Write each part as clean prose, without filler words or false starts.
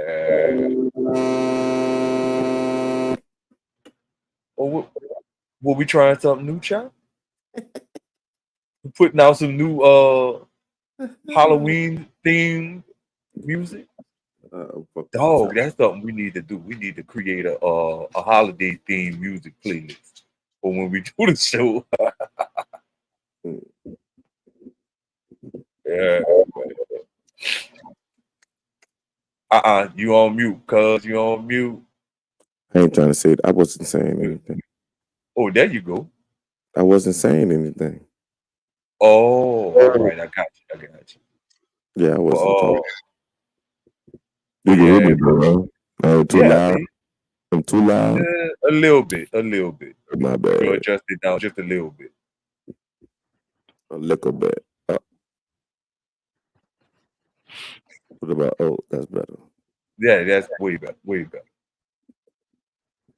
Oh, what we trying something new, child? We putting out some new Halloween themed music. Fuck you Dog, talking. that's something we need to do. We need to create a holiday themed music playlist for when we do the show. Yeah. You on mute, cuz you on mute. I ain't trying to say it. I wasn't saying anything. Oh, there you go. I wasn't saying anything. Oh, all right, I got you. I got you. Yeah, I But wasn't talking. but You can hear yeah, me, bro. I'm too yeah, loud. I'm too loud. a little bit, a little bit. My You bad. adjust it down just a little bit. A little bit. What about? Oh, that's better. Yeah, that's way better, way better.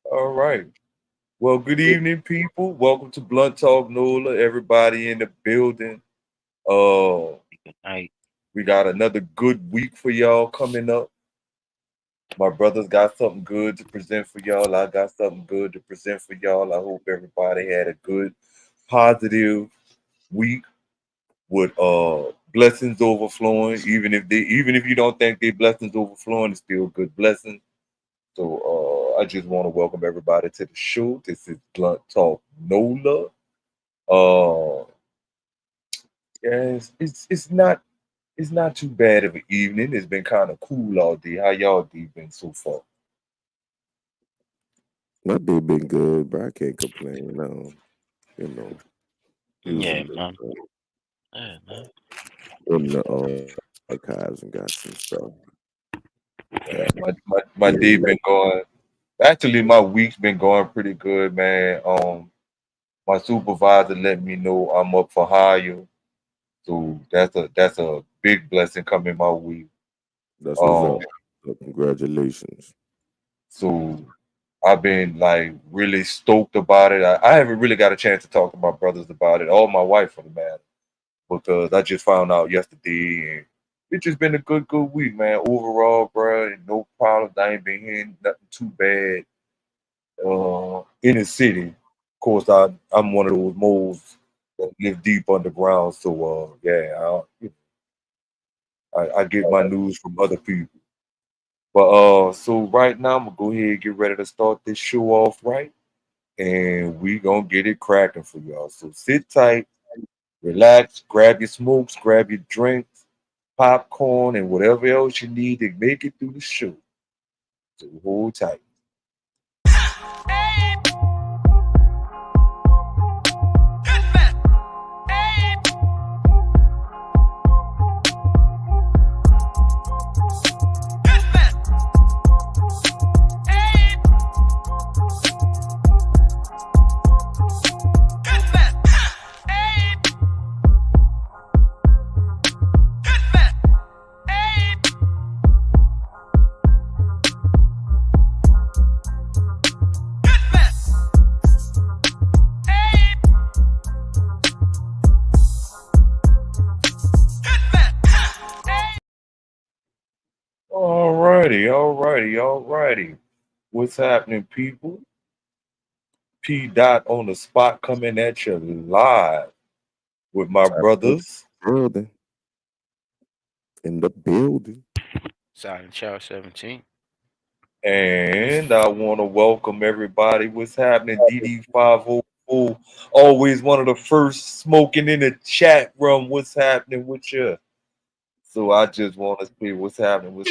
All right. Well, good evening, people. Welcome to Blunt Talk NOLA. Everybody in the building. Uh, Good night. we got another good week for y'all coming up. My brother's got something good to present for y'all. I got something good to present for y'all. I hope everybody had a good, positive week with blessings overflowing. Even if you don't think they blessings overflowing, it's still good blessings. So I just want to welcome everybody to the show. This is Blunt Talk NOLA. Uh, yeah, it's not too bad of an evening. It's been kind of cool all day. How y'all day been so far? My day been good, but I can't complain. You know, Yeah, using man. Yeah, man. the archives and got some stuff. My day been going. Actually, my week's been going pretty good, man. My supervisor let me know I'm up for hire, so that's a big blessing coming my way. That's what's Um, up. So congratulations. so I've been like really stoked about it. I haven't really got a chance to talk to my brothers about it, or my wife for the matter, because I just found out yesterday, and it's just been a good week, man. Overall, bro, no problems. I ain't been hearing nothing too bad. In the city, of course, I'm one of those moles that live deep underground. So yeah, I get my news from other people. But so right now I'm gonna go ahead and get ready to start this show off right, and we gonna get it cracking for y'all. So sit tight, relax, grab your smokes, grab your drinks, popcorn, and whatever else you need to make it through the show. So hold tight. Alrighty. What's happening, people? P Dot on the spot coming at you live with my brothers. Building in the building. Silent Child 17. And I want to welcome everybody. What's happening? DD504. Always one of the first smoking in the chat room. What's happening with you? So I just want to see what's happening.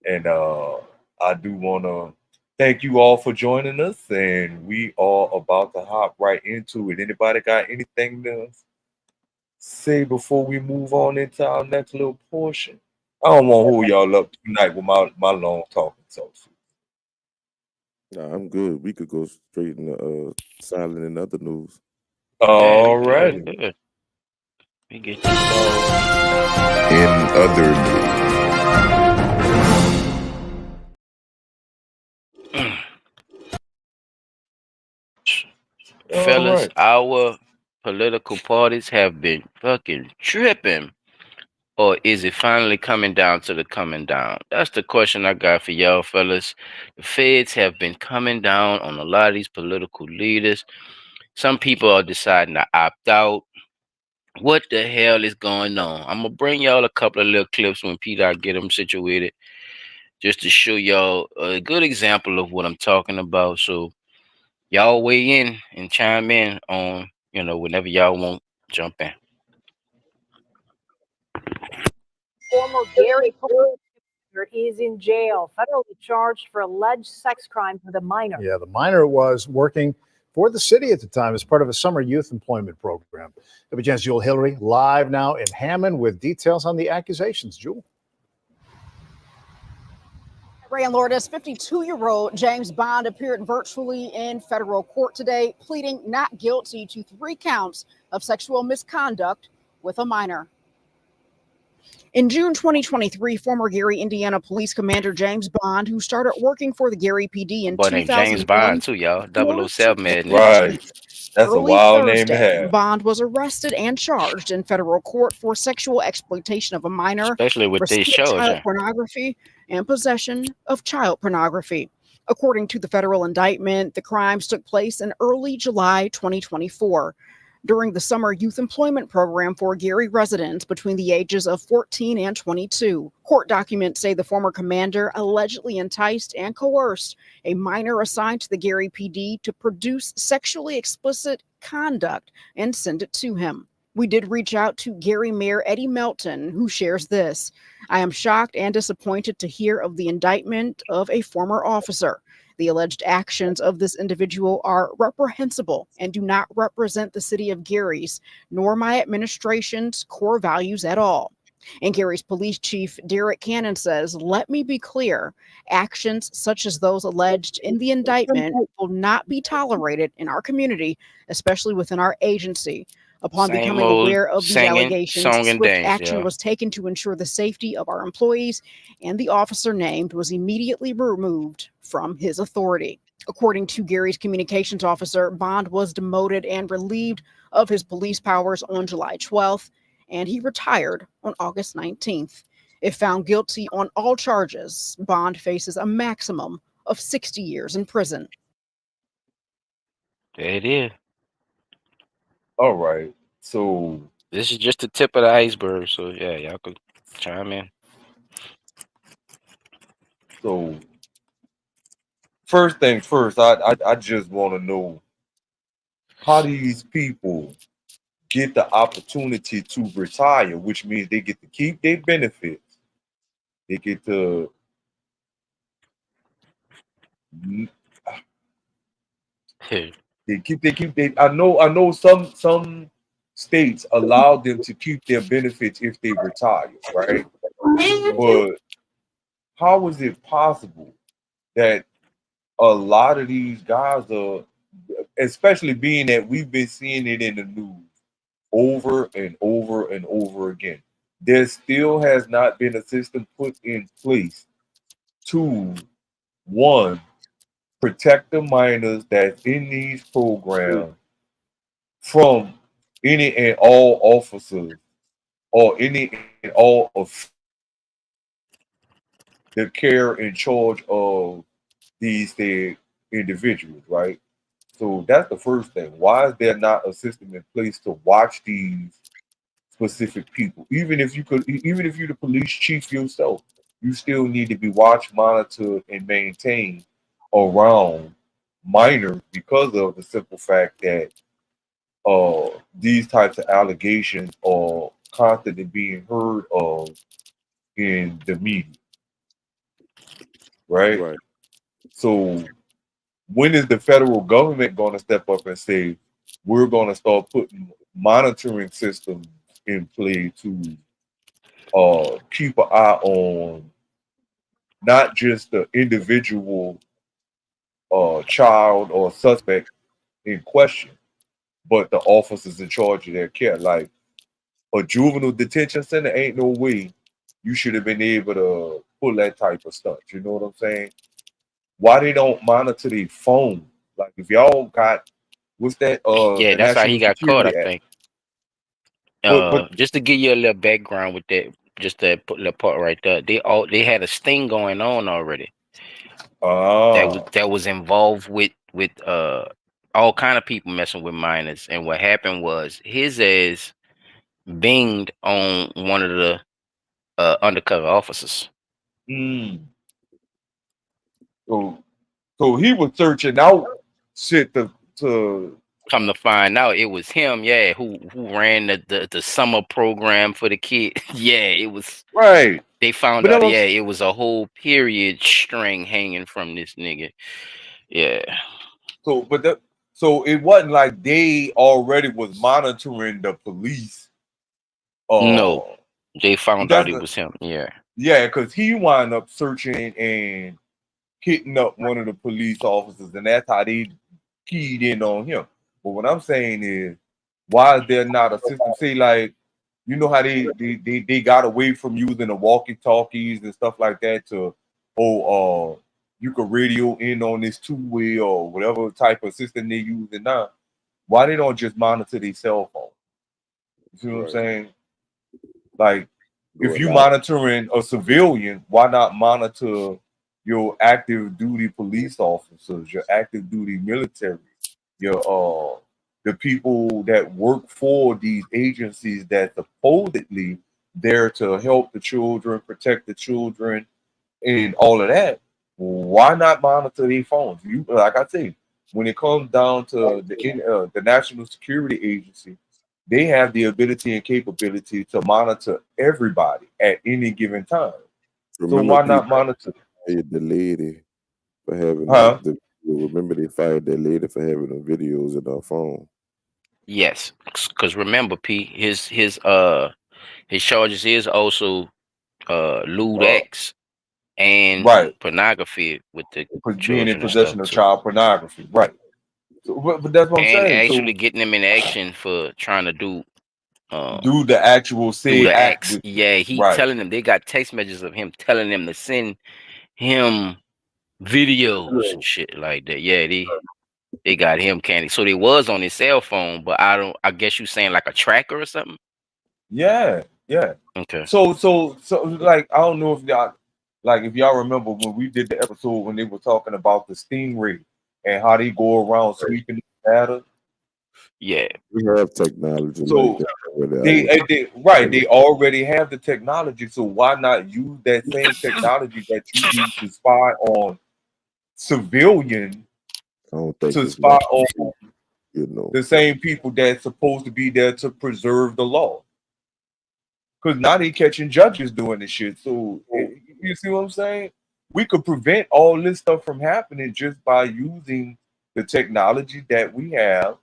And I do want to thank you all for joining us. And we are about to hop right into it. Anybody got anything to say before we move on into our next little portion? I don't want to hold y'all up tonight with my long talking. So, Nah, I'm good. We could go straight into silent and other news. Yeah, all good, righty. good. We get this started. In other news. All Fellas, right. our political parties have been fucking tripping or is it finally coming down to the coming down? That's the question I got for y'all fellas. The feds have been coming down on a lot of these political leaders. Some people are deciding to opt out. What the hell is going on? I'm gonna bring y'all a couple of little clips when Peter I get them situated, just to show y'all a good example of what I'm talking about. So y'all weigh in and chime in on, whenever y'all want, jump in. Former Gary is in jail, federally charged for alleged sex crimes with a minor. Yeah, the minor was working for the city at the time as part of a summer youth employment program. WGN's Jewel Hillary live now in Hammond with details on the accusations. Jewel. Ray and Lourdes, 52-year-old James Bond appeared virtually in federal court today, pleading not guilty to 3 counts of sexual misconduct with a minor. In June 2023, former Gary, Indiana Police Commander James Bond, who started working for the Gary PD in Boy named James Bond 2001, too, y'all. moved 007 to madness. Right. That's a early wild name to Thursday, have. Bond was arrested and charged in federal court for sexual exploitation of a minor, Especially with this receipt of charge. child pornography, and possession of child pornography. According to the federal indictment, the crimes took place in early July 2024 during the summer youth employment program for Gary residents between the ages of 14 and 22. Court documents say the former commander allegedly enticed and coerced a minor assigned to the Gary PD to produce sexually explicit conduct and send it to him. We did reach out to Gary Mayor Eddie Melton, who shares this. I am shocked and disappointed to hear of the indictment of a former officer. The alleged actions of this individual are reprehensible and do not represent the city of Gary's nor my administration's core values at all. And Gary's police chief, Derek Cannon, says, let me be clear, actions such as those alleged in the indictment will not be tolerated in our community, especially within our agency. Upon Same becoming old aware of these singing, allegations, song and swift dance, action yeah. was taken to ensure the safety of our employees, and the officer named was immediately removed from his authority. According to Gary's communications officer, Bond was demoted and relieved of his police powers on July 12th, and he retired on August 19th. If found guilty on all charges, Bond faces a maximum of 60 years in prison. There it is. All right. So This is just the tip of the iceberg. So yeah, y'all could chime in. so first things first, I just want to know how these people get the opportunity to retire, which means they get to keep their benefits. They get to I know some states allow them to keep their benefits if they retire, right? But how is it possible that a lot of these guys are, especially being that we've been seeing it in the news over and over and over again, there still has not been a system put in place to, one, protect the minors that's in these programs from any and all officers or any and all of the care in charge of these individuals, right? So that's the first thing. Why is there not a system in place to watch these specific people? Even if even if you're the police chief yourself, you still need to be watched, monitored, and maintained around minors because of the simple fact that these types of allegations are constantly being heard of in the media, right? Right. So when is the federal government going to step up and say we're going to start putting monitoring systems in play to keep an eye on not just the individual child or suspect in question, but the officers in charge of their care? Like a juvenile detention center, ain't no way you should have been able to pull that type of stuff. You know what I'm saying? Why they don't monitor their phone? Like if y'all got what's that? Yeah, The that's how he National got caught, I Security Act. think. But Just to give you a little background with that, just that part right there. They had a sting going on already. Oh. That was involved with all kind of people messing with minors. And what happened was his ass binged on one of the undercover officers. Mm. So he was searching out shit to Come to find out, it was him. Yeah, who ran the summer program for the kid. Yeah, it was. right. They found But that out. was Yeah, it was a whole period string hanging from this nigga. Yeah. so but that so it wasn't like they already was monitoring the police. No, Uh they found out that's it was him. Yeah. yeah, because he wound up searching and hitting up one of the police officers, and that's how they keyed in on him. But what I'm saying is, why is there not a system? Say like, you know how they got away from using the walkie talkies and stuff like that to, you could radio in on this two-way or whatever type of system they're using now. Why they don't just monitor their cell phone? You see what I'm Right. saying? Like, Do if a you lot. monitoring a civilian, why not monitor your active duty police officers, your active duty military, your the people that work for these agencies that supposedly there to help the children, protect the children, and all of that? Why not monitor their phones? You like I say, when it comes down to the National Security Agency, they have the ability and capability to monitor everybody at any given time. So Remember, why not people monitor? fired the lady for having Huh? remember they fired that lady for having the videos in her phone. Yes, because remember, P, his charges is also lewd Uh, acts and right. pornography with the Being in children and stuff possession of too, child pornography. Right. So, but that's what I'm and saying. actually So getting them in action for trying to do the actual do said the act acts. with Yeah, he right. telling them, they got text messages of him telling them to send him videos and shit like that. Yeah, they got him candy. So they was on his cell phone, but I guess you saying like a tracker or something. Yeah, yeah. Okay. So like I don't know if y'all remember when we did the episode when they were talking about the stingray and how they go around sweeping the data. Yeah. We have technology like So that already. I would they already have the technology. So why not use that same technology that you use to spy on civilian I don't think to it's spy necessary, on you know. the same people that's supposed to be there to preserve the law? Because now they catching judges doing this shit. So you see what I'm saying? We could prevent all this stuff from happening just by using the technology that we have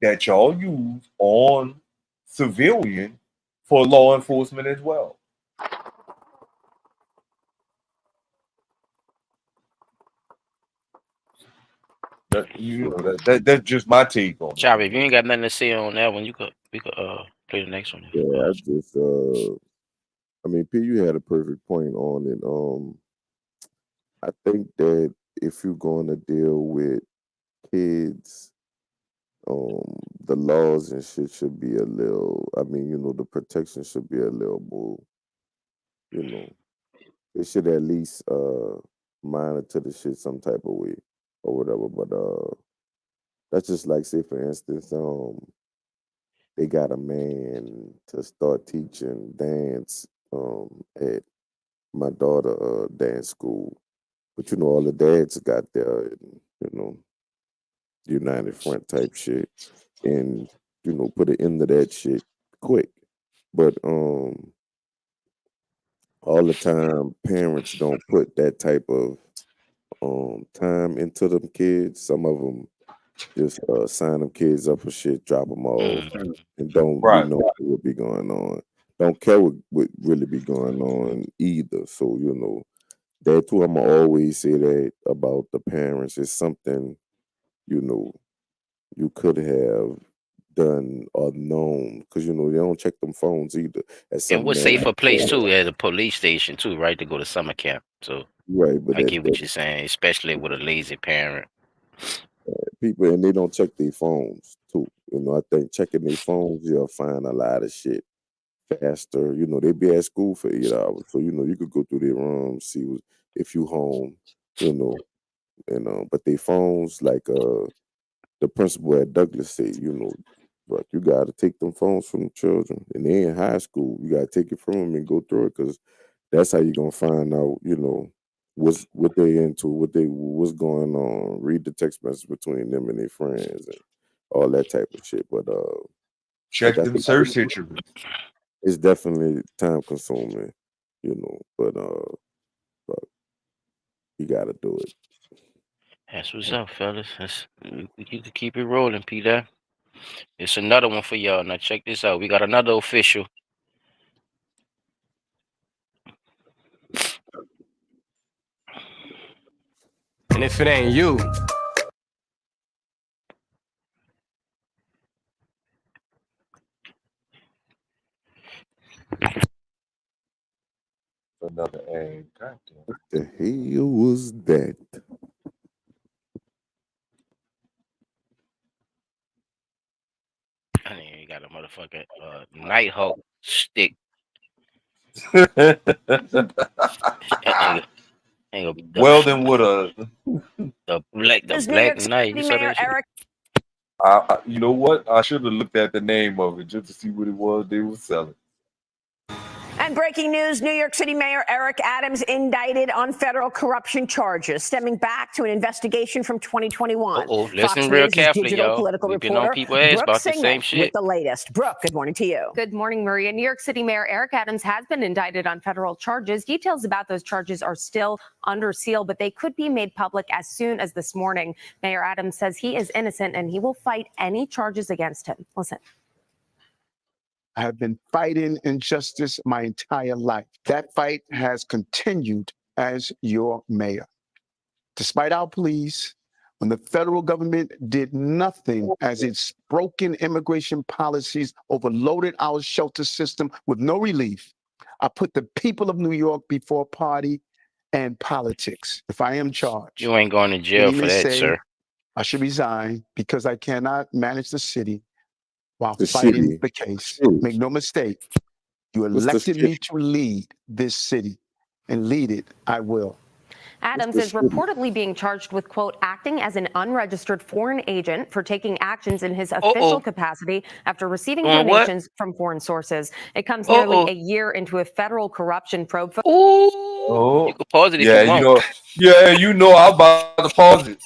that y'all use on civilian for law enforcement as well. That's just my take on it. Chavi, if you ain't got nothing to say on that one, we could play the next one if you Yeah, want. I just I mean, P, you had a perfect point on it. I think that if you're going to deal with kids, the laws and shit should be a little. I mean, the protection should be a little more. You know, they should at least monitor the shit some type of way or whatever. But that's just like, say for instance, they got a man to start teaching dance at my daughter dance school. But all the dads got there and, united front type shit and, put an end to that shit quick. But all the time parents don't put that type of time into them kids. Some of them just sign them kids up for shit, drop them off, and don't be Right. knowing what be going on. Don't care what really be going on either. So that's what I'm always say that about the parents. It's something you know you could have done or known because they don't check them phones either. As And something what that safer place too as a police station too, right? To go to summer camp. So right, but I that get what you're saying, especially with a lazy parent. people and they don't check their phones too. I think checking their phones, you'll find a lot of shit. faster. You know, they be at school for 8 hours, so you know you could go through their room, see if you home. You know, and but they phones like the principal at Douglas say, you know, but you got to take them phones from the children, and they in high school. You got to take it from them and go through it, because that's how you gonna find out. You know, what they into, what's going on. Read the text message between them and their friends and all that type of shit. But like Check I them said, search history. it's definitely time consuming. You know, but you got to do it. That's what's up, fellas. You can keep it rolling, Peter. It's another one for y'all. Now check this out. We got another official. And if it ain't you, Another aim. Goddamn. What the hell was that? I mean, you got a motherfucking Nighthawk stick. Well, then what the Black New York Knight. City You saw Mayor that shit? Eric you know what? I should have looked at the name of it just to see what it was they were selling. And breaking news, New York City Mayor Eric Adams indicted on federal corruption charges stemming back to an investigation from 2021. Listen real carefully, digital y'all. political We've been on reporter people's ass Brooke about the same Singman shit. with the latest. Brooke, good morning to you. Good morning, Maria. New York City Mayor Eric Adams has been indicted on federal charges. Details about those charges are still under seal, but they could be made public as soon as this morning. Mayor Adams says he is innocent and he will fight any charges against him. Listen. I have been fighting injustice my entire life. That fight has continued as your mayor. Despite our pleas, when the federal government did nothing as its broken immigration policies overloaded our shelter system with no relief, I put the people of New York before party and politics. If I am charged, You ain't going to jail many for may that, say sir. I should resign because I cannot manage the city while The fighting city. the case. True. Make no mistake, you What's the elected me city? to lead this city, and lead it I will. Adams the is city? reportedly being charged with, quote, acting as an unregistered foreign agent for taking actions in his official capacity after receiving donations from foreign sources. It comes nearly a year into a federal corruption probe. You can pause it if you want. You know, I'm about to pause it.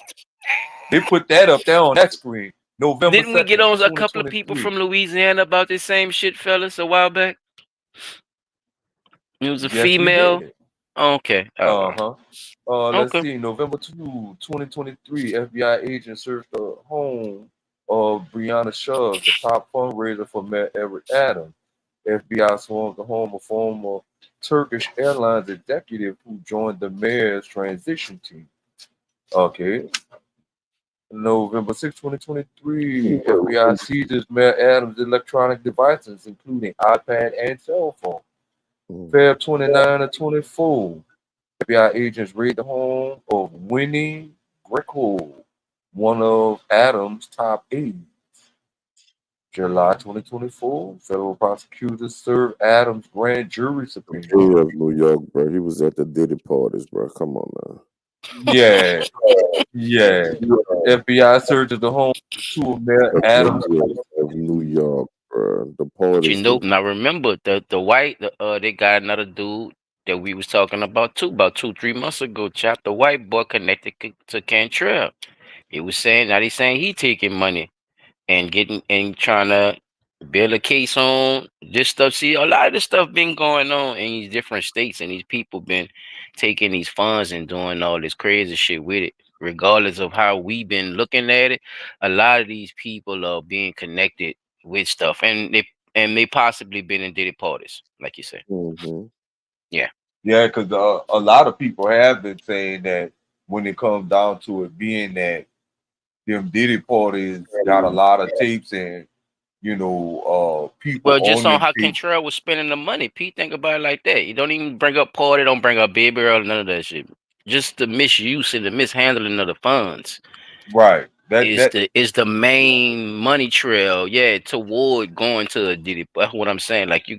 They put that up there on that screen. November Didn't we 2nd, get on a couple of people 2023. from Louisiana about this same shit, fellas, a while back? It was a Yes, we female. did. Okay. Let's see. November 2, 2023, FBI agents searched the home of Brianna Shuggs, the top fundraiser for Mayor Eric Adams. FBI swarmed the home of former Turkish Airlines executive who joined the mayor's transition team. Okay. November 6, 2023, FBI seizes Mayor Adams' electronic devices, including iPad and cell phone. Feb 29 and 24, FBI agents raid the home of Winnie Greco, one of Adams' top aides. July 2024, federal prosecutors serve Adams' grand jury subpoena. Mayor of New York, bro. He was at the Diddy parties, bro. Come on now. Yeah. FBI searches the home of two of Mayor Adams' of New York, bro. The parties. Now remember the white they got another dude that we was talking about too about 2-3 months ago. Chap, the white boy connected to Cantrell. He was saying he taking money and trying to build a case on this stuff. See, a lot of this stuff been going on in these different states, and these people been taking these funds and doing all this crazy shit with it. Regardless of how we been looking at it, a lot of these people are being connected with stuff, and they possibly been in Diddy parties, like you said. Mm-hmm. Yeah, because a lot of people have been saying that when it comes down to it, being that them Diddy parties got a lot of tapes and people. Well, just on them how tapes. Cantrell was spending the money. Pete, think about it like that. You don't even bring up party, don't bring up baby girl, none of that shit. Just the misuse and the mishandling of the funds. Right. is the main money trail, toward going to a Diddy. That's what I'm saying. Like you,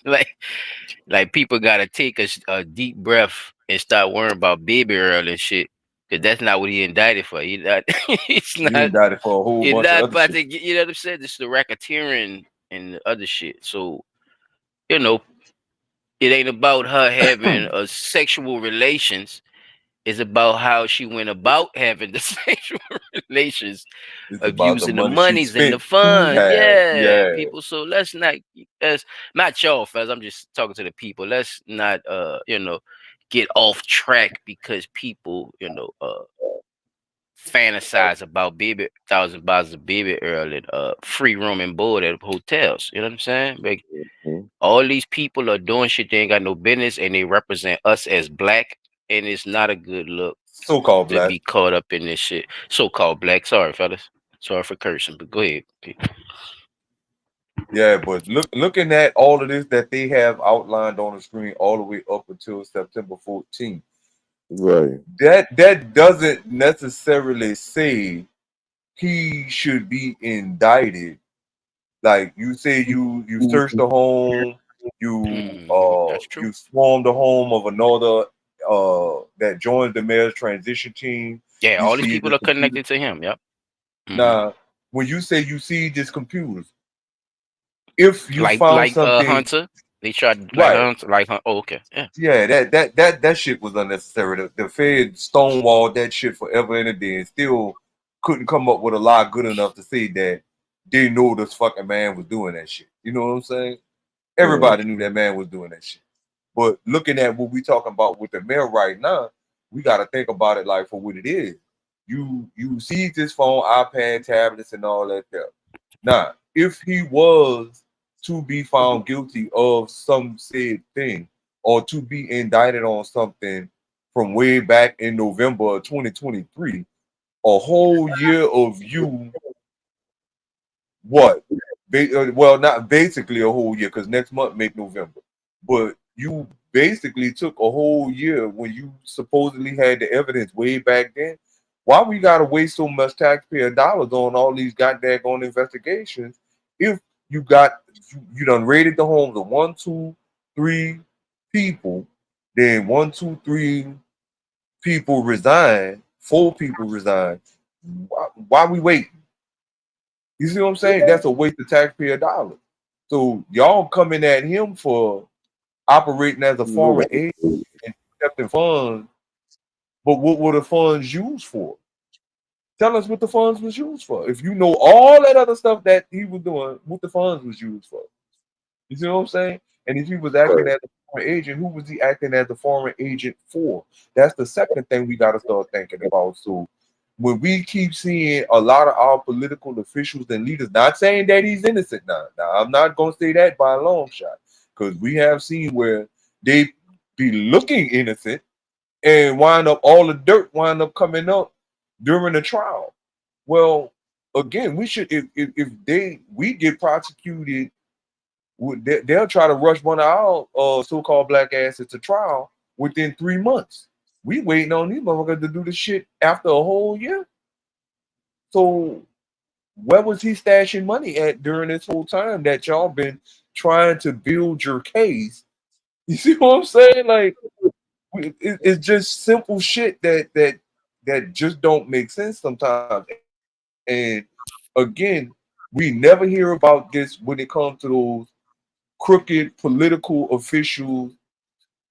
like people gotta take a deep breath and start worrying about Baby Earl and shit, because that's not what he indicted for. He not, it's He not. indicted for a whole He's bunch of not other about shit. to get. You know what I'm saying? This is the racketeering and the other shit. So you know, it ain't about her having a sexual relations. It's about how she went about having the sexual relations It's of about the using the money she monies and the spent to funds. have. Yeah, Yeah. people. So let's not y'all, fellas. I'm just talking to the people. Let's not get off track because people, fantasize about baby $1,000 of Baby Earl and free room and board at hotels. You know what I'm saying? Like, Mhm. all these people are doing shit they ain't got no business, and they represent us as black, and it's not a good look So-called to black. be caught up in this shit. So-called black. Sorry, fellas. Sorry for cursing, but go ahead. Yeah, but looking at all of this that they have outlined on the screen all the way up until September 14th, Right. that doesn't necessarily say he should be indicted. Like you say, you searched the home, That's true. you swarmed the home of another that joined the mayor's transition team. Yeah, You all these see people this are computer. connected to him. Yep. Now, when you say you see this computers, if you Like found something Hunter. They tried like right, Hunter, like Hunter. Oh, okay. Yeah. yeah, that shit was unnecessary. The Fed stonewalled that shit forever and a day, and still couldn't come up with a lie good enough to say that they know this fucking man was doing that shit. You know what I'm saying? Everybody knew that man was doing that shit. But looking at what we talking about with the mayor right now, we got to think about it like for what it is. You see this phone, iPad, tablets, and all that stuff. Now, if he was to be found guilty of some said thing or to be indicted on something from way back in November of 2023, a whole year of you what? Well, not basically a whole year because next month make November, but you basically took a whole year when you supposedly had the evidence way back then. Why we gotta waste so much taxpayer dollars on all these goddamn investigations if you done raided the homes of 1, 2, 3 people, then 1, 2, 3 people resign, 4 people resign. Why we wait? You see what I'm saying? That's a waste of taxpayer dollars. So y'all coming at him for operating as a foreign agent and accepting funds, but what were the funds used for? Tell us what the funds was used for. If you know all that other stuff that he was doing, what the funds was used for. You see what I'm saying? And if he was acting as a foreign agent, who was he acting as a foreign agent for? That's the second thing we got to start thinking about. So when we keep seeing a lot of our political officials and leaders, not saying that he's innocent now. Now, I'm not going to say that by a long shot because we have seen where they be looking innocent and wind up all the dirt wind up coming up during the trial. Well, again, we should if we get prosecuted, they'll try to rush one of our so-called black asses to trial within 3 months. We waiting on these motherfuckers to do the shit after a whole year. So where was he stashing money at during this whole time that y'all been trying to build your case? You see what I'm saying? Like it's just simple shit that just don't make sense sometimes. And again, we never hear about this when it comes to those crooked political officials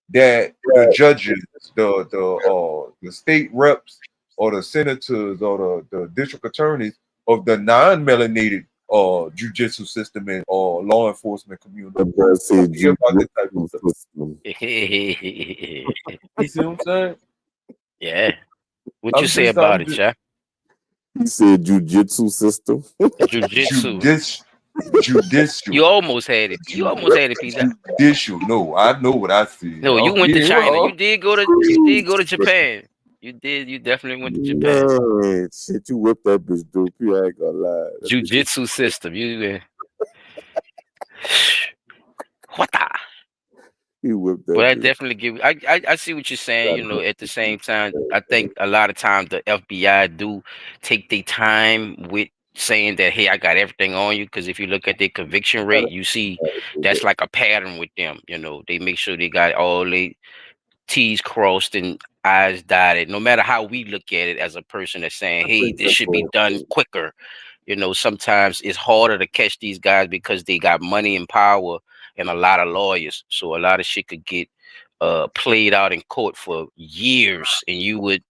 that the judges, the state reps, or the senators, or the district attorneys of the non-melanated judicial system and law enforcement community. The brother We don't said hear about this type of jujitsu stuff. system. You see what I'm saying? Yeah. What you say I'm about it, just Chad? He said jujitsu system. Jujitsu. judicial. You almost had it. You almost had it, Peter. Judicial. No, I know what I see. No, you Oh, went to yeah, China. well, You did go to Japan. You did. You definitely went to Japan. Man, shit, you whipped that bitch, dude. I ain't gonna lie. That bitch is- Jiu-jitsu system. You what the? He whipped that But I bitch. definitely give. I see what you're saying. You know, at the same time, I think a lot of times the FBI do take their time with saying that, hey, I got everything on you. Because if you look at their conviction rate, you see that's like a pattern with them. You know, they make sure they got all the T's crossed and I's dotted. No matter how we look at it as a person that's saying, hey, this should be done quicker. You know, sometimes it's harder to catch these guys because they got money and power and a lot of lawyers. So a lot of shit could get played out in court for years, and you wouldn't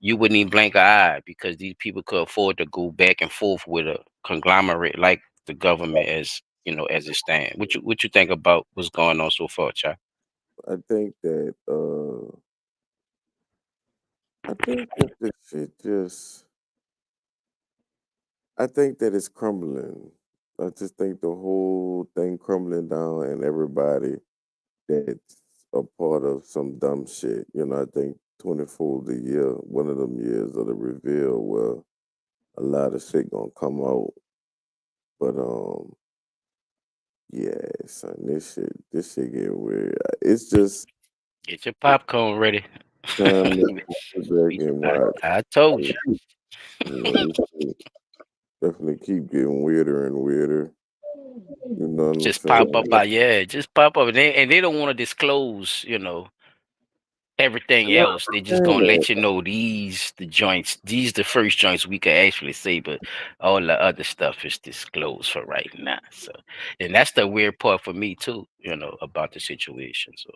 even blink an eye because these people could afford to go back and forth with a conglomerate like the government, as you know, as it stands. What you think about what's going on so far, Chuck? I think that this shit just I think that it's crumbling. I just think the whole thing crumbling down and everybody that's a part of some dumb shit. You know, I think 24 the year, one of them years of the reveal where a lot of shit gonna come out. But yeah, son, this shit get weird. It's just Get your popcorn ready. time to sit back and watch. I told you. You know, this shit definitely keep getting weirder and weirder. You know what I'm Just pop up saying? yeah, just pop up, and they don't want to disclose, you know, everything else. They just gonna let you know the joints, these the first joints we could actually say, but all the other stuff is disclosed for right now. So, and that's the weird part for me too, you know, about the situation. So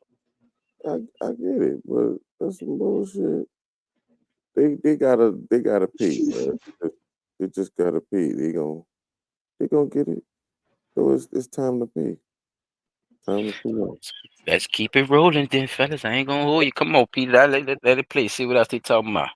I get it, but that's some bullshit. They gotta pay, man. They just gotta pay. They gonna get it. So it's time to pay. Time to pay up. let's keep it rolling then, fellas. I ain't gonna hold you. Come on, Peter. Let it play. See what else they talking about.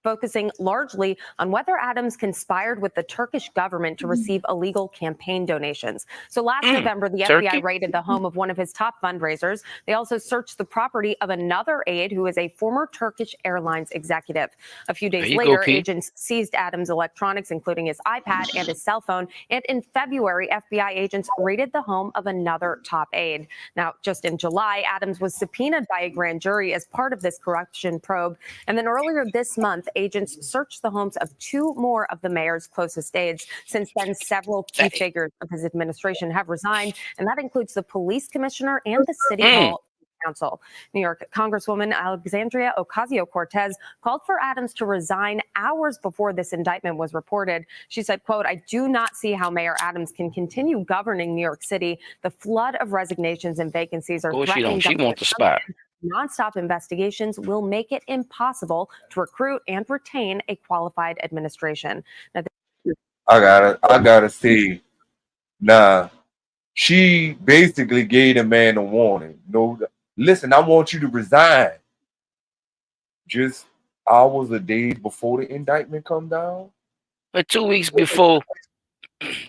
Focusing largely on whether Adams conspired with the Turkish government to receive illegal campaign donations. So last November, the FBI Turkey? raided the home of one of his top fundraisers. They also searched the property of another aide who is a former Turkish Airlines executive. A few days later, agents seized Adams' electronics, including his iPad and his cell phone. And in February, FBI agents raided the home of another top aide. Now, just in July, Adams was subpoenaed by a grand jury as part of this corruption probe. And then earlier this month, agents searched the homes of two more of the mayor's closest aides. Since then, several key figures of his administration have resigned, and that includes the police commissioner and the city hall council. New York Congresswoman Alexandria Ocasio-Cortez called for Adams to resign hours before this indictment was reported. She said, quote, "I do not see how Mayor Adams can continue governing New York City. The flood of resignations and vacancies are threatening She wants the spot. Nonstop investigations will make it impossible to recruit and retain a qualified administration." Now, I gotta say, nah, she basically gave the man a warning. No, listen, I want you to resign. Just hours or days before the indictment come down. But 2 weeks before,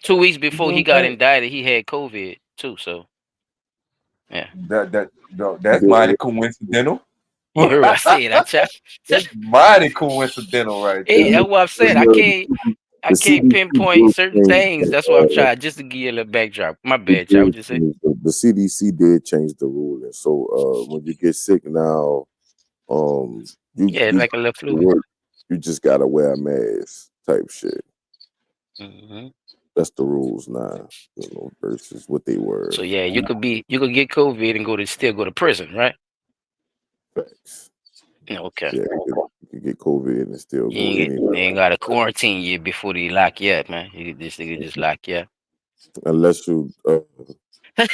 2 weeks before he got indicted, he had COVID too. So yeah, That's mighty coincidental. you heard what I said. That's mighty coincidental, right there. Hey, that's what I'm saying. I can't pinpoint certain things. That's what I'm trying, just to give you a little backdrop. My bad, child. What you say? The CDC did change the ruling, so when you get sick now, you like a little flu. You just gotta wear a mask, type shit. Mm-hmm. That's the rules now, you know, versus what they were. So yeah, you could get COVID and still go to prison, right? Facts. Okay. Yeah, you could get COVID and still go anywhere. You ain't got a quarantine year before they lock you up, man. They could just lock you up. Unless you fuck, I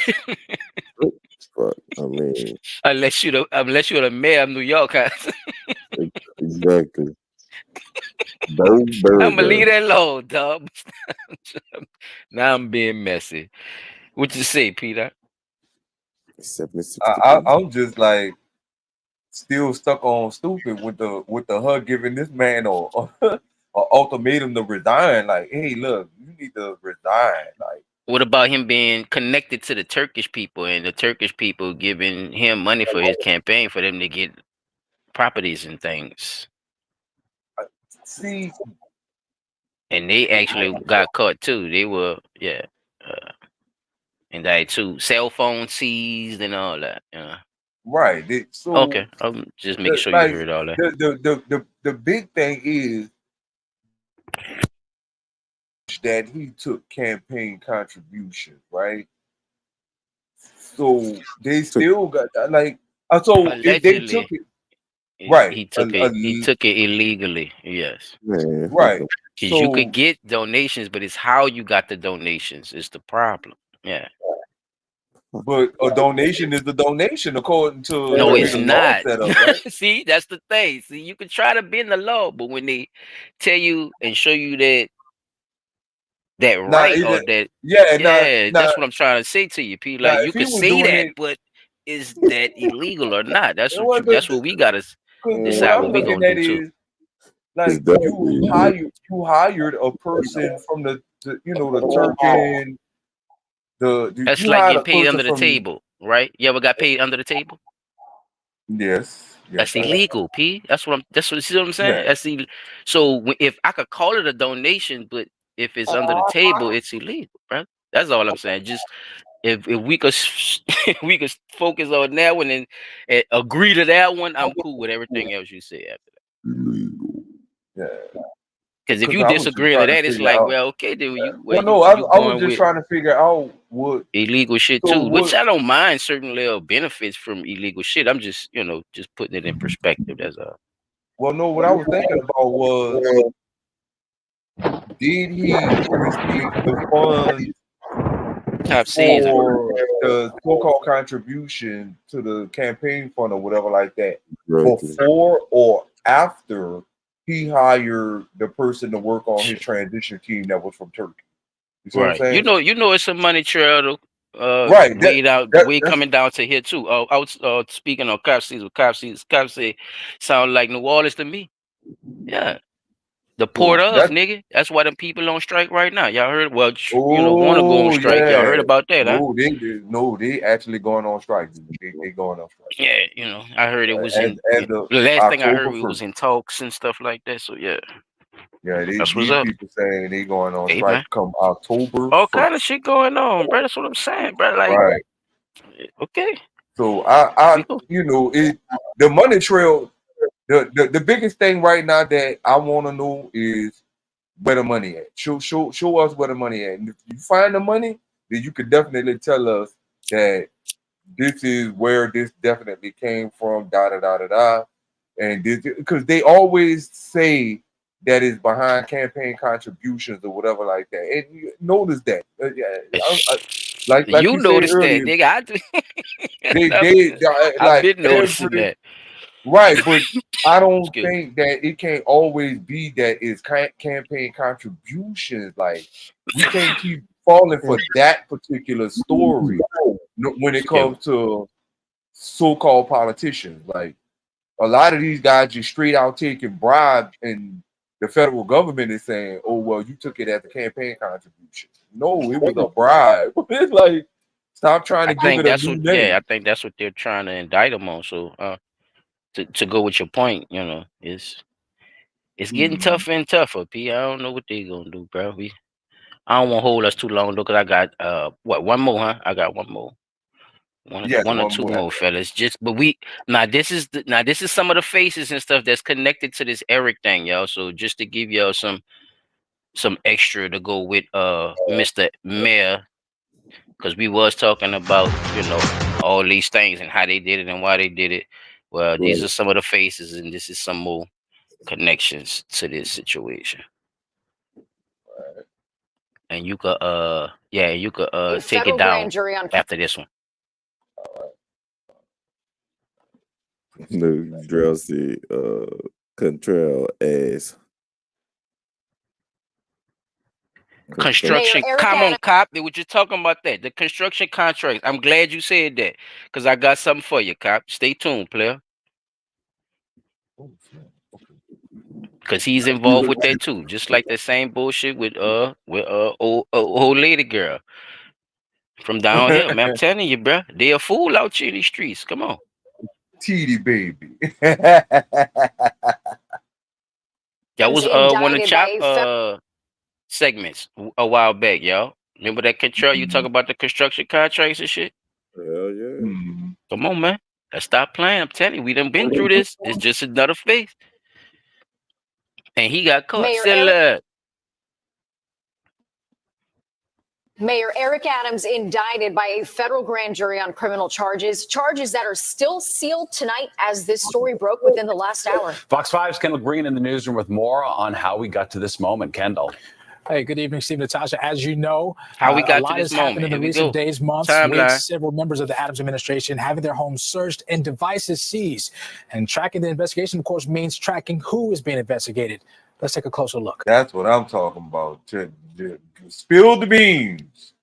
mean, unless you're the mayor of New York, huh? Exactly. I'm gonna leave that alone, dog. Now I'm being messy. What you say, Peter? 76 I'm just like still stuck on stupid with the her giving this man a ultimatum to resign. Like, hey, look, you need to resign. Like, what about him being connected to the Turkish people and the Turkish people giving him money for his campaign for them to get properties and things? See, and they actually got caught too. They were, And that too, cell phone seized and all that. Yeah. Right. So Okay, I'm just making sure you heard all that. the big thing is that he took campaign contributions, right? So they still got like so if they took Allegedly, it right, he took it illegally. Yes, Man, right. because you could So get donations, but it's how you got the donations is the problem. Yeah. but a donation is a donation according to No, the way it's the law not. set up, right? See, that's the thing. See, you can try to bend the law, but when they tell you and show you that Now, right or that, yeah, yeah, that's what I'm trying to say to you, P. Like you if he could was say doing that, it, but is that illegal or not? That's what well, that's what we gotta what decide I'm what we looking gonna do at too. is it's like definitely you hired a person from the the Turkin That's you like hired getting a paid person under the from table, right? You ever got paid under the table? yes That's I have. illegal, P. That's what, see what I'm Yeah. saying? So if I could call it a donation, but if it's under the table, it's illegal, right? That's all I'm saying. Just if we could if we could focus on that one and agree to that one, I'm cool with everything else you say after that. illegal. Yeah. Because if Because you I was just disagree to trying to that, it's figure like, out. well, okay, then Well, no, I you was going just with trying to figure out what. illegal shit So too, which what? I don't mind certain little benefits from illegal shit. I'm just, just putting it in perspective. That's all. Well, no, what I was thinking about was, did he receive the funds Top season. for the so-called contribution to the campaign fund or whatever like that Exactly. before or after he hired the person to work on his transition team that was from Turkey? You see what I'm Right. saying? It's a money trail Right. way That's coming down to here too. I was speaking on Cop Season. Cop say sound like New Orleans to me. Yeah. The port so of that's nigga. That's why them people on strike right now. Y'all heard? Well, want to go on oh strike. Y'all heard yeah. about that, huh? No, they actually going on strike. They going on strike. Yeah, I heard it was in As the of last thing I heard October we was 1st. in talks and stuff like that. So yeah, Yeah, that's what's these up. people saying they going on Hey strike man, come October all kind of 1st. shit going on, bro. That's what I'm saying, bro. Like, Right. okay, So we go. the money trail. The biggest thing right now that I want to know is where the money at. Show us where the money at. And if you find the money, then you could definitely tell us that this is where this definitely came from. Da da da da da. And this because they always say that is behind campaign contributions or whatever like that. And you notice that, like You you said noticed that, earlier, nigga. they I've like been noticing every that. right, but I don't Excuse me. think that it can't always be that it's campaign contributions. Like we can't keep falling for that particular story when it Excuse me. comes to so-called politicians. Like a lot of these guys just straight out taking bribes, and the federal government is saying, "Oh well, you took it as a campaign contribution." No, it was a bribe. It's like stop trying I to give think it a that's new what. Yeah, I name. think that's what they're trying to indict him on. So, to go with your point, it's getting Mhm. tougher and tougher. P. I don't know what they gonna do, bro. I don't want to hold us too long though, cause I got one more, huh? I got one more. Yes, One or one two more. more, fellas. This is some of the faces and stuff that's connected to this Eric thing, y'all. So just to give y'all some extra to go with Mr. Mayor, because we was talking about all these things and how they did it and why they did it. Well, these Right. are some of the faces, and this is some more connections to this situation. And you could take it down after this one. No, Drowsy, Contrell ass. Construction. Come on, cop. They were just talking about that. The construction contracts. I'm glad you said that because I got something for you, cop. Stay tuned, player. Because he's involved with that too. Just like that same bullshit with old lady girl from down here. Man, I'm telling you, bro. They a fool out here in these streets. Come on. TD baby. That was one of the chop segments a while back, y'all. Remember that contract? You talk about the construction contracts and shit? Hell yeah. Mhm. Come on, man. Let's stop playing. I'm telling you, we done been through this. It's just another phase. And he got caught. Mayor Eric Adams indicted by a federal grand jury on criminal charges that are still sealed tonight as this story broke within the last hour. Fox 5's Kendall Green in the newsroom with more on how we got to this moment. Kendall. Hey, good evening, Steve, Natasha. As you know, How we got a lot to this has happened moment. in the Here we recent go. days, months, Timeline. weeks. Several members of the Adams administration having their homes searched and devices seized. And tracking the investigation, of course, means tracking who is being investigated. Let's take a closer look. That's what I'm talking about. Spill the beans.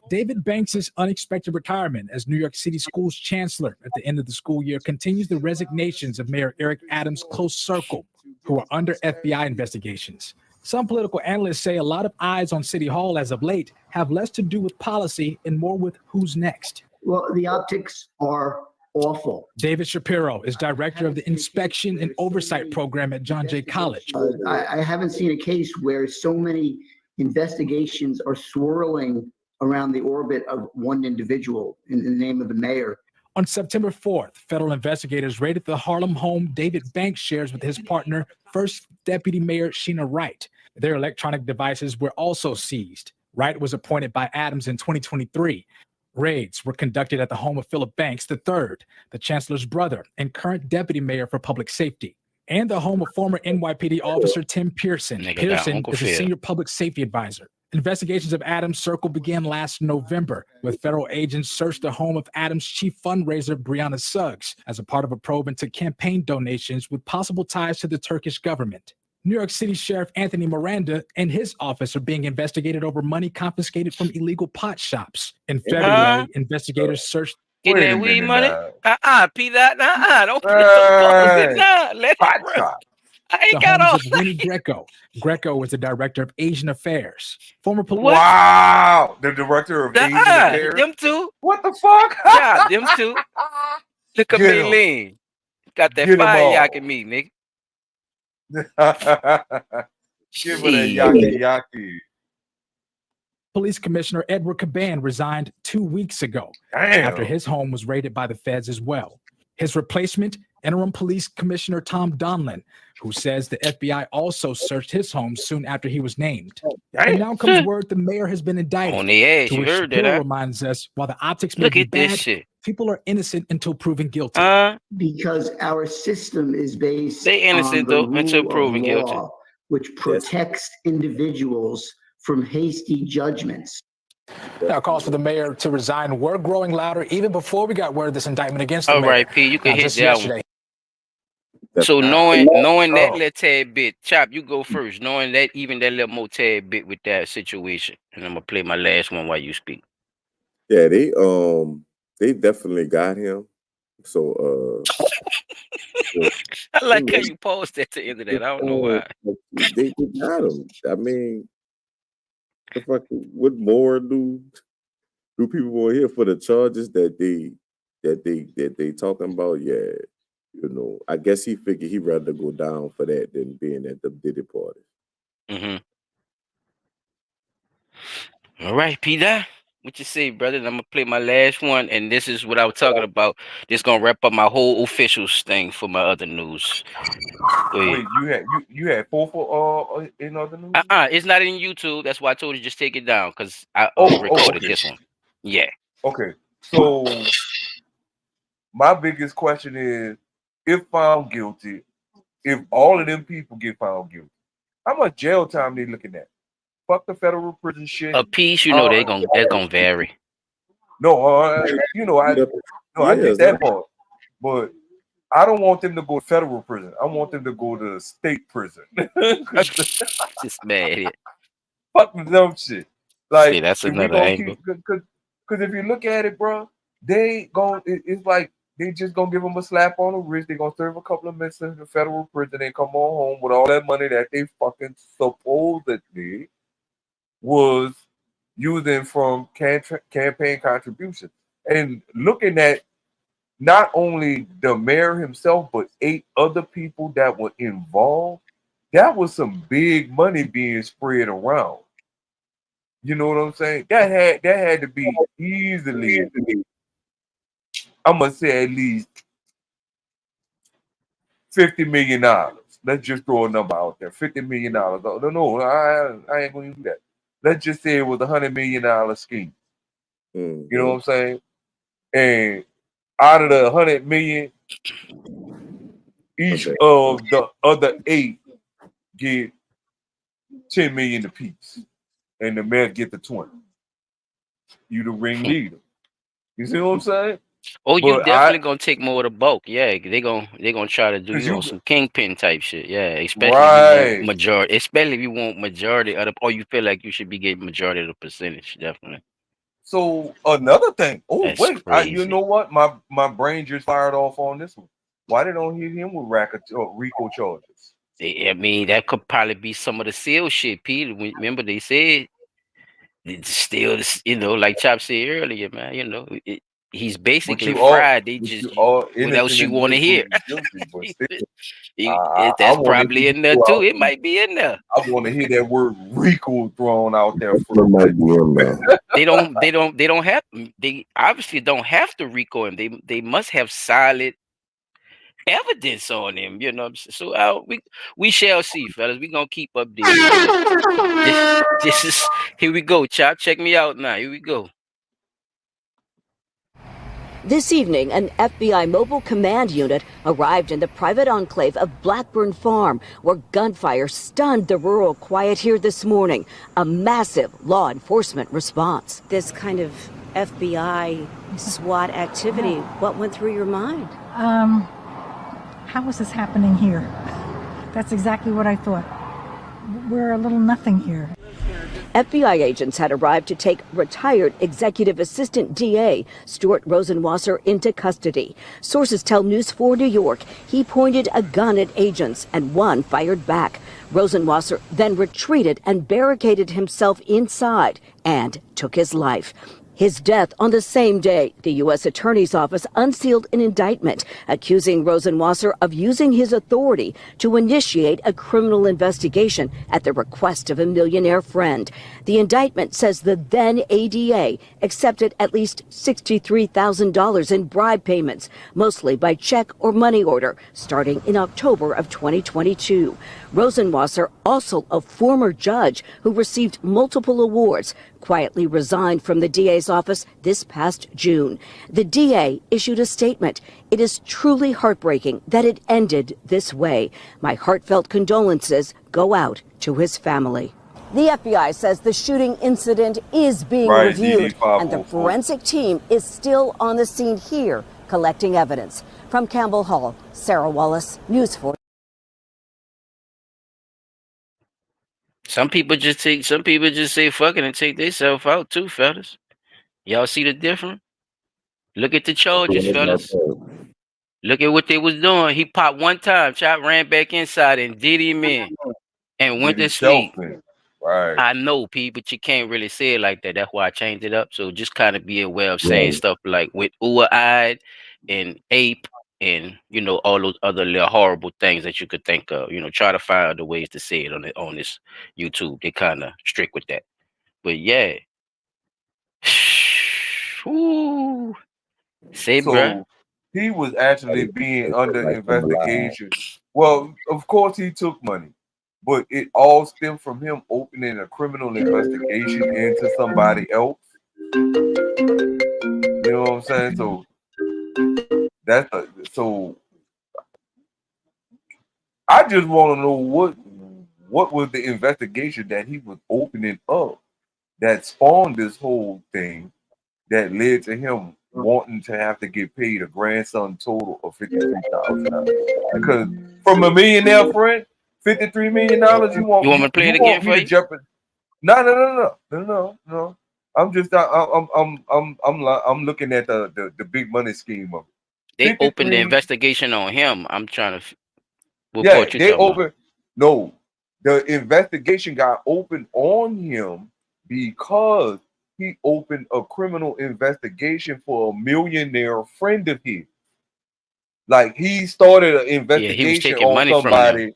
David Banks' unexpected retirement as New York City Schools Chancellor at the end of the school year continues the resignations of Mayor Eric Adams' close circle, who are under FBI investigations. Some political analysts say a lot of eyes on City Hall as of late have less to do with policy and more with who's next. Well, the optics are awful. David Shapiro is director of the Inspection and Oversight Program at John Jay College. I haven't seen a case where so many investigations are swirling around the orbit of one individual in the name of the mayor. On September 4th, federal investigators raided the Harlem home David Banks shares with his partner, First Deputy Mayor Sheena Wright. Their electronic devices were also seized. Wright was appointed by Adams in 2023. Raids were conducted at the home of Philip Banks III, the chancellor's brother and current deputy mayor for public safety, and the home of former NYPD officer Tim Pearson. Pearson is a senior public safety advisor. Investigations of Adams' circle began last November, with federal agents searched the home of Adams' chief fundraiser, Brianna Suggs, as a part of a probe into campaign donations with possible ties to the Turkish government. New York City Sheriff Anthony Miranda and his office are being investigated over money confiscated from illegal pot shops. In February, investigators searched. Getting that weed money? P that. Don't put it nah. Let it work. I ain't got all. Winnie Greco. Greco was the director of Asian Affairs. Former police. Wow, the director of Asian Affairs. Them two. What the fuck? Yeah, them two. Look at me lean. Got that fire yak in me, nigga. Give it a yaki. Police Commissioner Edward Caban resigned 2 weeks ago after his home was raided by the feds as well. His replacement, Interim Police Commissioner Tom Donlin, who says the FBI also searched his home soon after he was named. And now comes word the mayor has been indicted. On the edge, you which heard that. reminds us, while the optics may be bad, people are innocent until proven guilty. Because our system is based innocent on the though rule until of proven guilty, law, which protects individuals from hasty judgments. Now, calls for the mayor to resign were growing louder even before we got word of this indictment against the mayor. All right, P, you can hit just that yesterday. one. So knowing that little tad bit, Chop, you go first. Knowing that even that little more tad bit with that situation, and I'm gonna play my last one while you speak. Yeah, they definitely got him. So I like how you paused at the end of that. I don't know why. They got him. I mean, what more do people want here for the charges that they talking about? Yeah, you know, I guess he figured he'd rather go down for that than being at the Diddy party. All right, Peter. What you say, brother? I'm gonna play my last one, and this is what I was talking about. This gonna wrap up my whole officials thing for my other news. Wait, you had four in other news? It's not in YouTube. That's why I told you just take it down because I recorded this one. Yeah. Okay. So my biggest question is, if found guilty, if all of them people get found guilty, how much jail time they looking at? Fuck the federal prison shit. A piece, you know, that's gonna vary. No, you know, I get that part, but I don't want them to go to federal prison. I want them to go to state prison. Just mad. Fuck the dumb shit. Like, see, that's another angle. Because if you look at it, bro, it's like they just gonna give them a slap on the wrist. They gonna serve a couple of minutes in the federal prison and come on home with all that money that they fucking supposedly was using from campaign contributions. And looking at not only the mayor himself, but 8 other people that were involved, that was some big money being spread around. You know what I'm saying? That had to be easily, I'm gonna say at least $50 million. Let's just throw a number out there. $50 million. No, I ain't gonna do that. Let's just say it was $100 million scheme. You know what I'm saying? And out of the 100 million, each of the other 8 get 10 million apiece, and the mayor get the 20. You the ringleader. You see what I'm saying? Oh, you But definitely gonna take more of the bulk. Yeah, they gonna try to do 'cause you on some kingpin type shit. Yeah, especially if you want majority. Especially if you want majority of the, or you feel like you should be getting majority of the percentage. Definitely. So another thing. Oh That's wait, crazy. you know what? My brain just fired off on this one. Why they don't hit him with RICO charges? I mean, that could probably be some of the seal shit, Pete. Remember they said it's still, you know, like Chop said earlier, man. You know, he's basically fried. They just what else you want to hear? Guilty, but still, I That's want to probably hear in there too. It might be in there. I want to hear that word RICO thrown out there first. They don't have. They obviously don't have to RICO him. They must have solid evidence on him, you know. So we shall see, fellas. We gonna keep updated. This is here we go, Chop. Check me out now. Here we go. This evening, an FBI mobile command unit arrived in the private enclave of Blackburn Farm, where gunfire stunned the rural quiet here this morning. A massive law enforcement response. This kind of FBI SWAT activity, what went through your mind? How is this happening here? That's exactly what I thought. We're a little nothing here. FBI agents had arrived to take retired Executive Assistant DA Stuart Rosenwasser into custody. Sources tell News 4 New York he pointed a gun at agents and one fired back. Rosenwasser then retreated and barricaded himself inside and took his life. His death on the same day, the U.S. Attorney's Office unsealed an indictment accusing Rosenwasser of using his authority to initiate a criminal investigation at the request of a millionaire friend. The indictment says the then ADA accepted at least $63,000 in bribe payments, mostly by check or money order, starting in October of 2022. Rosenwasser, also a former judge who received multiple awards, quietly resigned from the DA's office this past June. The DA issued a statement. It is truly heartbreaking that it ended this way. My heartfelt condolences go out to his family. The FBI says the shooting incident is being reviewed, and the forensic team is still on the scene here collecting evidence. From Campbell Hall, Sarah Wallace, News 4. Some people just say fuck it and take themselves out too, fellas. Y'all see the difference? Look at the charges, fellas. Look at what they was doing. He popped one time, Chop ran back inside and did him in and went to sleep. Right. I know, P, but you can't really say it like that. That's why I changed it up. So just kind of be aware of saying stuff like with eyed and ape and, you know, all those other little horrible things that you could think of. You know, try to find other ways to say it on this YouTube. They kind of strict with that. But yeah. Ooh. Say, bruh. He was actually being under investigation. Well, of course he took money, but it all stemmed from him opening a criminal investigation into somebody else. You know what I'm saying? So so I just want to know what was the investigation that he was opening up that spawned this whole thing that led to him wanting to have to get paid a grandson total of $53,000. Because from a millionaire friend, $53 million. You want me to play it again for you? No. I'm just I'm looking at the big money scheme of it. They opened the investigation on him. I'm trying to. No, the investigation got opened on him because he opened a criminal investigation for a millionaire friend of his. Like he started an investigation he was taking on money somebody.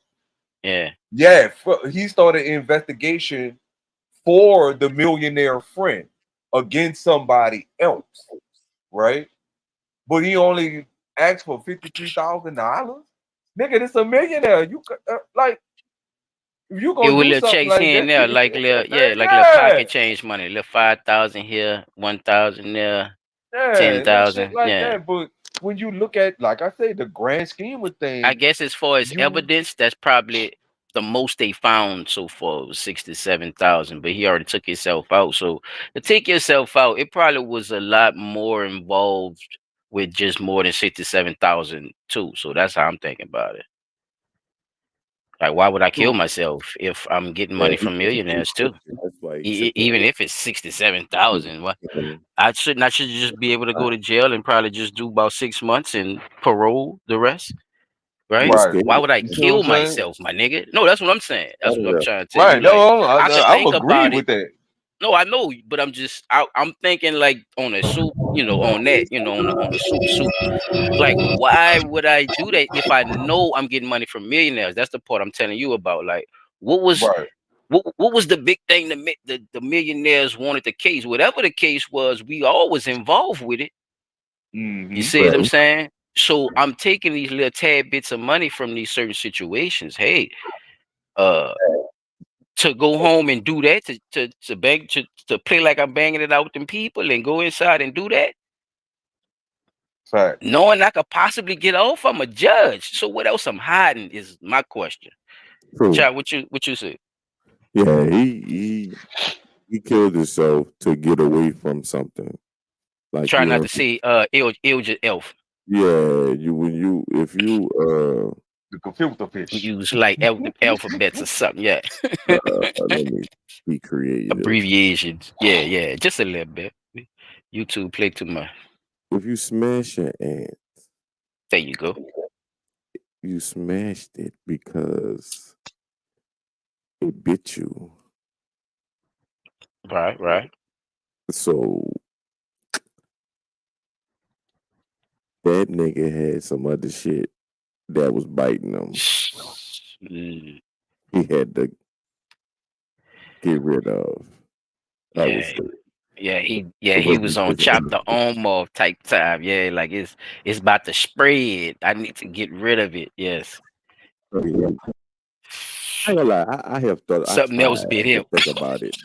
From him. Yeah, he started an investigation for the millionaire friend against somebody else, right? But he only asked for $53,000. Nigga, this a millionaire. You like, if you It gonna was do little something checks like here and that, there, like little, yeah, like little yeah, pocket change money, little 5,000 here, 1,000 there, yeah, little shit 10,000. like Yeah. that. But when you look at, like I say, the grand scheme of I things, guess as far as you evidence, that's probably the most they found so far was 67,000. But he already took himself out. So to take yourself out, it probably was a lot more involved with just more than 67,000 too. So that's how I'm thinking about it. Like, why would I kill myself if I'm getting money from millionaires too? That's why he took Even if it's 67,000, what I should just be able to go to jail and probably just do about 6 months and parole the rest, right? right. Why would I You see what kill I'm saying? myself, my nigga? No, that's what I'm saying. That's what I'm trying to tell Right. you. Like, No, I could I'm think agreed about it. with that. No, I know, but I'm thinking like on a soup, on that, on the soup. Like, why would I do that if I know I'm getting money from millionaires? That's the part I'm telling you about. Like, what was Right. what was the big thing the millionaires wanted the case? Whatever the case was, we all was involved with it. You see what I'm saying? So I'm taking these little tad bits of money from these certain situations. Hey, to go home and do that, to bang to play like I'm banging it out with them people and go inside and do that, Fact. knowing I could possibly get off, I'm a judge. So what else I'm hiding is my question. True. Chad, what you say? Yeah, he killed himself to get away from something. Like Try you not know, to say Ilja Elf. yeah, if you the computer fish use like alphabets or something. Yeah. let me be creative. Abbreviations. Yeah, just a little bit. YouTube play too much. If you smash your ant, there you go. You smashed it because it bit you. Right. So that nigga had some other shit that was biting him. He had to get rid of. He was on chop the arm off type time. Yeah, like it's about to spread. I need to get rid of it. Yes. I ain't gonna lie, I have thought Something else bit him. Think about it.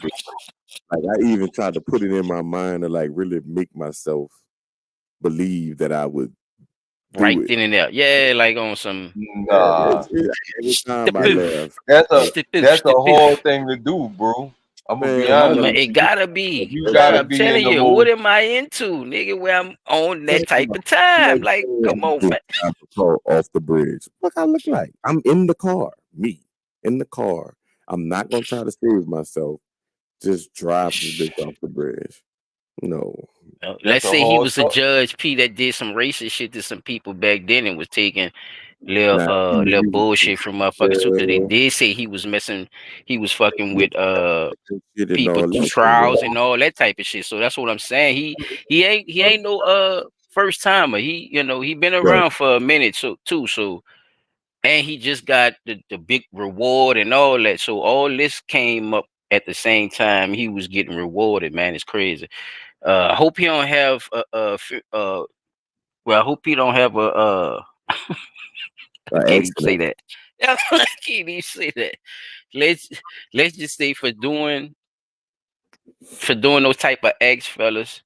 Like I even tried to put it in my mind to like really make myself believe that I would do right it. then and there. Yeah, like on some every time I laugh. That's a hard thing to do, bro. I'm gonna be honest. Man, it gotta be. You gotta I'm be telling in the you, mood. what am I into, nigga? Where I'm on that type of time. Like, come on, man. Off the bridge. What I look like? I'm in the car. Me in the car. I'm not gonna try to save myself. Just drive this bitch off the bridge. No. Let's say he was a judge P that did some racist shit to some people back then and was taking little bullshit from motherfuckers too. They did say he was fucking with people trials and all that type of shit. So that's what I'm saying. He ain't no first timer. He been around for a minute too. So and he just got the big reward and all that. So all this came up at the same time he was getting rewarded, man. It's crazy. I hope he don't have well, I hope he don't have I can't even say that. I can't even say that. Let's just say for doing those type of acts, fellas,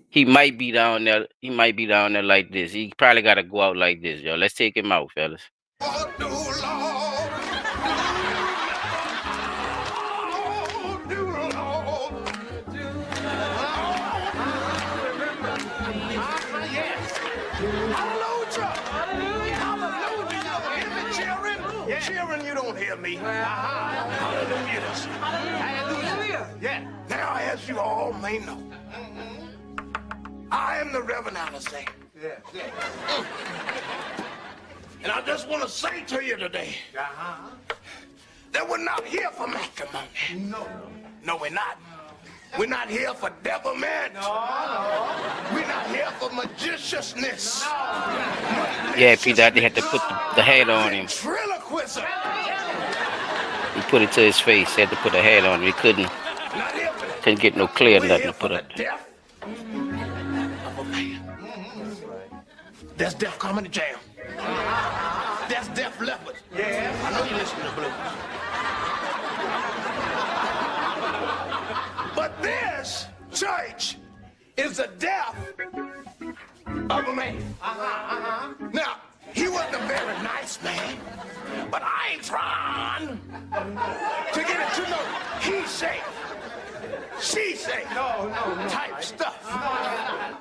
he might be down there. He might be down there like this. He probably got to go out like this, yo. Let's take him out, fellas. Cheering, you don't hear me. Hallelujah. Hallelujah. Yeah. Now, as you all may know, I am the Reverend Alice. And I just want to say to you today that we're not here for matrimony. No, we're not. We're not here for devilment. We're not here for magiciousness. Yeah, Peter, they had to put the hat on him. Ventriloquism. He put it to his face. He had to put a hat on him. He couldn't Couldn't get no clear We're nothing here to for put the up. death of a man. There's death coming to jail. There's death leopard. Yeah. I know you listen to blues. But this church is the death of a man. Now, he wasn't a very nice man, but I ain't trying to get it to know he say, she say, type stuff.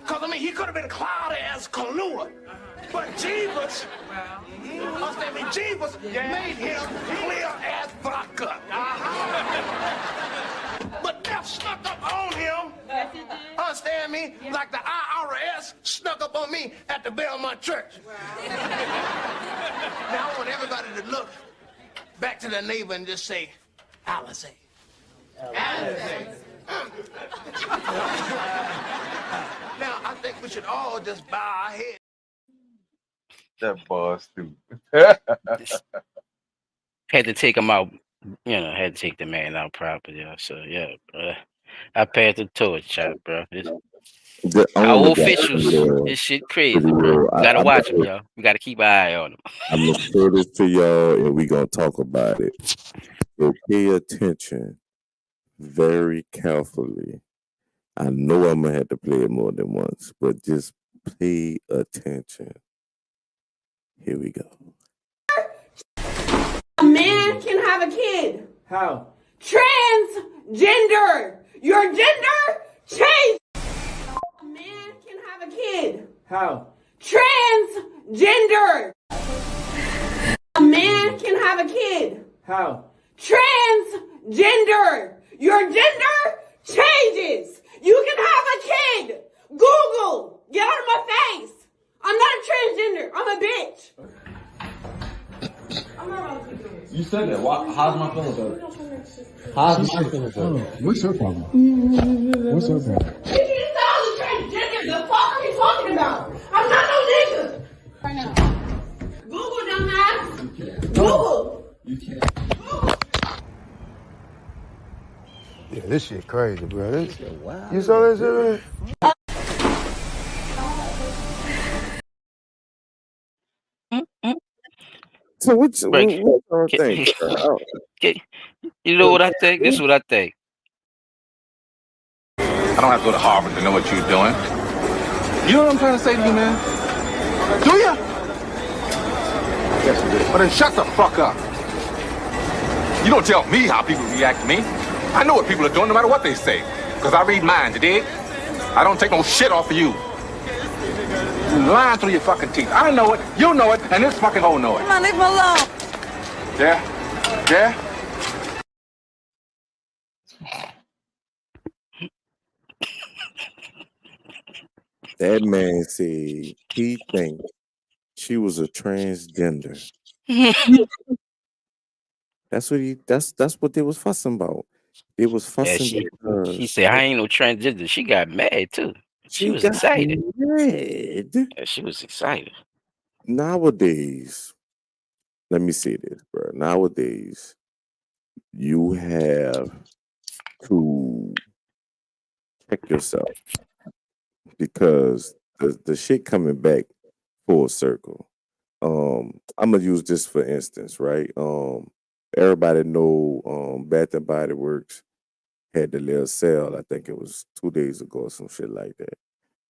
Because, I mean, he could have been cloudy as Kahlua, but Jesus, understand me, Jesus made him clear as vodka. But death snuck up on him, understand me, like the IRS snuck up on me at the Belmont Church. Now I want everybody to look back to their neighbor and just say, Alice. Alice. Now I think we should all just bow our heads. That boss stupid. Had to take him out. Had to take the man out proper. Yeah. So yeah, bro. I passed the torch, chop, bro. The Our only guy officials, this shit crazy, bro. You gotta watch them, y'all. You gotta keep an eye on them. I'm gonna show this to y'all, and we gonna talk about it. So pay attention very carefully. I know I'm gonna have to play it more than once, but just pay attention. Here we go. A man can have a kid. How? Transgender. Your gender changed. A man can have a kid. How? Transgender. A man can have a kid. How? Transgender. Your gender changes. You can have a kid. Google. Get out of my face. I'm not a transgender. I'm a bitch. I'm not wrong with you. You said that. How's my feelings hurt? How's my feelings hurt? What's your problem? What's your problem? If you sound a transgender, the fuck are you talking about? I'm not no nigga. Right now. Google, dumbass. Google. You can't. Yeah, this shit crazy, bro. You saw that shit, man? So what you think? You know what I think? This is what I think. I don't have to go to Harvard to know what you're doing. You know what I'm trying to say to you, man? Do ya? Yes, you do. Well, then shut the fuck up. You don't tell me how people react to me. I know what people are doing no matter what they say. Because I read minds, you dig? I don't take no shit off of you. You're lying through your fucking teeth. I know it, you know it, and this fucking hoe know it. Come on, leave me alone. Yeah? Yeah? That man said he think she was a transgender. That's what they was fussing about. They was fussing because she said, I ain't no transgender. She got mad too. She was got excited. mad. Yeah, she was excited. Nowadays, let me say this, bro. Nowadays, you have to check yourself because the shit coming back full circle. I'm gonna use this for instance, right? Everybody know Bath and Body Works had the little sale. I think it was 2 days ago or some shit like that.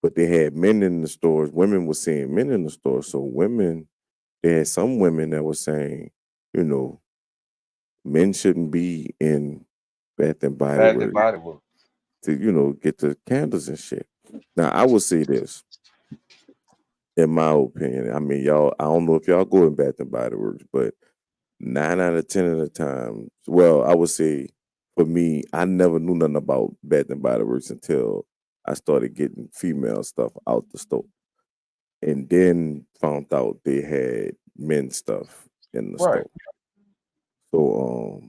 But they had men in the stores. Women were seeing men in the store. So they had some women that were saying, men shouldn't be in Bath and Body Works to, get the candles and shit. Now, I would say this, in my opinion. I mean, y'all, I don't know if y'all go in Bath and Body Works, but 9 out of 10 of the time, well, I would say for me, I never knew nothing about Bath and Body Works until I started getting female stuff out the store. And then found out they had men's stuff in the store. So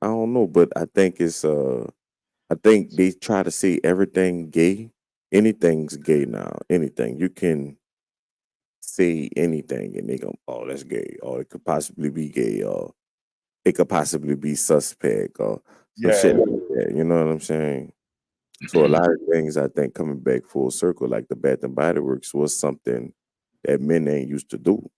I don't know, but I think I think they try to say everything gay. Anything's gay now. Anything. You can say anything and they go, oh, that's gay, or it could possibly be gay, or it could possibly be suspect, or some shit like that. You know what I'm saying? So a lot of things I think coming back full circle, like the Bath and Body Works, was something that men ain't used to do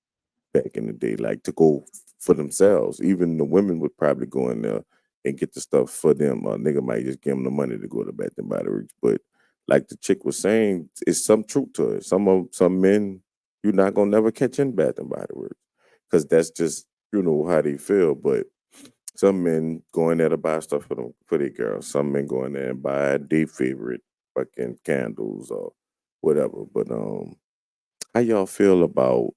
back in the day, like to go for themselves. Even the women would probably go in there and get the stuff for them. A nigga might just give them the money to go to Bath and Body Works. But like the chick was saying, it's some truth to it. Some men you're not gonna never catch in Bath and Body Works because that's just how they feel. But some men go in there to buy stuff for their girls. Some men go in there and buy their favorite fucking candles or whatever. But how y'all feel about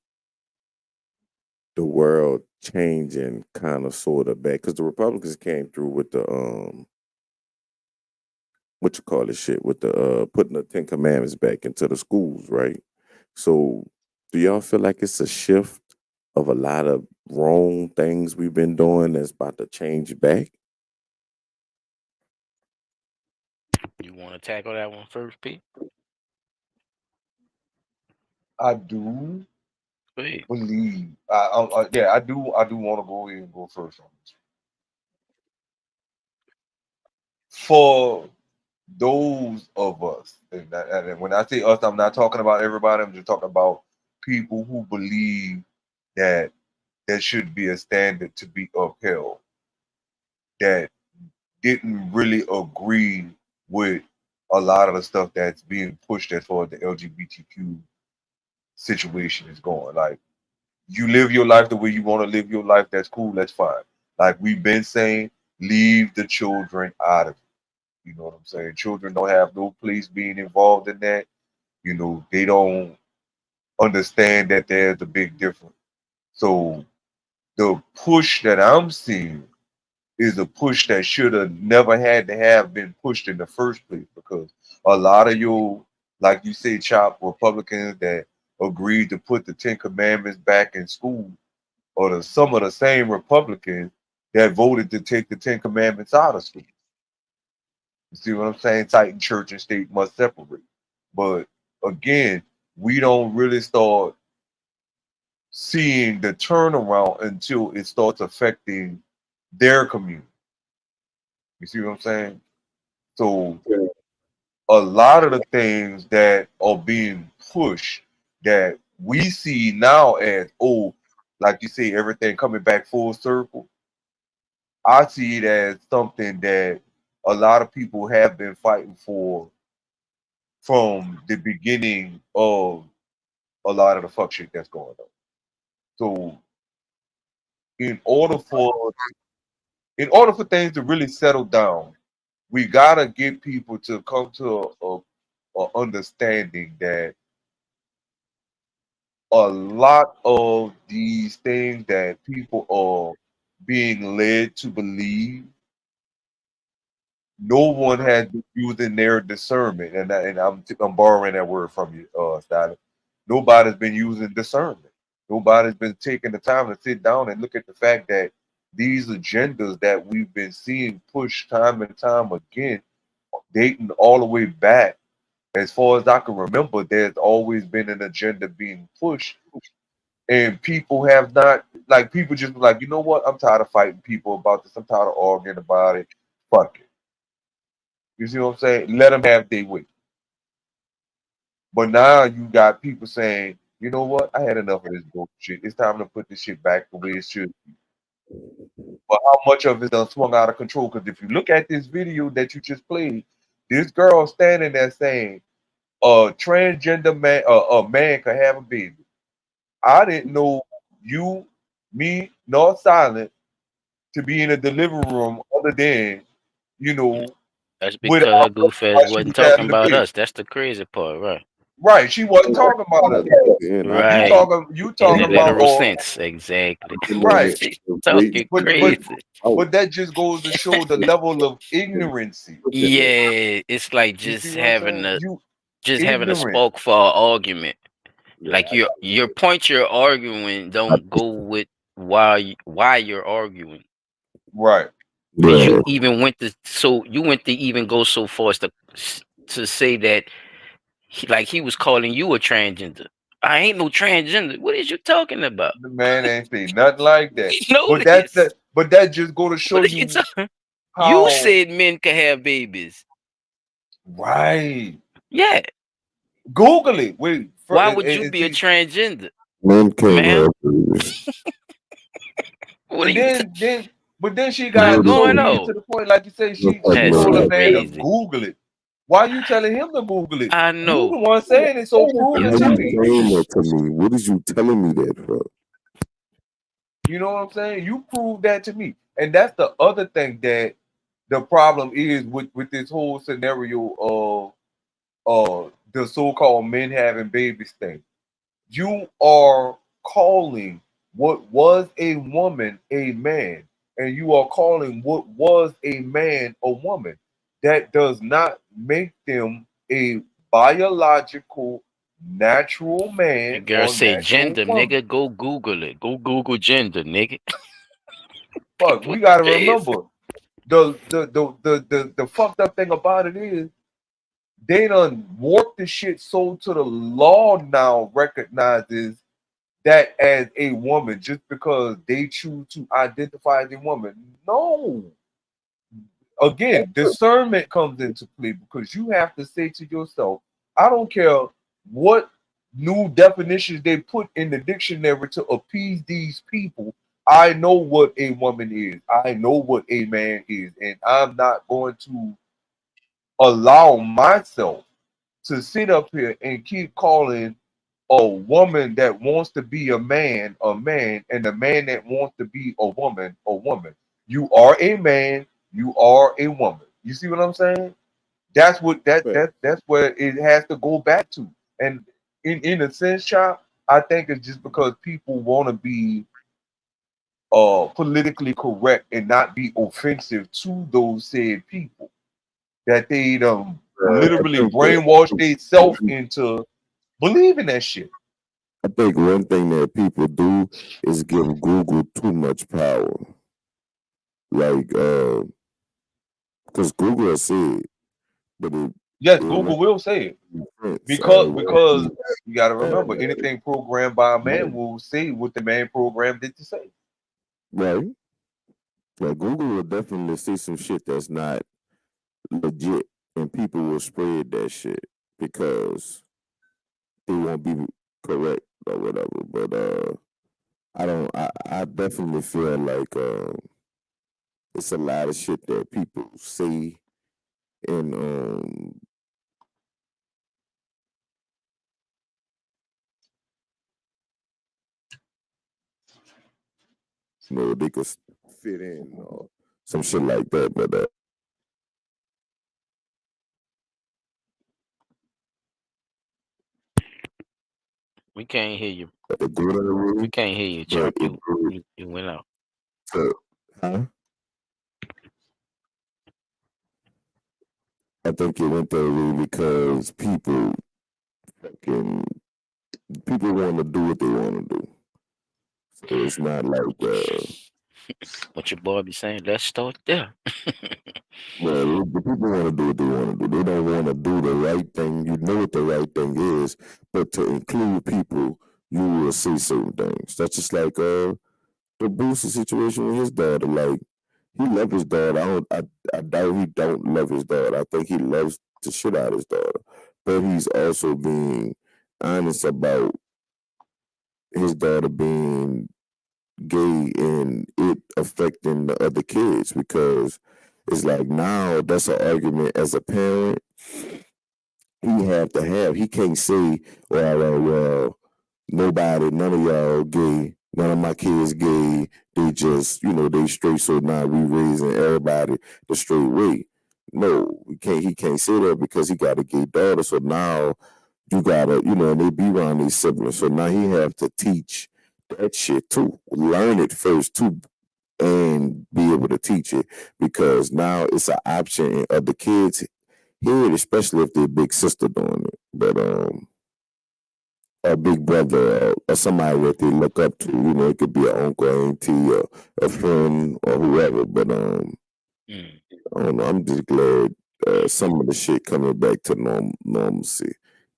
the world changing kind of sort of back? Because the Republicans came through with the what you call this shit, with the putting the 10 Commandments back into the schools, right? So do y'all feel like it's a shift of a lot of wrong things we've been doing that's about to change back? You want to tackle that one first, Pete? I do Wait. believe. Yeah, I do. I do want to go ahead and go first on this. For those of us, and when I say us, I'm not talking about everybody. I'm just talking about people who believe that there should be a standard to be upheld, that didn't really agree with a lot of the stuff that's being pushed as far as the LGBTQ situation is going. Like, you live your life the way you want to live your life. That's cool. That's fine. Like we've been saying, leave the children out of it. You know what I'm saying? Children don't have no place being involved in that. They don't understand that there's a big difference. So the push that I'm seeing is a push that should have never had to have been pushed in the first place, because a lot of you, like you say, Chop, Republicans that agreed to put the 10 Commandments back in school, or some of the same Republicans that voted to take the 10 Commandments out of school. You see what I'm saying? Titan church and state must separate. But again, we don't really start seeing the turnaround until it starts affecting their community. You see what I'm saying? So a lot of the things that are being pushed that we see now as, oh, like you say, everything coming back full circle. I see it as something that a lot of people have been fighting for from the beginning of a lot of the fuck shit that's going on. So in order for things to really settle down, we gotta get people to come to a understanding that a lot of these things that people are being led to believe, no one has been using their discernment, and I'm borrowing that word from you, Styler. Nobody's been using discernment. Nobody's been taking the time to sit down and look at the fact that these agendas that we've been seeing pushed time and time again, dating all the way back, as far as I can remember, there's always been an agenda being pushed, and people have not, like, people just be like, you know what? I'm tired of fighting people about this. I'm tired of arguing about it. Fuck it. You see what I'm saying? Let them have their way. But now you got people saying, you know what? I had enough of this bullshit. It's time to put this shit back the way it should be. But how much of it done swung out of control? Because if you look at this video that you just played, this girl standing there saying, a transgender man, a man could have a baby. I didn't know you, me, nor Silent to be in a delivery room other than, That's with because her goof ass while she wasn't was talking having the about baby. us. That's the crazy part, right? Right, she wasn't talking about us. Right. You In talking the about, literal sense, exactly. right. She's talking crazy. But that just goes to show the level of ignorancy. Yeah, it's like You see what I'm saying? You having a ignorant. spoke for an argument. Like your point you're arguing don't go with why you're arguing. Right. Because you even went to even go so far as to say that he was calling you a transgender. I ain't no transgender. What is you talking about? The man ain't say nothing like that. Know But this. that just go to show What are you you talking? You said men can have babies. Right. Yeah. Google it. Wait. Why would you be a transgender? Men can't Ma'am? have babies. What are And you then she What's got going so on? to the point, like you say, she That's told a man to crazy. Google it. Why you telling him to Google it? I You know. the one saying it, so prove How it to you me. saying that to me? What is you telling me that for? You know what I'm saying? You prove that to me. And that's the other thing that the problem is with this whole scenario of the so-called men having babies thing. You are calling what was a woman a man, and you are calling what was a man a woman. That does not make them a biological, natural The man girl or say natural gender, woman. nigga. Go Google it. Go Google gender, nigga. Fuck, we gotta remember the fucked up thing about it is they done warped the shit so to the law now recognizes that as a woman just because they choose to identify as a woman. No. Again, discernment comes into play because you have to say to yourself, I don't care what new definitions they put in the dictionary to appease these people. I know what a woman is. I know what a man is. And I'm not going to allow myself to sit up here and keep calling a woman that wants to be a man, and a man that wants to be a woman, a woman. You are a man, you are a woman. You see what I'm saying? That's what that's where it has to go back to. And in a sense, child, I think it's just because people want to be politically correct and not be offensive to those said people that they literally brainwash themselves into believing that shit. I think one thing that people do is give Google too much power. Like, because Google has said, but Yes, Google will say it because you got to remember anything programmed by a man will say what the man programmed it to say. Right. Like Google will definitely say some shit that's not legit, and people will spread that shit because they won't be correct or whatever. But I don't. I definitely feel like it's a lot of shit that people say and they could fit in or some shit like that. But We can't hear you. we We can't hear you, Chump. You went out. Huh? I think it went that way because people want to do what they want to do. So it's not like What your boy be saying? Let's start there. well, the people want to do what they want to do. They don't want to do the right thing. You know what the right thing is, but to include people, you will say certain things. That's just like the Boosie situation with his daughter. Like he loved his daughter. I doubt he don't love his daughter. I think he loves the shit out of his daughter, but he's also being honest about his daughter being gay and it affecting the other kids because it's like now that's an argument as a parent he can't say well none of y'all gay, none of my kids gay, they just they straight, so now we raising everybody the straight way. No, he can't say that because he got a gay daughter, so now you gotta and they be around these siblings, so now he have to teach that shit too, learn it first too, and be able to teach it because now it's an option and other kids hear it, especially if their big sister doing it. But a big brother or somebody that they look up to, it could be an uncle, auntie, or a friend or whoever. But I don't know. I'm just glad some of the shit coming back to normalcy.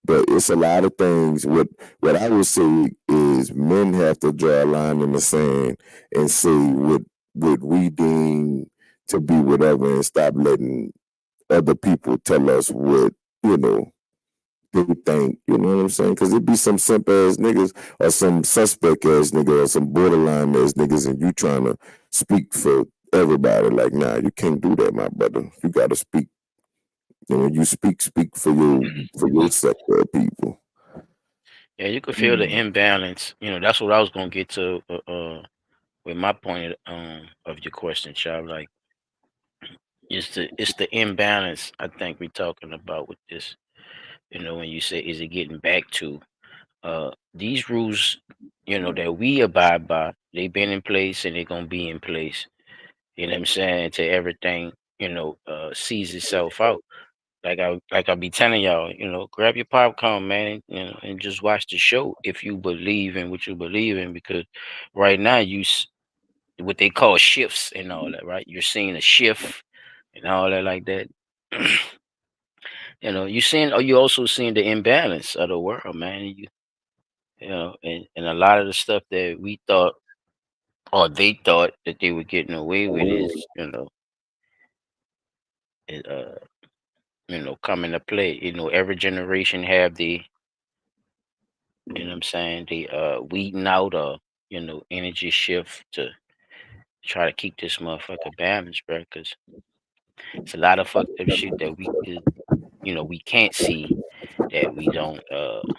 But it's a lot of things. What I would say is men have to draw a line in the sand and say what we deem to be whatever and stop letting other people tell us what, you know, they think, you know what I'm saying? Because it be some simp ass niggas or some suspect ass nigga or some borderline ass niggas, and you trying to speak for everybody. Like, nah, you can't do that, my brother. You got to speak. And when you speak for your sector of people. Yeah, you could feel the imbalance. You know, that's what I was gonna get to with my point of your question, child. Like, it's the imbalance I think we're talking about with this. You know, when you say, is it getting back to these rules, you know, that we abide by, they've been in place and they're gonna be in place. You know what I'm saying? Until everything, you know, sees itself out. Like I be telling y'all, you know, grab your popcorn, man, you know, and just watch the show if you believe in what you believe in. Because right now, what they call shifts and all that, right? You're seeing a shift and all that like that. You know, you also seeing the imbalance of the world, man. You know, and a lot of the stuff that we thought or they thought that they were getting away with is, it, come into play. You know, every generation have the, you know what I'm saying, the weeding out or, you know, energy shift to try to keep this motherfucker balanced, bro. Because it's a lot of fucked up shit that we could, you know, we can't see, that we don't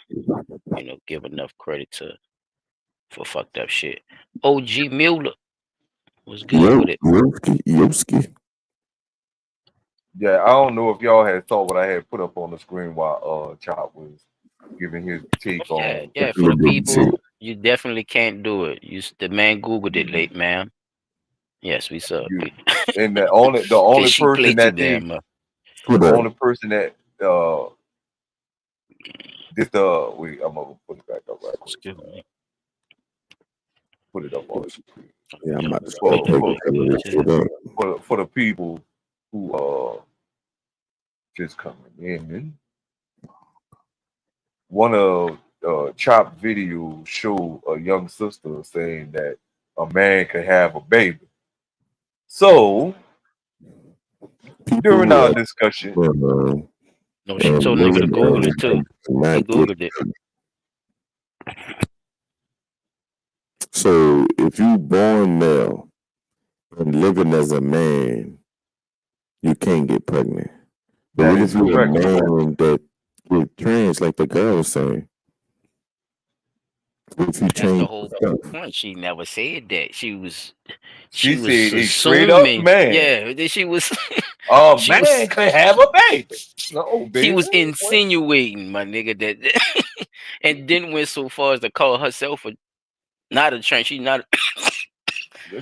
you know, give enough credit to for fucked up shit. OG Mueller was good with it. Yoski. Yeah, I don't know if y'all had saw what I had put up on the screen while Chop was giving his take on. Yeah, for the people, you definitely can't do it. The man Googled it late, ma'am. Yes, we saw it. And the only she person played that too they, damn much. the only person that wait, I'm gonna put it back up right quick. Excuse me. Put it up on the screen. Yeah, I'm about to start taking some of this shit up. For the people who just coming in. One of Chop video showed a young sister saying that a man could have a baby. So during our discussion, no, she told nigga to Google it too. He Googled it. So if you born male and living as a man, you can't get pregnant. But what if you're a man that get trans, like the girl was saying? If you That's change the whole stuff. point. She never said that. She was said a straight up assuming, man. Yeah, she was. A man could have a baby. No, baby. She was insinuating, my nigga, that, and then went so far as to call herself not a trans. She's not.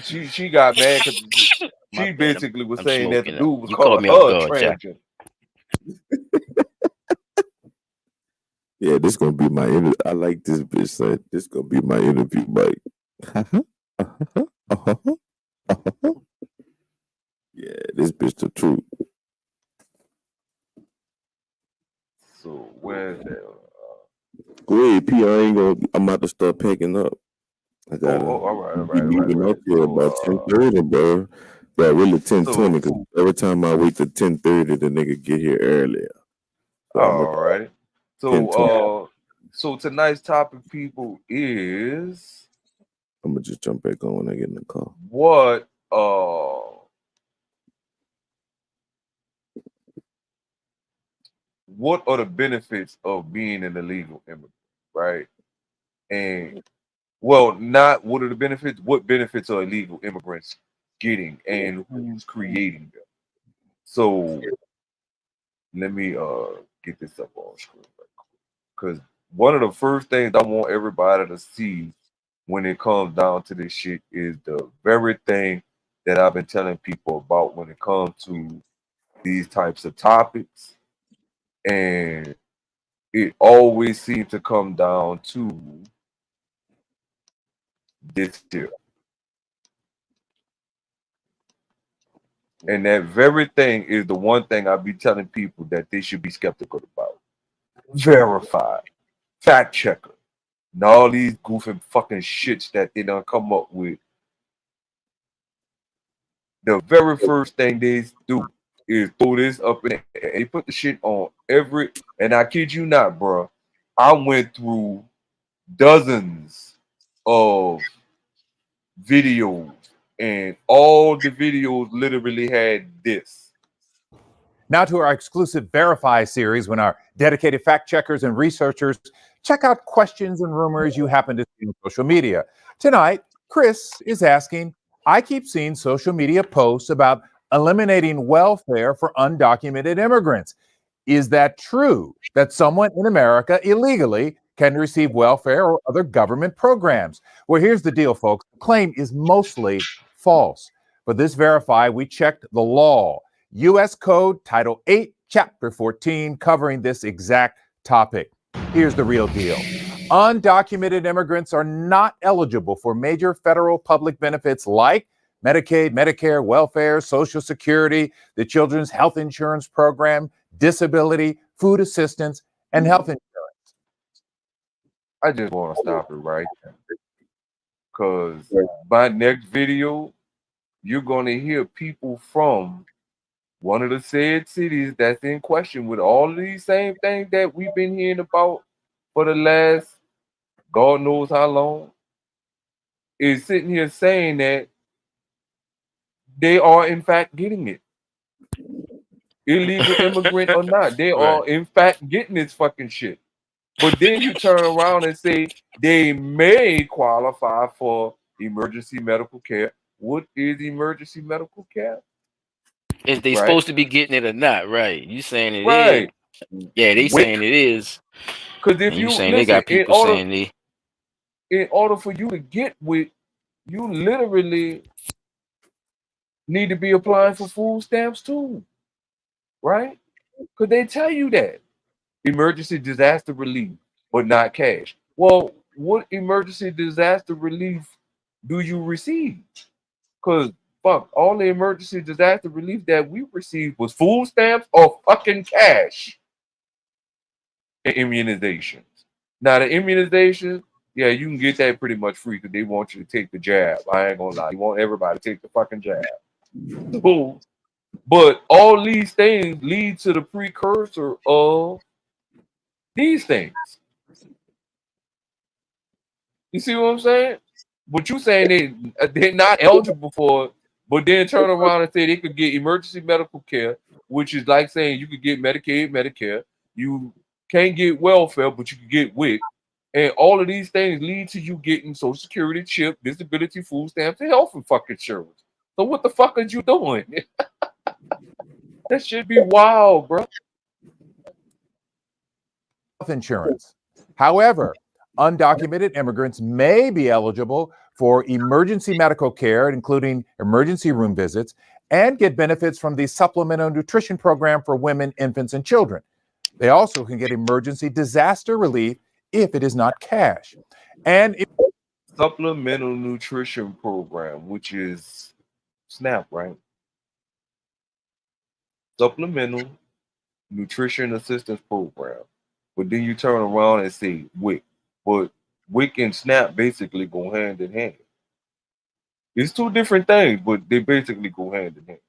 She got mad because she basically was saying that the dude was You calling called me her off guard, transgender. Yeah, this gonna be my interview. I like this bitch said this gonna be my interview, Mike. Yeah, this bitch the truth. So where's that? Go ahead, P. I'm about to start packing up. I gotta all right. be leaving up here about 10:30, bro. But really 10:20, because every time I wait to 10:30, the nigga get here earlier. So All right. So tonight's topic, people, is I'm gonna just jump back on when I get in the car. What are the benefits of being an illegal immigrant, right? And well, not what are the benefits, what benefits are illegal immigrants getting and who's creating them? So let me get this up on screen right quick. Because one of the first things I want everybody to see when it comes down to this shit is the very thing that I've been telling people about when it comes to these types of topics. And it always seems to come down to this here. And that very thing is the one thing I be telling people that they should be skeptical about. Verified, fact checker, and all these goofy fucking shits that they done come up with. the very first thing they do is throw this up in the air. They put the shit on every, and I kid you not, bro. I went through dozens of videos, and all the videos literally had this. Now to our exclusive Verify series, when our dedicated fact checkers and researchers check out questions and rumors you happen to see on social media. Tonight, Chris is asking, I keep seeing social media posts about eliminating welfare for undocumented immigrants. Is that true that someone in America illegally can receive welfare or other government programs? Well, here's the deal, folks. The claim is mostly false. For this Verify, we checked the law. U.S. Code, Title 8, Chapter 14, covering this exact topic. Here's the real deal. Undocumented immigrants are not eligible for major federal public benefits like Medicaid, Medicare, welfare, Social Security, the Children's Health Insurance Program, disability, food assistance, and health insurance. I just want to stop it right there. Because my next video, you're going to hear people from one of the said cities that's in question with all of these same things that we've been hearing about for the last God knows how long, is sitting here saying that they are in fact getting it. Illegal immigrant or not, they are in fact getting this fucking shit. But then you turn around and say they may qualify for emergency medical care. What is emergency medical care? Is they Right. supposed to be getting it or not? Right? You saying it Right. is? Yeah, they saying it is. Because if And you you saying listen, they got people saying they. in order for you to get with, you literally need to be applying for food stamps too, right? Because they tell you that emergency disaster relief, but not cash. Well, what emergency disaster relief do you receive? Because fuck, all the emergency disaster relief that we received was food stamps or fucking cash and immunizations. Now the immunization, yeah, you can get that pretty much free because they want you to take the jab. I ain't gonna lie, you want everybody to take the fucking jab. So, but all these things lead to the precursor of these things. You see what I'm saying? But you saying they're not eligible for it, but then turn around and say they could get emergency medical care, which is like saying you could get Medicaid, Medicare. You can't get welfare, but you can get WIC. And all of these things lead to you getting Social Security, CHIP, disability, food stamps, and health and fucking insurance. So what the fuck are you doing? That should be wild, bro. Health insurance. However, undocumented immigrants may be eligible for emergency medical care, including emergency room visits, and get benefits from the Supplemental Nutrition Program for women, infants, and children. They also can get emergency disaster relief if it is not cash. And Supplemental Nutrition Program, which is SNAP, right? Supplemental Nutrition Assistance Program. But then you turn around and say WIC. But WIC and SNAP basically go hand in hand. It's two different things, but they basically go hand in hand.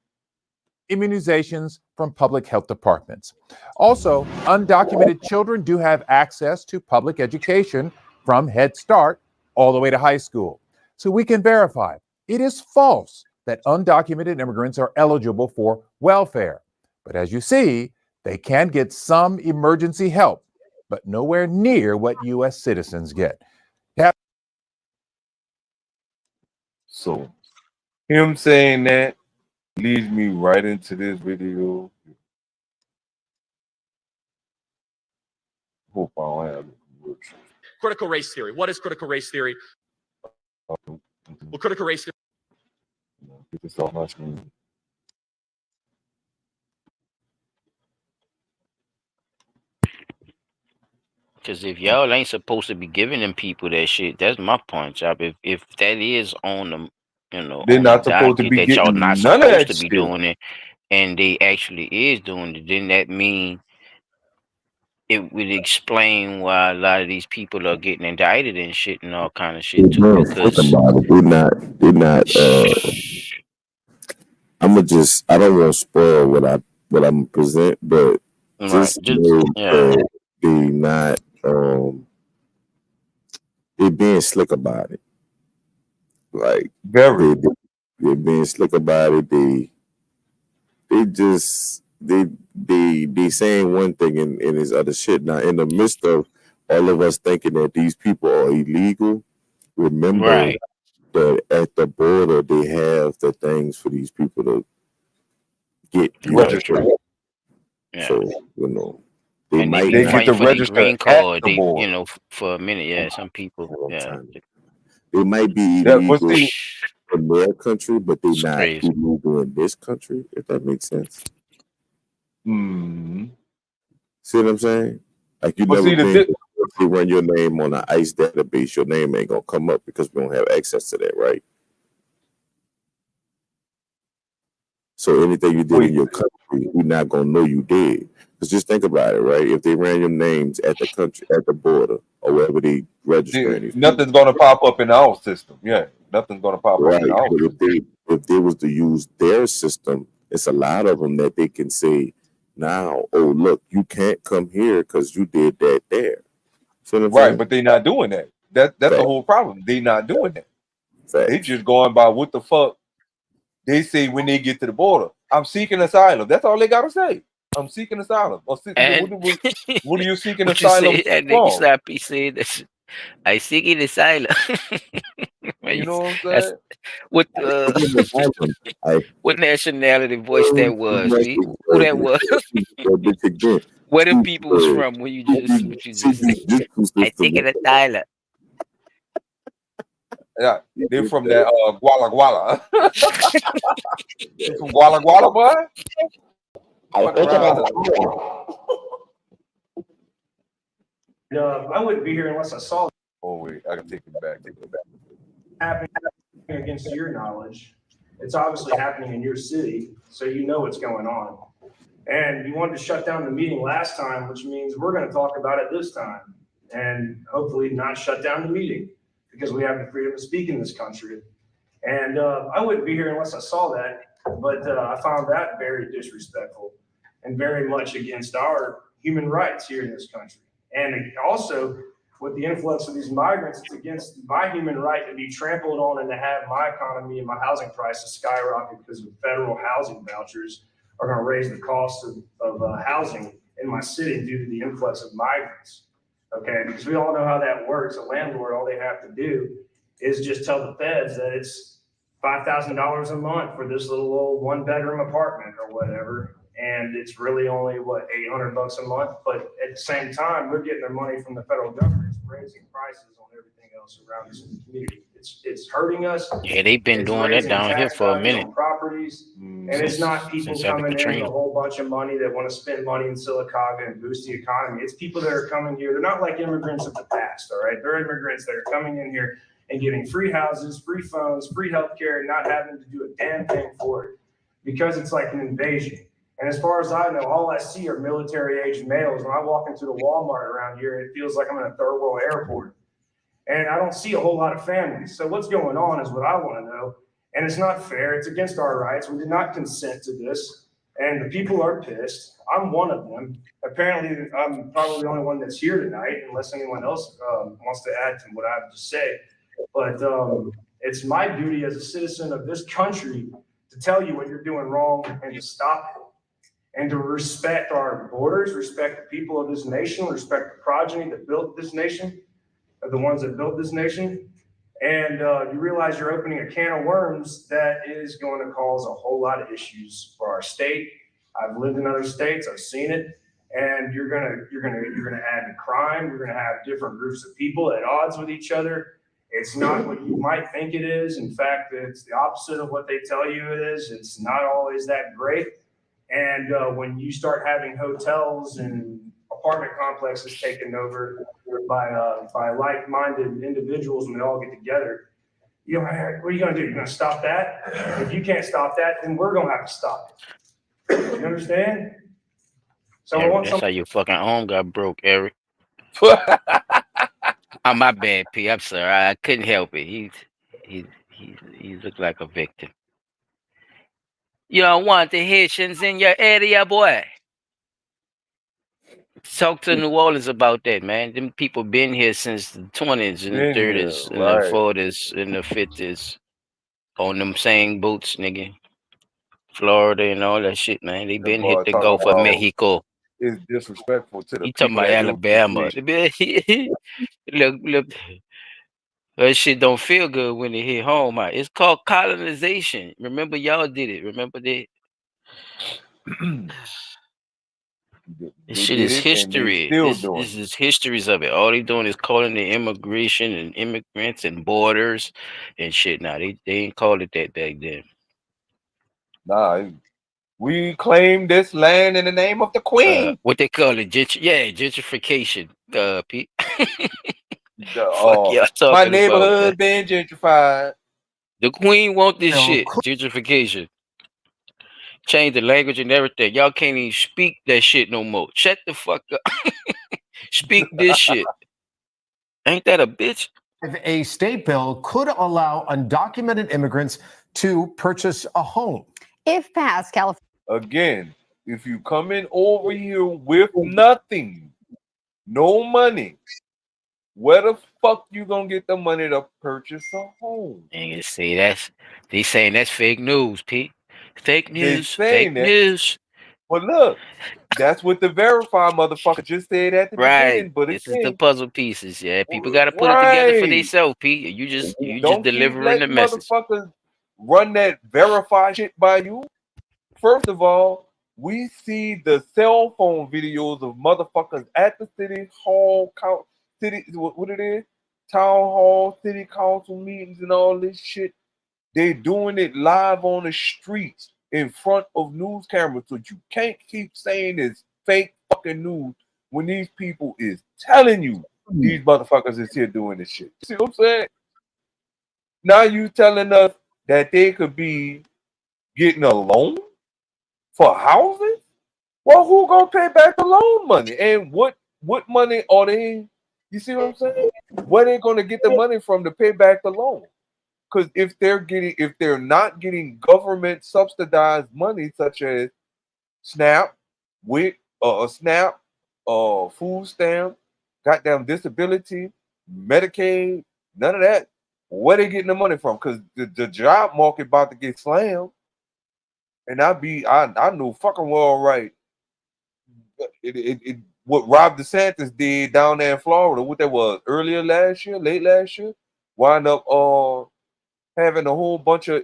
Immunizations from public health departments. Also, undocumented children do have access to public education from Head Start all the way to high school. So we can verify it is false that undocumented immigrants are eligible for welfare. But as you see, they can get some emergency help, but nowhere near what U.S. citizens get. So him saying that leads me right into this video. Hope I don't have it. Critical race theory. What is critical race theory? Well, critical race theory. Get this off my screen. Because if y'all ain't supposed to be giving them people that shit, that's my point, job. If that is on them, you know, They're on not the supposed to docket be that y'all getting not none of supposed that to be shit. doing it, and they actually is doing it, then that mean it would explain why a lot of these people are getting indicted and shit and all kind of shit too. Bro, Because think about it. They're not I don't want to spoil what I'm gonna present, but Right. just know that they being slick about it. Like Very. they're being slick about it. They saying one thing and it's other shit. Now in the midst of all of us thinking that these people are illegal, remember Right. that at the border they have the things for these people to get Register. Yeah. So you know they And they might be not. fighting for their register green at card. the They, border. for a minute. Yeah, some people. Yeah, They might be That, but illegal see, in their country, but they're it's not crazy. illegal in this country. If that makes sense. See what I'm saying? Like you But never see, been. If they run your name on an ICE database, your name ain't gonna come up because we don't have access to that, right? So anything you did in your country, we're not gonna know you did. Because just think about it, right? If they ran your names at the border, or wherever they register anything, nothing's gonna pop up in our system. Yeah, nothing's gonna pop up right? in our But system. if they was to use their system, it's a lot of them that they can say now, oh look, you can't come here because you did that there. See what I'm Right, saying? but they're not doing that. That's the Fact. whole problem. They're not doing that. Fact. They just going by what the fuck they say when they get to the border. I'm seeking asylum. That's all they gotta say. I'm seeking asylum. Or And what are you seeking what you asylum say? That nigga from? Slappy said that I seeking asylum. You know what I'm That's saying? what I what nationality voice that was? Who that was? Where the people was from? When you just what you just said? I seeking asylum. Yeah, they're from that Guala Guala. You from Guala Guala, boy? Fuck around. I wouldn't be here unless I saw it Oh wait, I can take it back. happening against your knowledge. It's obviously happening in your city, so you know what's going on. And you wanted to shut down the meeting last time, which means we're going to talk about it this time, and hopefully not shut down the meeting because we have the freedom to speak in this country. And I wouldn't be here unless I saw that, but I found that very disrespectful and very much against our human rights here in this country. And also, with the influx of these migrants, it's against my human right to be trampled on and to have my economy and my housing prices skyrocket because of federal housing vouchers are going to raise the cost of housing in my city due to the influx of migrants. Okay, because we all know how that works. A landlord, all they have to do is just tell the feds that it's $5,000 a month for this little old one-bedroom apartment or whatever, and it's really only what $800 a month. But at the same time, we're getting their money from the federal government. It's raising prices on everything else around us in the community. It's hurting us. Yeah, they've been It's doing that raising down here tax for a values minute. on properties, and it's not people since after coming in with Katrina. a whole bunch of money that want to spend money in Silicaga and boost the economy. It's people that are coming here. They're not like immigrants of the past, all right? They're immigrants that are coming in here and getting free houses, free phones, free healthcare, and not having to do a damn thing for it because it's like an invasion. And as far as I know, all I see are military-aged males. When I walk into the Walmart around here, it feels like I'm in a third world airport. And I don't see a whole lot of families. So what's going on is what I want to know. And it's not fair. It's against our rights. We did not consent to this. And the people are pissed. I'm one of them. Apparently, I'm probably the only one that's here tonight, unless anyone else wants to add to what I have to say. But it's my duty as a citizen of this country to tell you what you're doing wrong and to stop it. And to respect our borders, respect the people of this nation, respect the progeny that built this nation, the ones that built this nation. And you realize you're opening a can of worms that is going to cause a whole lot of issues for our state. I've lived in other states, I've seen it, and you're gonna add to crime. You're gonna have different groups of people at odds with each other. It's not what you might think it is. In fact, it's the opposite of what they tell you it is. It's not always that great. And when you start having hotels and apartment complexes taken over by like-minded individuals when they all get together, you know, what are you going to do? You're going to stop that? If you can't stop that, then we're going to have to stop it. You understand? So Eric, that's how your fucking arm got broke, Eric. Oh, my bad, P. I'm sorry. I couldn't help it. He looked like a victim. You don't want the Haitians in your area, boy. Talk to New Orleans about that, man. Them people been here since the 20s and the Been here, 30s and the right? 40s and the 50s on them same boats, nigga. Florida and all that shit, man. They Them been hit boys the talking Gulf of about Mexico. it's disrespectful to the You talking people about that do this Alabama. shit. Look, that shit don't feel good when they hit home. Right? It's called colonization. Remember, y'all did it. Remember that? This They shit did is it, and they history. still This doing is it. histories of it. All they doing is calling the immigration and immigrants and borders and shit. Now they ain't called it that back then. Nah, we claim this land in the name of the Queen. What they call it? Gentrification. Pete. The, Fuck y'all my talking about, man. neighborhood being gentrified. The Queen want this No, shit. Gentrification. Change the language and everything. Y'all can't even speak that shit no more. Shut the fuck up. Speak this shit. Ain't that a bitch? A state bill could allow undocumented immigrants to purchase a home. If passed, California. Again, if you come in over here with nothing, no money, where the fuck you gonna get the money to purchase a home? And see, they saying that's fake news, Pete. Fake They news. saying Fake that, news. but look, that's what the verified motherfucker just said at the Right. beginning. But This is the again, puzzle pieces. Yeah, people got to put it together for right? themselves, Pete. You just Don't keep delivering the letting message. motherfuckers run that verified shit by you. First of all, we see the cell phone videos of motherfuckers at the city hall, what it is, town hall, city council meetings, and all this shit. They doing it live on the streets in front of news cameras. So you can't keep saying it's fake fucking news when these people is telling you these motherfuckers is here doing this shit. See what I'm saying? Now you telling us that they could be getting a loan for housing? Well, who gonna pay back the loan money? And what money are they? You see what I'm saying? Where they gonna get the money from to pay back the loan? Because if they're not getting government subsidized money such as SNAP, SNAP, food stamp, goddamn disability, Medicaid, none of that. Where they getting the money from? Because the job market about to get slammed. And I know fucking well right. What Rob DeSantis did down there in Florida, what that was earlier last year, late last year, wind up having a whole bunch of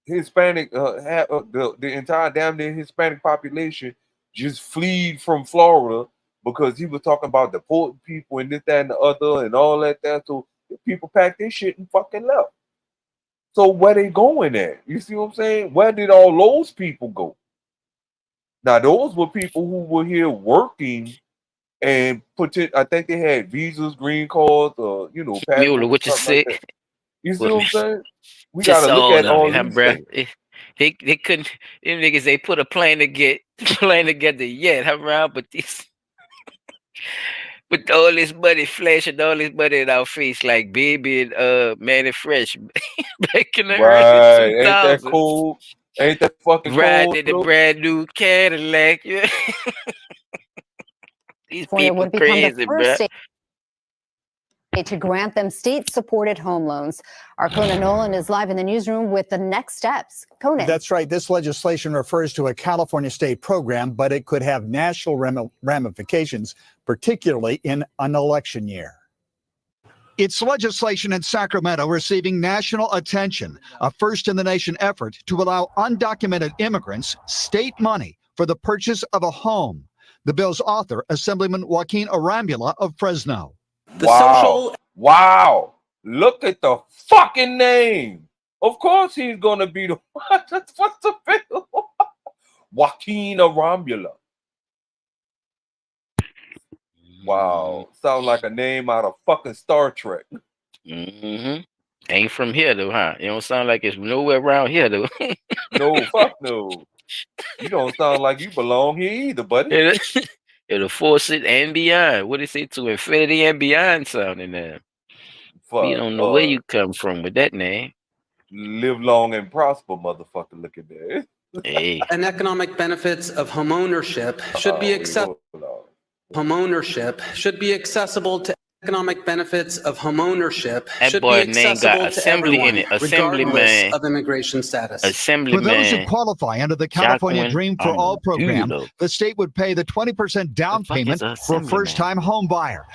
Hispanic the entire damn near Hispanic population just fleed from Florida because he was talking about deporting people and this, that, and the other and all that. So the people packed their shit and fucking left. So where they going at? You see what I'm saying? Where did all those people go? Now those were people who were here working and I think they had visas, green cards, or Mueller, passports, what you something like say? that. You see What what I'm saying? We just gotta look all at of all it, huh, these bruh? things. They couldn't. Them niggas they put a plane together yet, huh, bro? But this. With all this money flashing, all this money in our face, like Baby and Manny Fresh back in the early Right. Ain't that 2000s. cool? Ain't that fucking cool? Riding in the brand new Cadillac. Yeah. These California people would become the crazy, first bruh. state to grant them state-supported home loans. Our Conan Nolan is live in the newsroom with the next steps. Conan. That's right. This legislation refers to a California state program, but it could have national ramifications, particularly in an election year. It's legislation in Sacramento receiving national attention, a first-in-the-nation effort to allow undocumented immigrants state money for the purchase of a home. The bill's author, Assemblyman Joaquin Arambula of Fresno. Wow. Look at the fucking name. Of course he's gonna be the what's the bill? Joaquin Arambula. Wow. Sound like a name out of fucking Star Trek. Mm-hmm. Ain't from here though, huh? You don't sound like it's nowhere around here though. No, fuck no. You don't sound like you belong here either, buddy. It'll force it and beyond. What is it to infinity and beyond sounding there? We don't know where you come from with that name. live long and prosper, motherfucker. Look at that. Hey. And economic benefits of homeownership should be accessible. Homeownership should be accessible to economic benefits of homeownership That should boy be name got accessible to assembly everyone, in it. regardless Assemblyman. of immigration status. For those who Assemblyman. qualify under the California Jacqueline Dream for All program, Arnoldulo. the state would pay the 20% down The fuck is payment a for a assemblyman? first-time home buyer.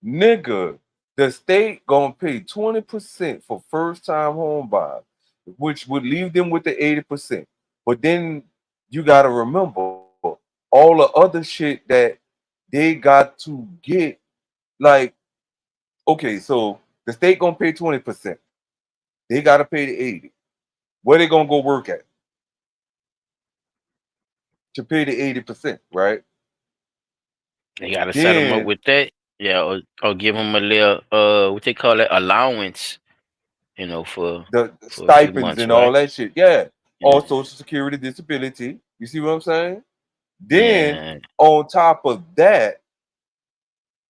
Nigga, the state gonna pay 20% for first time home buyers, which would leave them with the 80%. But then you gotta remember all the other shit that they got to get. Like, okay, so the state gonna pay 20%. They gotta pay the 80. Where they gonna go work at to pay the 80%, right? They gotta set them up Then with that. Yeah, or give them a little what they call it, allowance, you know, for the a few stipends months, and all right? that shit. Yeah. Yeah. All Social Security, disability. You see what I'm saying? Then Yeah. on top of that,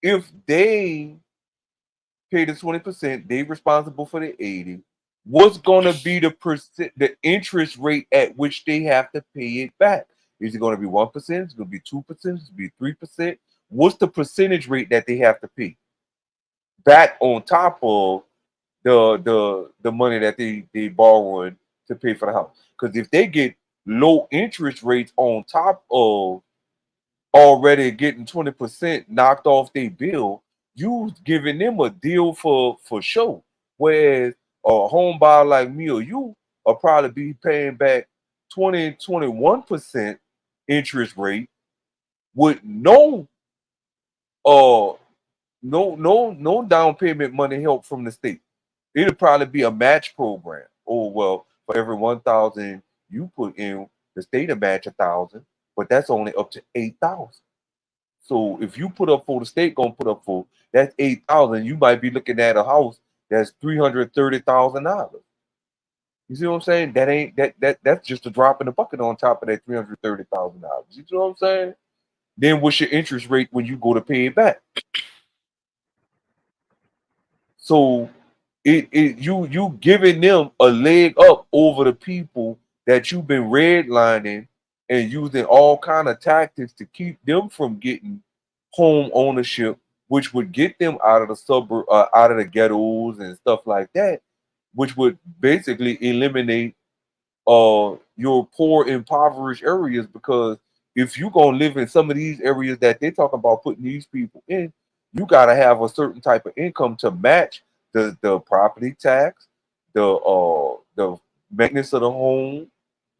if they pay the 20%, they responsible for the 80. What's gonna be the interest rate at which they have to pay it back? Is it gonna be 1%? Is it gonna be 2%? Is it gonna be 3%? What's the percentage rate that they have to pay back on top of the money that they borrowing to pay for the house? Because if they get low interest rates on top of already getting 20% knocked off their bill, you giving them a deal for sure. Whereas a home buyer like me or you will probably be paying back 21% interest rate with no no down payment money help from the state. It'll probably be a match program. Oh well, for every 1,000 you put in, the state will match 1,000, but that's only up to 8,000. So if you put up for the state gonna put up for, that's 8,000. You might be looking at a house that's $330,000. You see what I'm saying? That ain't that's just a drop in the bucket on top of that $330,000. You see what I'm saying? Then what's your interest rate when you go to pay it back? So you giving them a leg up over the people that you've been redlining and using all kind of tactics to keep them from getting home ownership, which would get them out of the suburb, out of the ghettos and stuff like that, which would basically eliminate your poor, impoverished areas. Because if you're gonna live in some of these areas that they're talking about putting these people in, you gotta have a certain type of income to match the property tax, the maintenance of the home.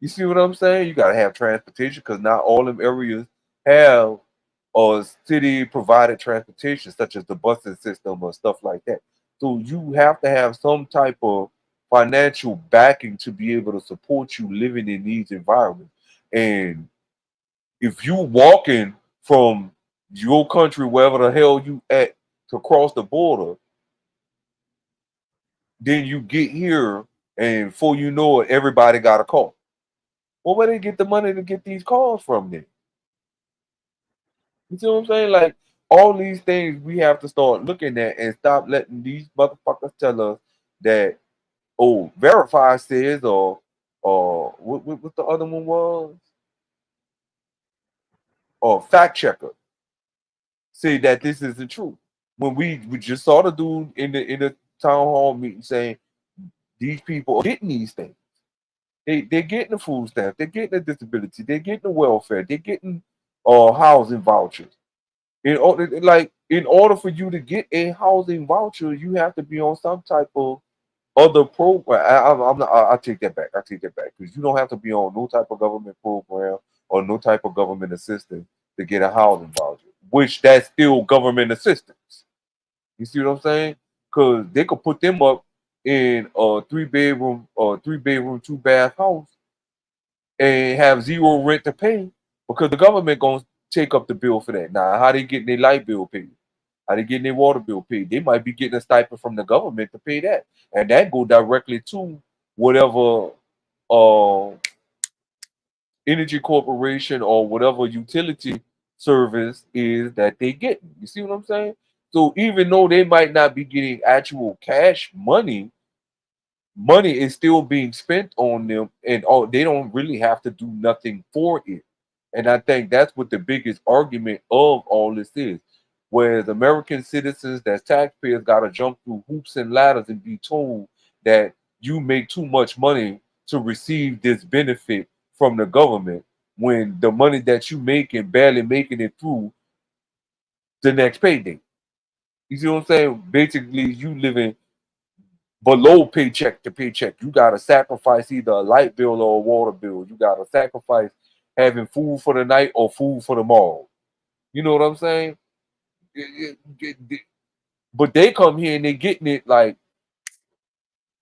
You see what I'm saying? You gotta have transportation because not all them areas have city provided transportation, such as the busing system or stuff like that. So you have to have some type of financial backing to be able to support you living in these environments. And if you walking from your country, wherever the hell you at, to cross the border, then you get here and before you know it, everybody got a car. Well, where they get the money to get these cars from then? You see what I'm saying? Like all these things we have to start looking at and stop letting these motherfuckers tell us that, oh, verify says, or what the other one was, or fact checker say that this isn't true. When we just saw the dude in the town hall meeting saying these people are getting these things. They're getting the food stamps, they're getting the disability, they're getting the welfare, they're getting housing vouchers. In order for you to get a housing voucher, you have to be on some type of other program. I'm not. I take that back. I take that back because you don't have to be on no type of government program or no type of government assistance to get a housing voucher, which that's still government assistance. You see what I'm saying? Because they could put them up in a 3-bedroom or 3-bedroom 2-bath house and have zero rent to pay because the government gonna take up the bill for that. Now, how they getting their light bill paid? How they getting their water bill paid? They might be getting a stipend from the government to pay that, and that go directly to whatever energy corporation or whatever utility service is that they get. You see what I'm saying? So even though they might not be getting actual cash money money is still being spent on them, and they don't really have to do nothing for it. And I think that's what the biggest argument of all this is. Whereas American citizens, that taxpayers, got to jump through hoops and ladders and be told that you make too much money to receive this benefit from the government, when the money that you make and barely making it through the next payday. You see what I'm saying? Basically, you living below paycheck to paycheck. You got to sacrifice either a light bill or a water bill. You got to sacrifice having food for the night or food for tomorrow. You know what I'm saying? But they come here and they getting it like,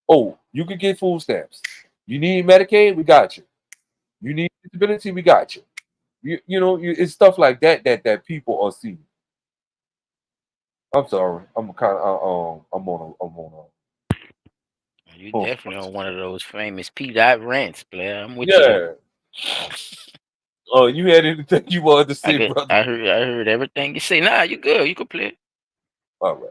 oh, you can get food stamps. You need Medicaid, we got you. You need disability, we got you. It's stuff like that people are seeing. I'm sorry. I'm kind of I'm on You definitely on one of those famous P. Dot rants, player. I'm with you yeah. though. You had anything you wanted to say, brother? I heard everything you say. Nah, you good. You can play. All right.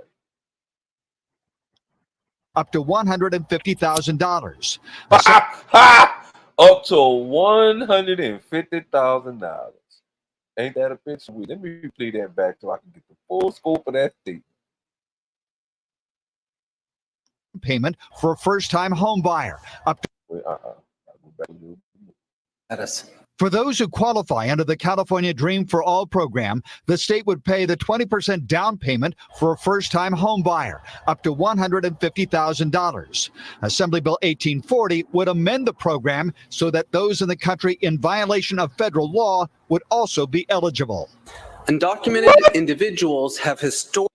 Up to $150,000. Up to $150,000. Ain't that a bitch? Sweet. Let me play that back so I can get the full scope of that statement. Payment for a first-time home buyer. Up to For those who qualify under the California Dream for All program, the state would pay the 20% down payment for a first-time home buyer, up to $150,000. Assembly Bill 1840 would amend the program so that those in the country in violation of federal law would also be eligible. Undocumented individuals have historic.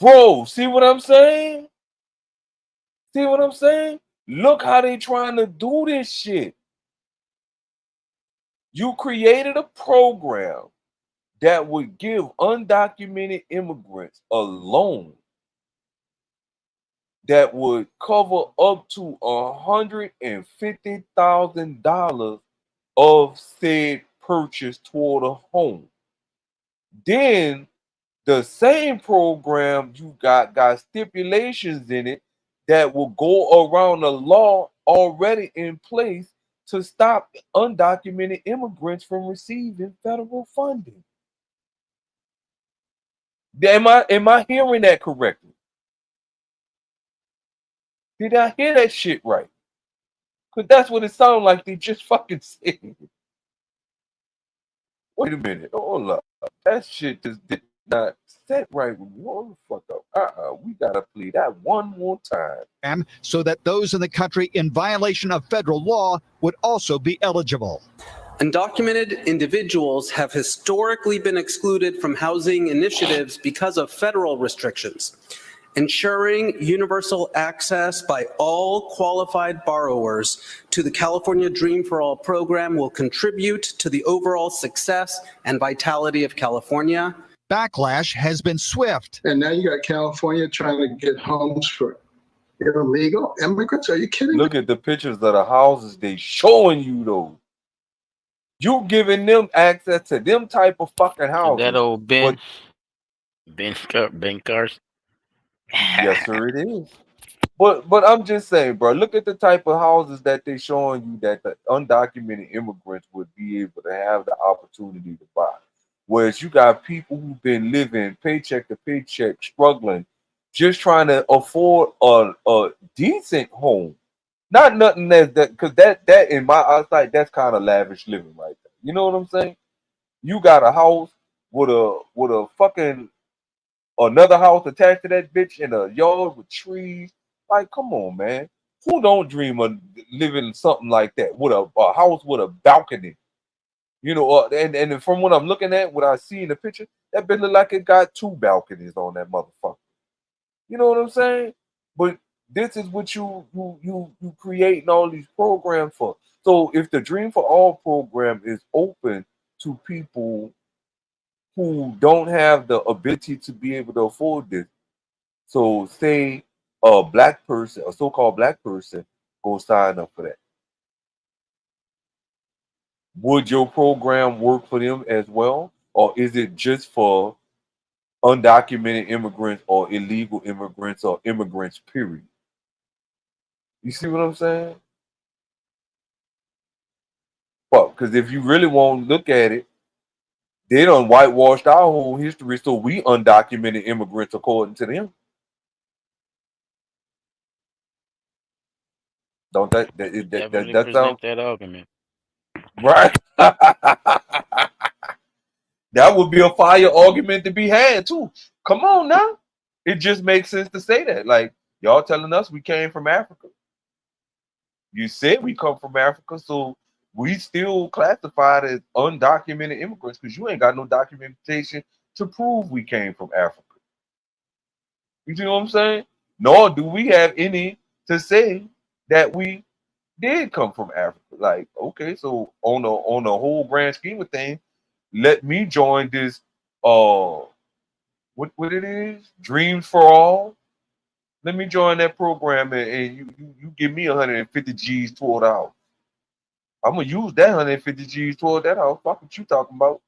Bro, see what I'm saying? See what I'm saying? Look how they trying to do this shit. You created a program that would give undocumented immigrants a loan that would cover up to $150,000 of said purchase toward a home. Then the same program you got stipulations in it that will go around the law already in place to stop undocumented immigrants from receiving federal funding. Am I hearing that correctly? Did I hear that shit right? Because that's what it sounded like they just fucking said. Wait a minute. Hold up. That shit just did not set right with me. Hold the fuck up. We gotta play that one more time. So that those in the country in violation of federal law would also be eligible. Undocumented individuals have historically been excluded from housing initiatives because of federal restrictions. Ensuring universal access by all qualified borrowers to the California Dream for All program will contribute to the overall success and vitality of California. Backlash has been swift. And now you got California trying to get homes for illegal immigrants. Are you kidding? Look at the pictures of the houses they showing you though. You giving them access to them type of fucking houses. That old Ben Carson. Yes, sir, it is. But I'm just saying, bro. Look at the type of houses that they showing you that the undocumented immigrants would be able to have the opportunity to buy. Whereas you got people who've been living paycheck to paycheck, struggling, just trying to afford a decent home. Not nothing that because that in my eyesight, that's kind of lavish living right there. You know what I'm saying? You got a house with a fucking another house attached to that bitch in a yard with trees. Like, come on, man. Who don't dream of living something like that with a house with a balcony? You know, and from what I'm looking at, what I see in the picture, that bitch look like it got 2 balconies on that motherfucker. You know what I'm saying? But this is what you creating all these programs for. So if the Dream for All program is open to people who don't have the ability to be able to afford this, so say a black person, a so-called black person, go sign up for that. Would your program work for them as well? Or is it just for undocumented immigrants or illegal immigrants or immigrants, period? You see what I'm saying? Well, because if you really want to look at it, they done whitewashed our whole history, so we undocumented immigrants according to them. Don't Definitely that sound present that argument. right? That would be a fire argument to be had too. Come on now. It just makes sense to say that. Like, y'all telling us we came from Africa. You said we come from Africa, so we still classified as undocumented immigrants because you ain't got no documentation to prove we came from Africa. You see what I'm saying? Nor do we have any to say that we did come from Africa. Like, okay, so on the whole grand scheme of things, let me join this what it is, Dreams for All. Let me join that program and you give me 150 G's toward the house. I'm gonna use that 150 G's toward that house. Fuck what you talking about?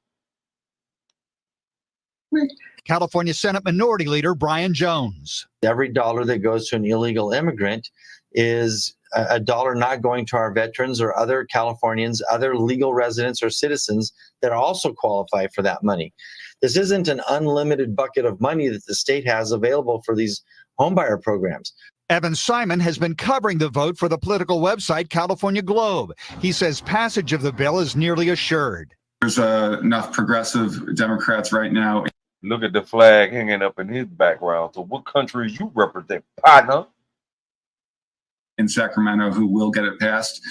California Senate Minority Leader Brian Jones. Every dollar that goes to an illegal immigrant is a dollar not going to our veterans or other Californians, other legal residents or citizens that also qualify for that money. This isn't an unlimited bucket of money that the state has available for these homebuyer programs. Evan Simon has been covering the vote for the political website California Globe. He says passage of the bill is nearly assured. There's enough progressive Democrats right now. Look at the flag hanging up in his background. So what country you represent, partner? In Sacramento who will get it passed.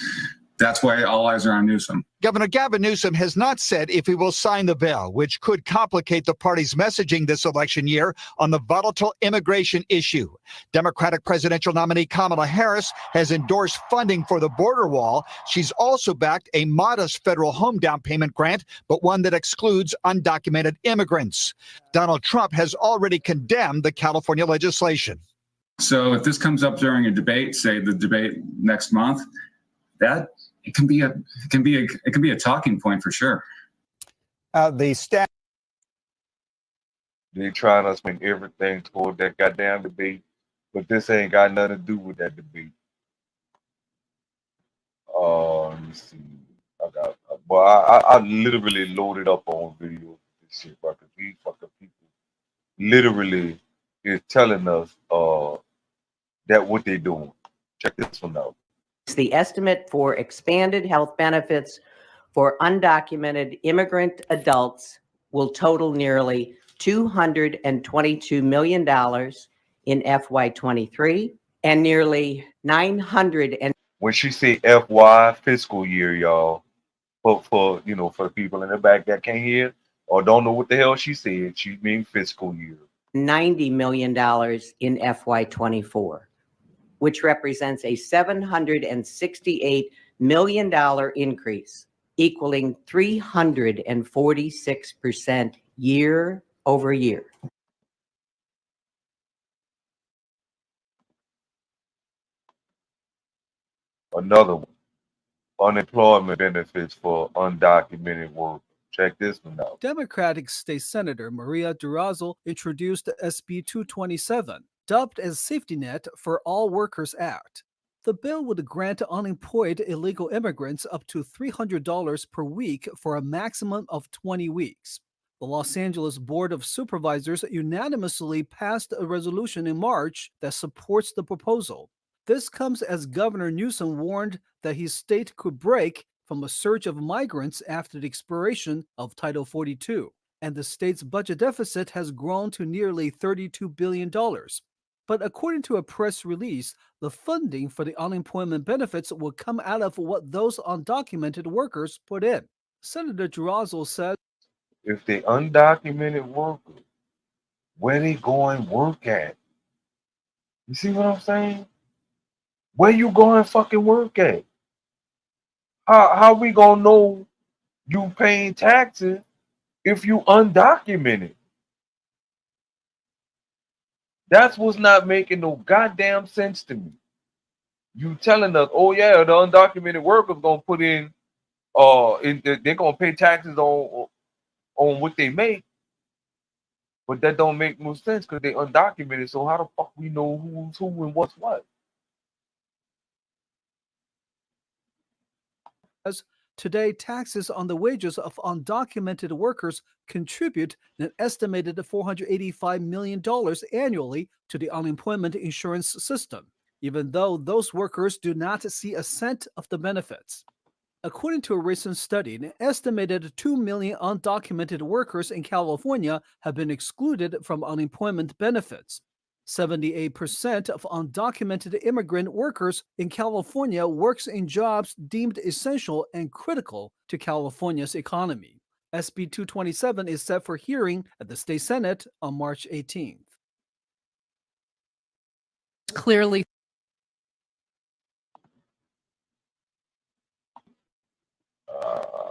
That's why all eyes are on Newsom. Governor Gavin Newsom has not said if he will sign the bill, which could complicate the party's messaging this election year on the volatile immigration issue. Democratic presidential nominee Kamala Harris has endorsed funding for the border wall. She's also backed a modest federal home down payment grant, but one that excludes undocumented immigrants. Donald Trump has already condemned the California legislation. So if this comes up during a debate, say the debate next month, that it can be a talking point for sure. The staff. They trying to swing everything toward that goddamn debate, but this ain't got nothing to do with that debate. Let me see. I literally loaded up on video of this shit, bro. Cause these fucking people literally is telling us that what they doing. Check this one out. The estimate for expanded health benefits for undocumented immigrant adults will total nearly $222 million in FY23 and nearly 900 and when she say FY fiscal year, y'all, for you know, for the people in the back that can't hear or don't know what the hell she said, she mean fiscal year. $90 million in FY24, which represents a $768 million increase, equaling 346% year over year. Another one, unemployment benefits for undocumented workers. Check this one out. Democratic State Senator Maria Durazo introduced SB 227, dubbed as Safety Net for All Workers Act. The bill would grant unemployed illegal immigrants up to $300 per week for a maximum of 20 weeks. The Los Angeles Board of Supervisors unanimously passed a resolution in March that supports the proposal. This comes as Governor Newsom warned that his state could break from a surge of migrants after the expiration of Title 42, and the state's budget deficit has grown to nearly $32 billion. But according to a press release, the funding for the unemployment benefits will come out of what those undocumented workers put in. Senator Durazo said, if they undocumented workers, where they going work at? You see what I'm saying? Where you going fucking work at? How we gonna know you paying taxes if you undocumented? That's what's not making no goddamn sense to me. You telling us, oh yeah, the undocumented workers gonna put in, they're gonna pay taxes on what they make, but that don't make no sense because they undocumented. So how the fuck we know who's who and what's what? Today, taxes on the wages of undocumented workers contribute an estimated $485 million annually to the unemployment insurance system, even though those workers do not see a cent of the benefits. According to a recent study, an estimated 2 million undocumented workers in California have been excluded from unemployment benefits. 78% of undocumented immigrant workers in California works in jobs deemed essential and critical to California's economy. SB 227 is set for hearing at the state Senate on March 18th. Clearly. Hold on.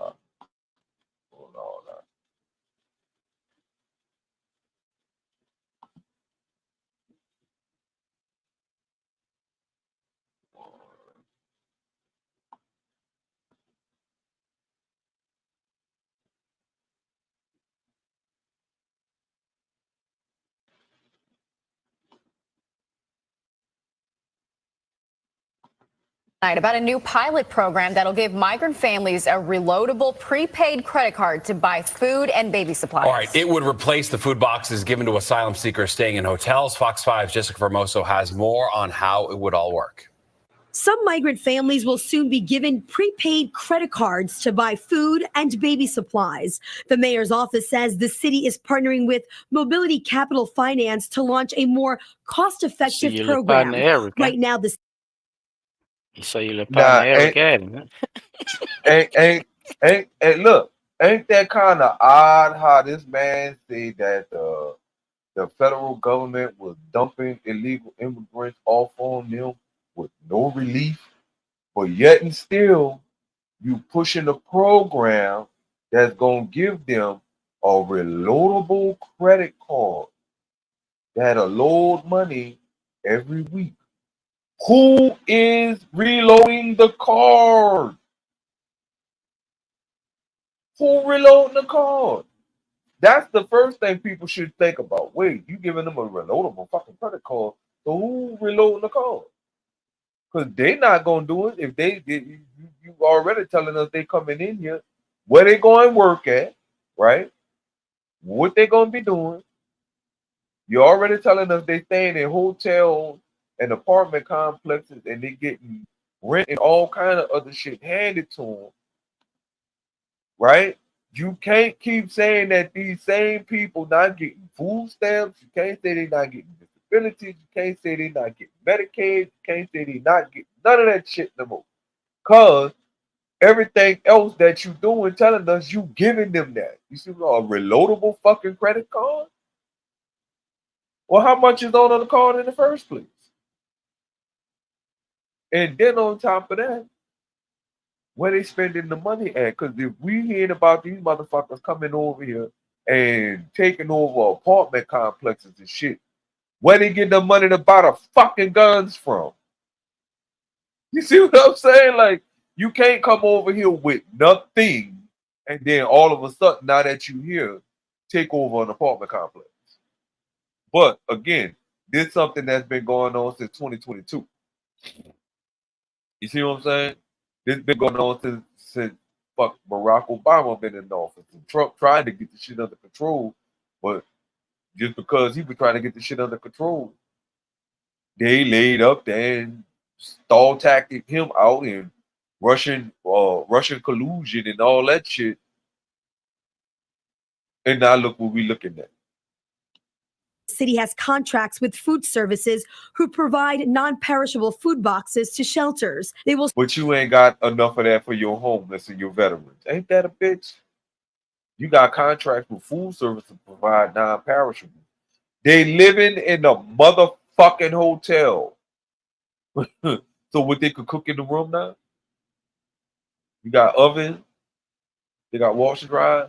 About a new pilot program that'll give migrant families a reloadable prepaid credit card to buy food and baby supplies. All right, it would replace the food boxes given to asylum seekers staying in hotels. Fox 5's Jessica Formoso has more on how it would all work. Some migrant families will soon be given prepaid credit cards to buy food and baby supplies. The mayor's office says the city is partnering with Mobility Capital Finance to launch a more cost-effective program. Right now, the So you look Nah, again. ain't look, ain't that kind of odd how this man said that the federal government was dumping illegal immigrants off on them with no relief, but yet and still you pushing a program that's gonna give them a reloadable credit card that'll load money every week. Who is reloading the card? Who reloading the card? That's the first thing people should think about. Wait, you giving them a reloadable fucking credit card? So who reloading the card? Because they not gonna do it if you already telling us they coming in here, where they going to work at, right? What they gonna be doing? You're already telling us they staying in hotels and apartment complexes and they getting rent and all kind of other shit handed to them, right? You can't keep saying that these same people not getting food stamps. You can't say they not getting disabilities. You can't say they not getting Medicaid. You can't say they not getting none of that shit no more. Cause everything else that you doing telling us you giving them that. You see, a reloadable fucking credit card? Well, how much is on the card in the first place? And then on top of that, where they spending the money at? Because if we hearing about these motherfuckers coming over here and taking over apartment complexes and shit, where they get the money to buy the fucking guns from? You see what I'm saying? Like, you can't come over here with nothing and then all of a sudden, now that you here, take over an apartment complex. But again, this is something that's been going on since 2022. You see what I'm saying? This been going on since fuck Barack Obama been in office. And Trump tried to get the shit under control, but just because he was trying to get the shit under control, they laid up there and stall tactic him out and Russian collusion and all that shit. And now look what we looking at. city has contracts with food services who provide non-perishable food boxes to shelters. They will. But you ain't got enough of that for your homeless and your veterans. Ain't that a bitch? You got contracts with food service to provide non-perishable. They living in a motherfucking hotel. So what, they could cook in the room now? You got oven. They got washer dryer.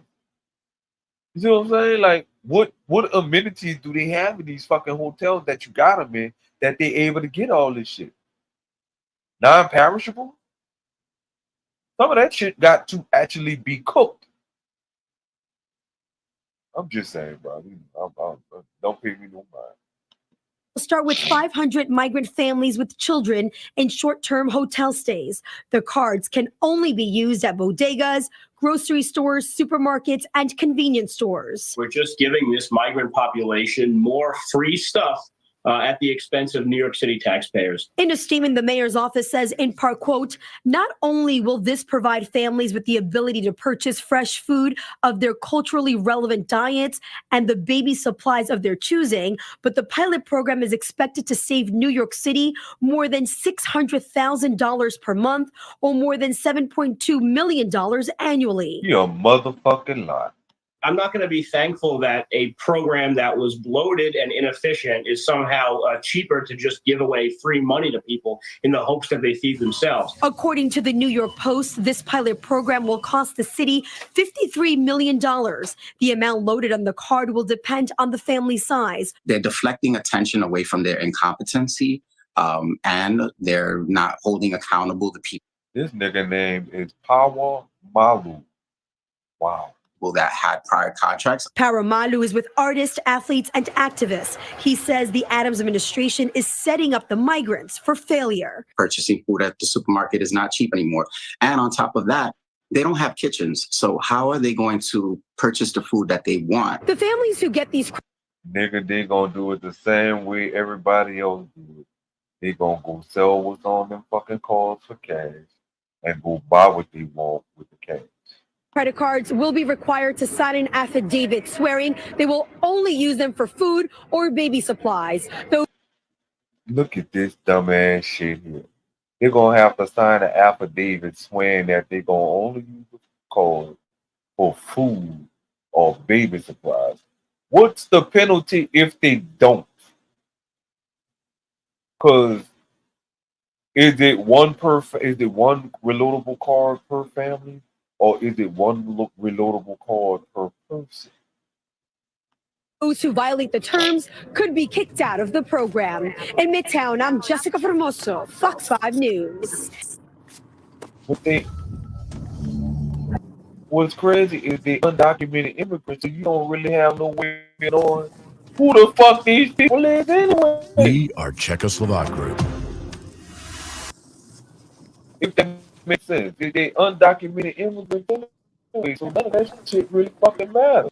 You see what I'm saying? Like, what amenities do they have in these fucking hotels that you got them in that they able to get all this shit? Non-perishable? Some of that shit got to actually be cooked. I'm just saying, bro. Don't pay me no mind. Start with 500 migrant families with children in short-term hotel stays. The cards can only be used at bodegas, grocery stores, supermarkets, and convenience stores. We're just giving this migrant population more free stuff at the expense of New York City taxpayers. In a statement, the mayor's office says, in part, quote, not only will this provide families with the ability to purchase fresh food of their culturally relevant diets and the baby supplies of their choosing, but the pilot program is expected to save New York City more than $600,000 per month or more than $7.2 million annually. You're a motherfucking lie. I'm not going to be thankful that a program that was bloated and inefficient is somehow cheaper to just give away free money to people in the hopes that they feed themselves. According to the New York Post, this pilot program will cost the city $53 million. The amount loaded on the card will depend on the family size. They're deflecting attention away from their incompetency, and they're not holding accountable the people. This nigga name is Power Malu. Wow. That had prior contracts. Paramalu is with artists, athletes, and activists. He says the Adams administration is setting up the migrants for failure. Purchasing food at the supermarket is not cheap anymore. And on top of that, they don't have kitchens. So how are they going to purchase the food that they want? The families who get these... Nigga, they gonna do it the same way everybody else do it. They gonna go sell what's on them fucking cards for cash and go buy what they want with the cash. Credit cards will be required to sign an affidavit swearing they will only use them for food or baby supplies. Look at this dumbass shit here. They're gonna have to sign an affidavit swearing that they're gonna only use the card for food or baby supplies. What's the penalty if they don't? Because is it one reloadable card per family? Or is it one reloadable card per person? Those who violate the terms could be kicked out of the program. In Midtown, I'm Jessica Formoso, Fox 5 News. What's crazy is the undocumented immigrants, so you don't really have no way to know who the fuck these people is anyway. We are Czechoslovak Group. If that makes sense. They undocumented immigrants anyway, so none of that shit really fucking matters.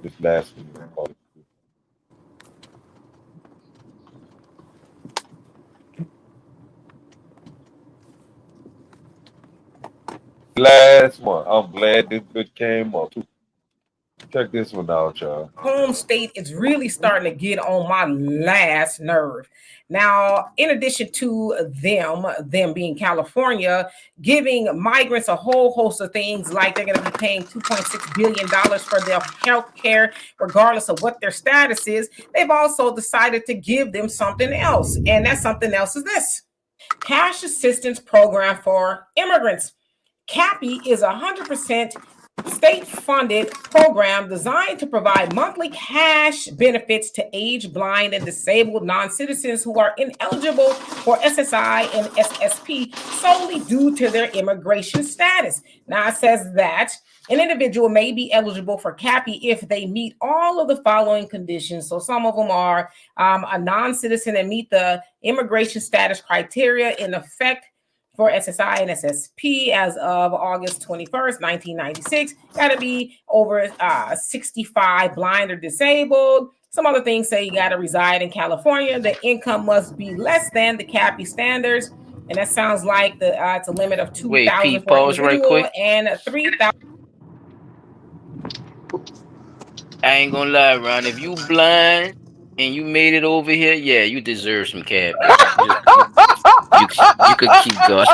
This last one. Last one. I'm glad this bitch came up. Check this one out, y'all. Home state is really starting to get on my last nerve. Now, in addition to them being California, giving migrants a whole host of things, like they're going to be paying $2.6 billion for their health care, regardless of what their status is, they've also decided to give them something else. And that something else is this: Cash Assistance Program for Immigrants. CAPI is 100% state-funded program designed to provide monthly cash benefits to age, blind, and disabled non-citizens who are ineligible for SSI and SSP solely due to their immigration status. Now, it says that an individual may be eligible for CAPI if they meet all of the following conditions. So some of them are a non-citizen and meet the immigration status criteria in effect for SSI and SSP as of August 21st, 1996. Got to be over 65, blind or disabled. Some other things say you got to reside in California. The income must be less than the CAPI standards. And that sounds like it's a limit of $2,000 for an individual and $3,000. I ain't gonna lie, Ron. If you blind and you made it over here, yeah, you deserve some CAPI. You could keep going.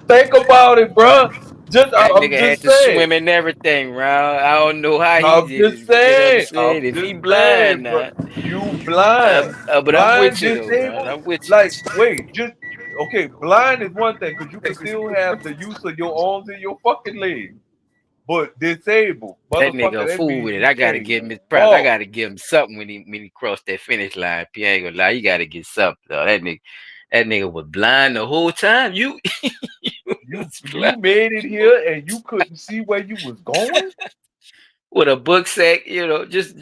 Think about it, bro. That nigga had to swim and everything, Ron. I don't know how he did. Just saying. If he blind now, you blind. But blind, I'm with you, disabled. I'm with you. Like, wait, okay. Blind is one thing because you can still have the use of your arms and your fucking legs. But disabled, that nigga a fool with it. I gotta give him his props. I gotta give him something when he crossed that finish line. P ain't gonna lie, you gotta get something. Though. That nigga was blind the whole time. You made it here and you couldn't see where you was going. with a book sack, just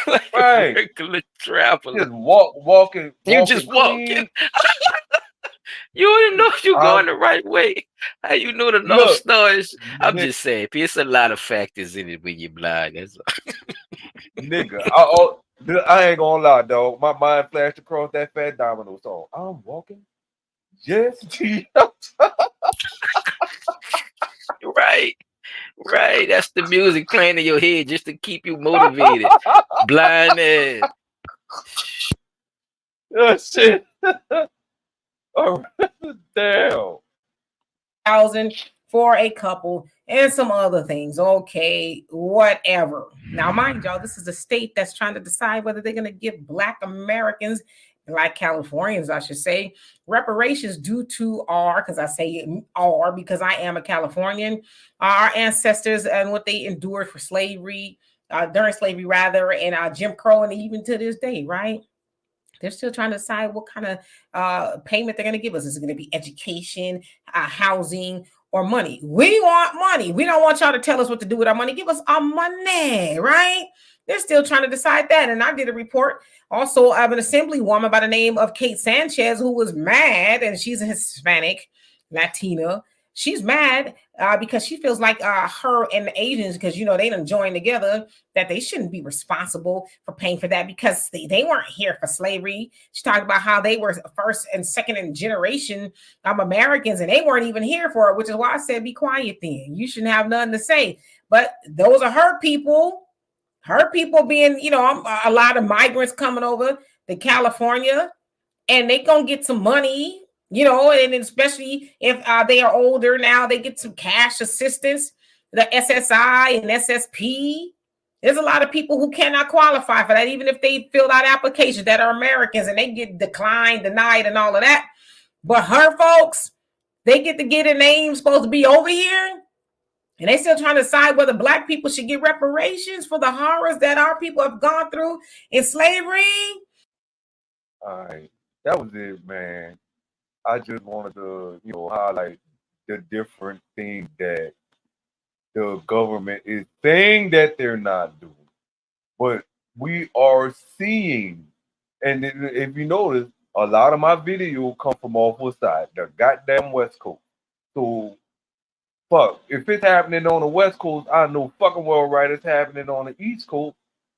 like a Right. regular traveler. Just walking You just walking. clean. You don't know if you're going I'm the right way. How you know the North look, Star is? I'm Nick, just saying, it's a lot of factors in it when you're blind. That's all. nigga. I ain't gonna lie, dog. My mind flashed across that Fat Domino song. I'm walking. Yes, Right. Right. That's the music playing in your head just to keep you motivated. Blind ass. Oh, shit. Oh, damn. Thousand for a couple and some other things. Okay, whatever. Now, mind y'all, this is a state that's trying to decide whether they're going to give Black Americans, Black Californians, I should say, reparations due to because I say our because I am a Californian, our ancestors and what they endured for slavery, during slavery rather, and Jim Crow, and even to this day, right? They're still trying to decide what kind of payment they're going to give us. Is it going to be education, housing, or money? We want money. We don't want y'all to tell us what to do with our money. Give us our money, right? They're still trying to decide that. And I did a report also of an assemblywoman by the name of Kate Sanchez, who was mad, and she's a Hispanic Latina. She's mad because she feels like her and the Asians, because they done joined together, that they shouldn't be responsible for paying for that because they weren't here for slavery. She talked about how they were first and second generation Americans, and they weren't even here for it, which is why I said be quiet then. You shouldn't have nothing to say. But those are her people. Her people being, a lot of migrants coming over to California, and they gonna get some money. And especially if they are older now, they get some cash assistance, the SSI and SSP. There's a lot of people who cannot qualify for that, even if they filled out applications that are Americans and they get declined, denied, and all of that. But her folks, they get to get a name supposed to be over here. And they still trying to decide whether Black people should get reparations for the horrors that our people have gone through in slavery. All right. That was it, man. I just wanted to, highlight the different things that the government is saying that they're not doing. But we are seeing, and if you notice, a lot of my video come from off the side, the goddamn West Coast. So, fuck, if it's happening on the West Coast, I know fucking well right it's happening on the East Coast.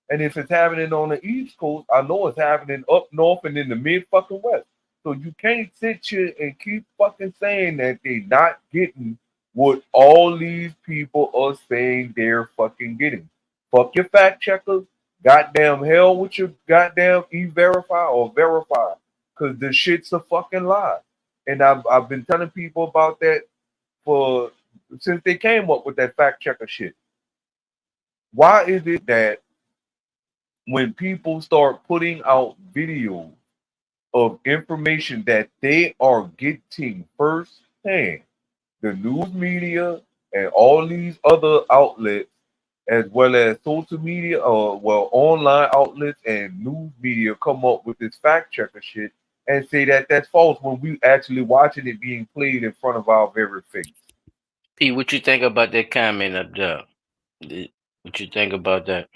And if it's happening on the East Coast, I know it's happening up north and in the mid fucking West. So you can't sit here and keep fucking saying that they're not getting what all these people are saying they're fucking getting. Fuck your fact checkers. Goddamn hell with your goddamn e-verify or verify. Because the shit's a fucking lie. And I've been telling people about that since they came up with that fact checker shit. Why is it that when people start putting out videos of information that they are getting firsthand, the news media and all these other outlets, as well as social media, online outlets and news media come up with this fact checker shit and say that that's false when we actually watching it being played in front of our very face. P, what you think about that comment up there? What you think about that?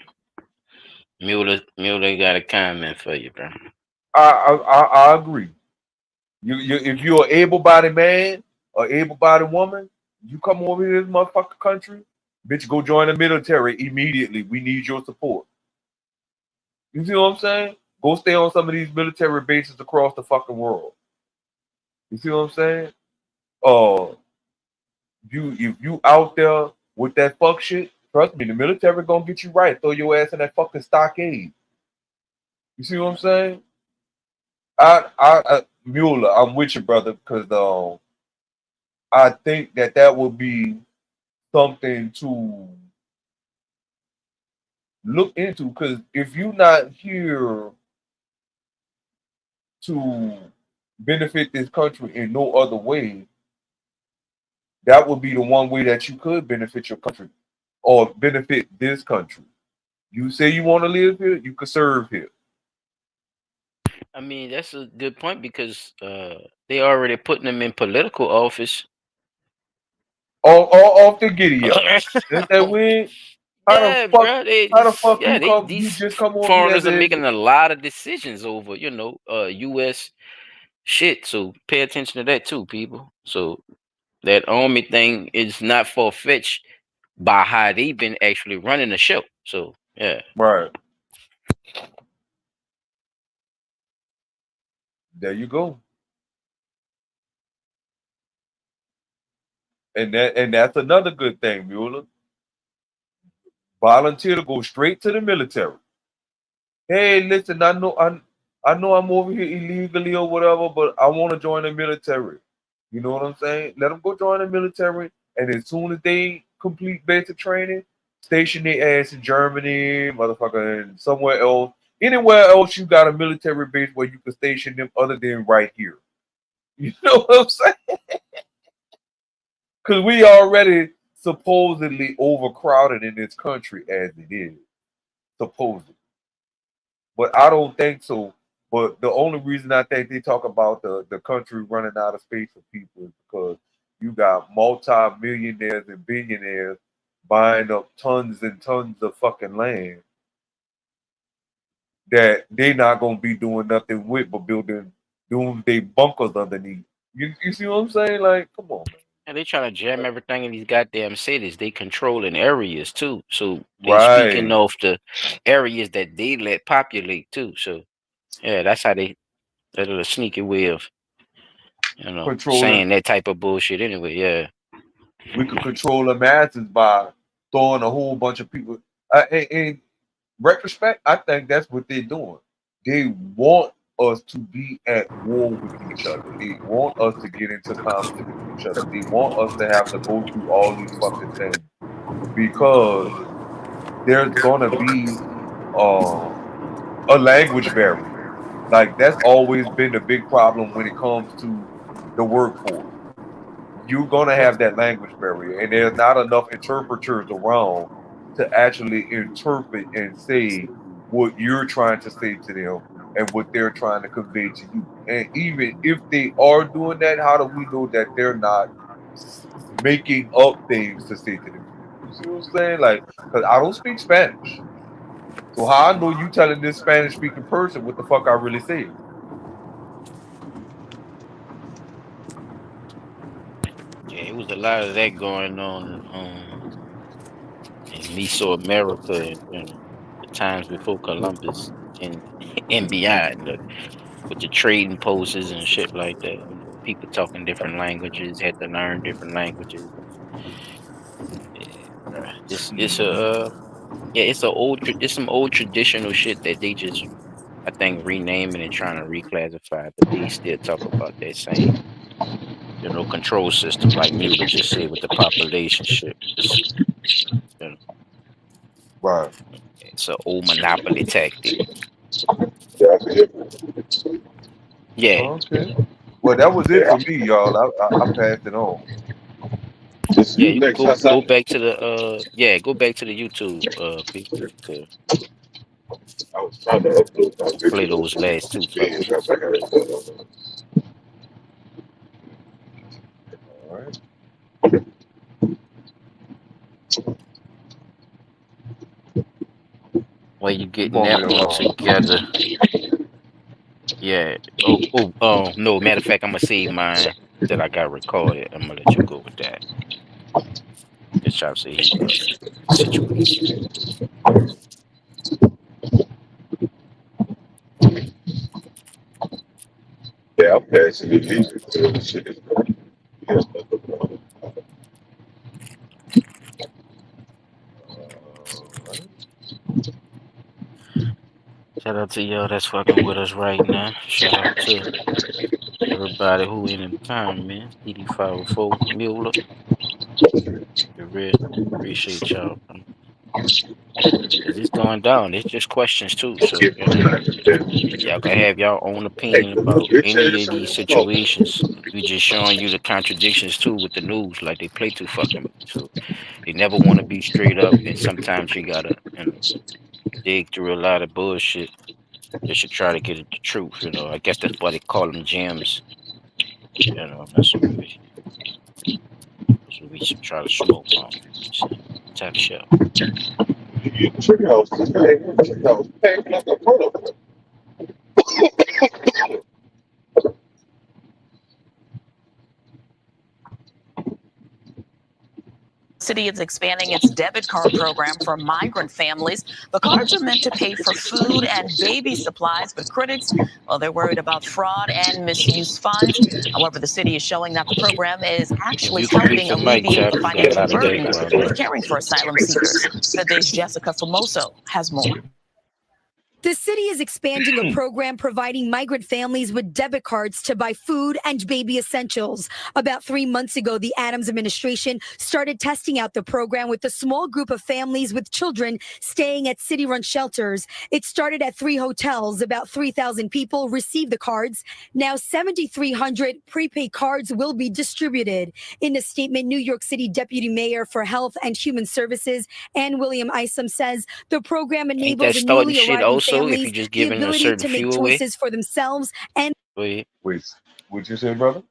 Mueller got a comment for you, bro. I agree. If you're an able-bodied man or able-bodied woman, you come over here to this motherfucking country, bitch, go join the military immediately. We need your support. You see what I'm saying? Go stay on some of these military bases across the fucking world. You see what I'm saying? If you out there with that fuck shit, trust me, the military gonna get you right. Throw your ass in that fucking stockade. You see what I'm saying? Mueller, I'm with you, brother, because I think that would be something to look into. Because if you're not here to benefit this country in no other way, that would be the one way that you could benefit your country or benefit this country. You say you want to live here, you could serve here. I mean, that's a good point because they already putting them in political office. Off the giddy up. Is that weird? Yeah, bro. How the fuck you come? You These just come on me as foreigners are a making a lot of decisions over, U.S. shit. So pay attention to that too, people. So that army thing is not far fetched by how they've been actually running the show. So yeah, right. There you go. And that's another good thing, Mueller. Volunteer to go straight to the military. Hey, listen, I know I'm over here illegally or whatever, but I want to join the military. You know what I'm saying? Let them go join the military, and as soon as they complete basic training, station their ass in Germany, motherfucker, and somewhere else. Anywhere else you got a military base where you can station them other than right here. You know what I'm saying? Because we already supposedly overcrowded in this country as it is. Supposedly. But I don't think so. But the only reason I think they talk about the country running out of space for people is because you got multi-millionaires and billionaires buying up tons and tons of fucking land that they not gonna be doing nothing with but building doomsday bunkers underneath. You see what I'm saying? Like, come on, man. and they trying to jam everything in these goddamn cities. They controlling areas too. So they speaking Right. of the areas that they let populate too. So yeah, that's how they that little sneaky way of Controlling. saying that type of bullshit anyway. Yeah. We could control the masses by throwing a whole bunch of people. In retrospect, I think that's what they're doing. They want us to be at war with each other. They want us to get into conflict with each other. They want us to have to go through all these fucking things because there's gonna be a language barrier. Like that's always been the big problem when it comes to the workforce. You're gonna have that language barrier, and there's not enough interpreters around to actually interpret and say what you're trying to say to them and what they're trying to convey to you. And even if they are doing that, how do we know that they're not making up things to say to them? You see what I'm saying? Like, because I don't speak Spanish, so how I know you telling this Spanish-speaking person what the fuck I really said? Yeah, it was a lot of that going on in Mesoamerica and the times before Columbus and and beyond with the trading posts and shit like that. People talking different languages, had to learn different languages. It's some old traditional shit that they just I think renaming and trying to reclassify, but they still talk about that same control system like Mueller just said with the population shit. Right. It's an old monopoly tactic. Yeah. Okay. Well, that was it for me, y'all. I passed it on. Yeah, you go back to the go back to the YouTube people to I was trying to upload my play those last two fuckers. All right. While you getting that one together. Yeah. No, matter of fact, I'm gonna save mine that I got recorded. I'm gonna let you go with that. Just try to see situation. Yeah, I'm passing it easy. The shit is going. Shout out to y'all that's fucking with us right now. Shout out to everybody who in the comment. DD504 Mueller. The real appreciate y'all. Cause it's going down. It's just questions too. So y'all can have y'all own opinion about any of these situations. We just showing you the contradictions too with the news. Like they play too fucking much. So they never want to be straight up, and sometimes you gotta dig through a lot of bullshit just to try to get at the truth. I guess that's why they call them gems. That's what we try to smoke on. Type shit. Treehouse. Treehouse. Hey, like a photo. City is expanding its debit card program for migrant families. The cards are meant to pay for food and baby supplies, but critics, well, they're worried about fraud and misuse funds. However, the city is showing that the program is actually You can mute helping your mic, alleviate Chad. the We got a financial lot of burden background with noise. caring for asylum seekers. Today's Jessica Famoso has more. The city is expanding a program providing migrant families with debit cards to buy food and baby essentials. About 3 months ago, the Adams administration started testing out the program with a small group of families with children staying at city-run shelters. It started at 3 hotels. About 3,000 people received the cards. Now 7,300 prepaid cards will be distributed. In a statement, New York City Deputy Mayor for Health and Human Services, Ann William Isom, says the program Ain't that enables starting newly shit arriving also if families you just the giving a ability certain to make few away? choices for themselves and Wait, what you say, brother?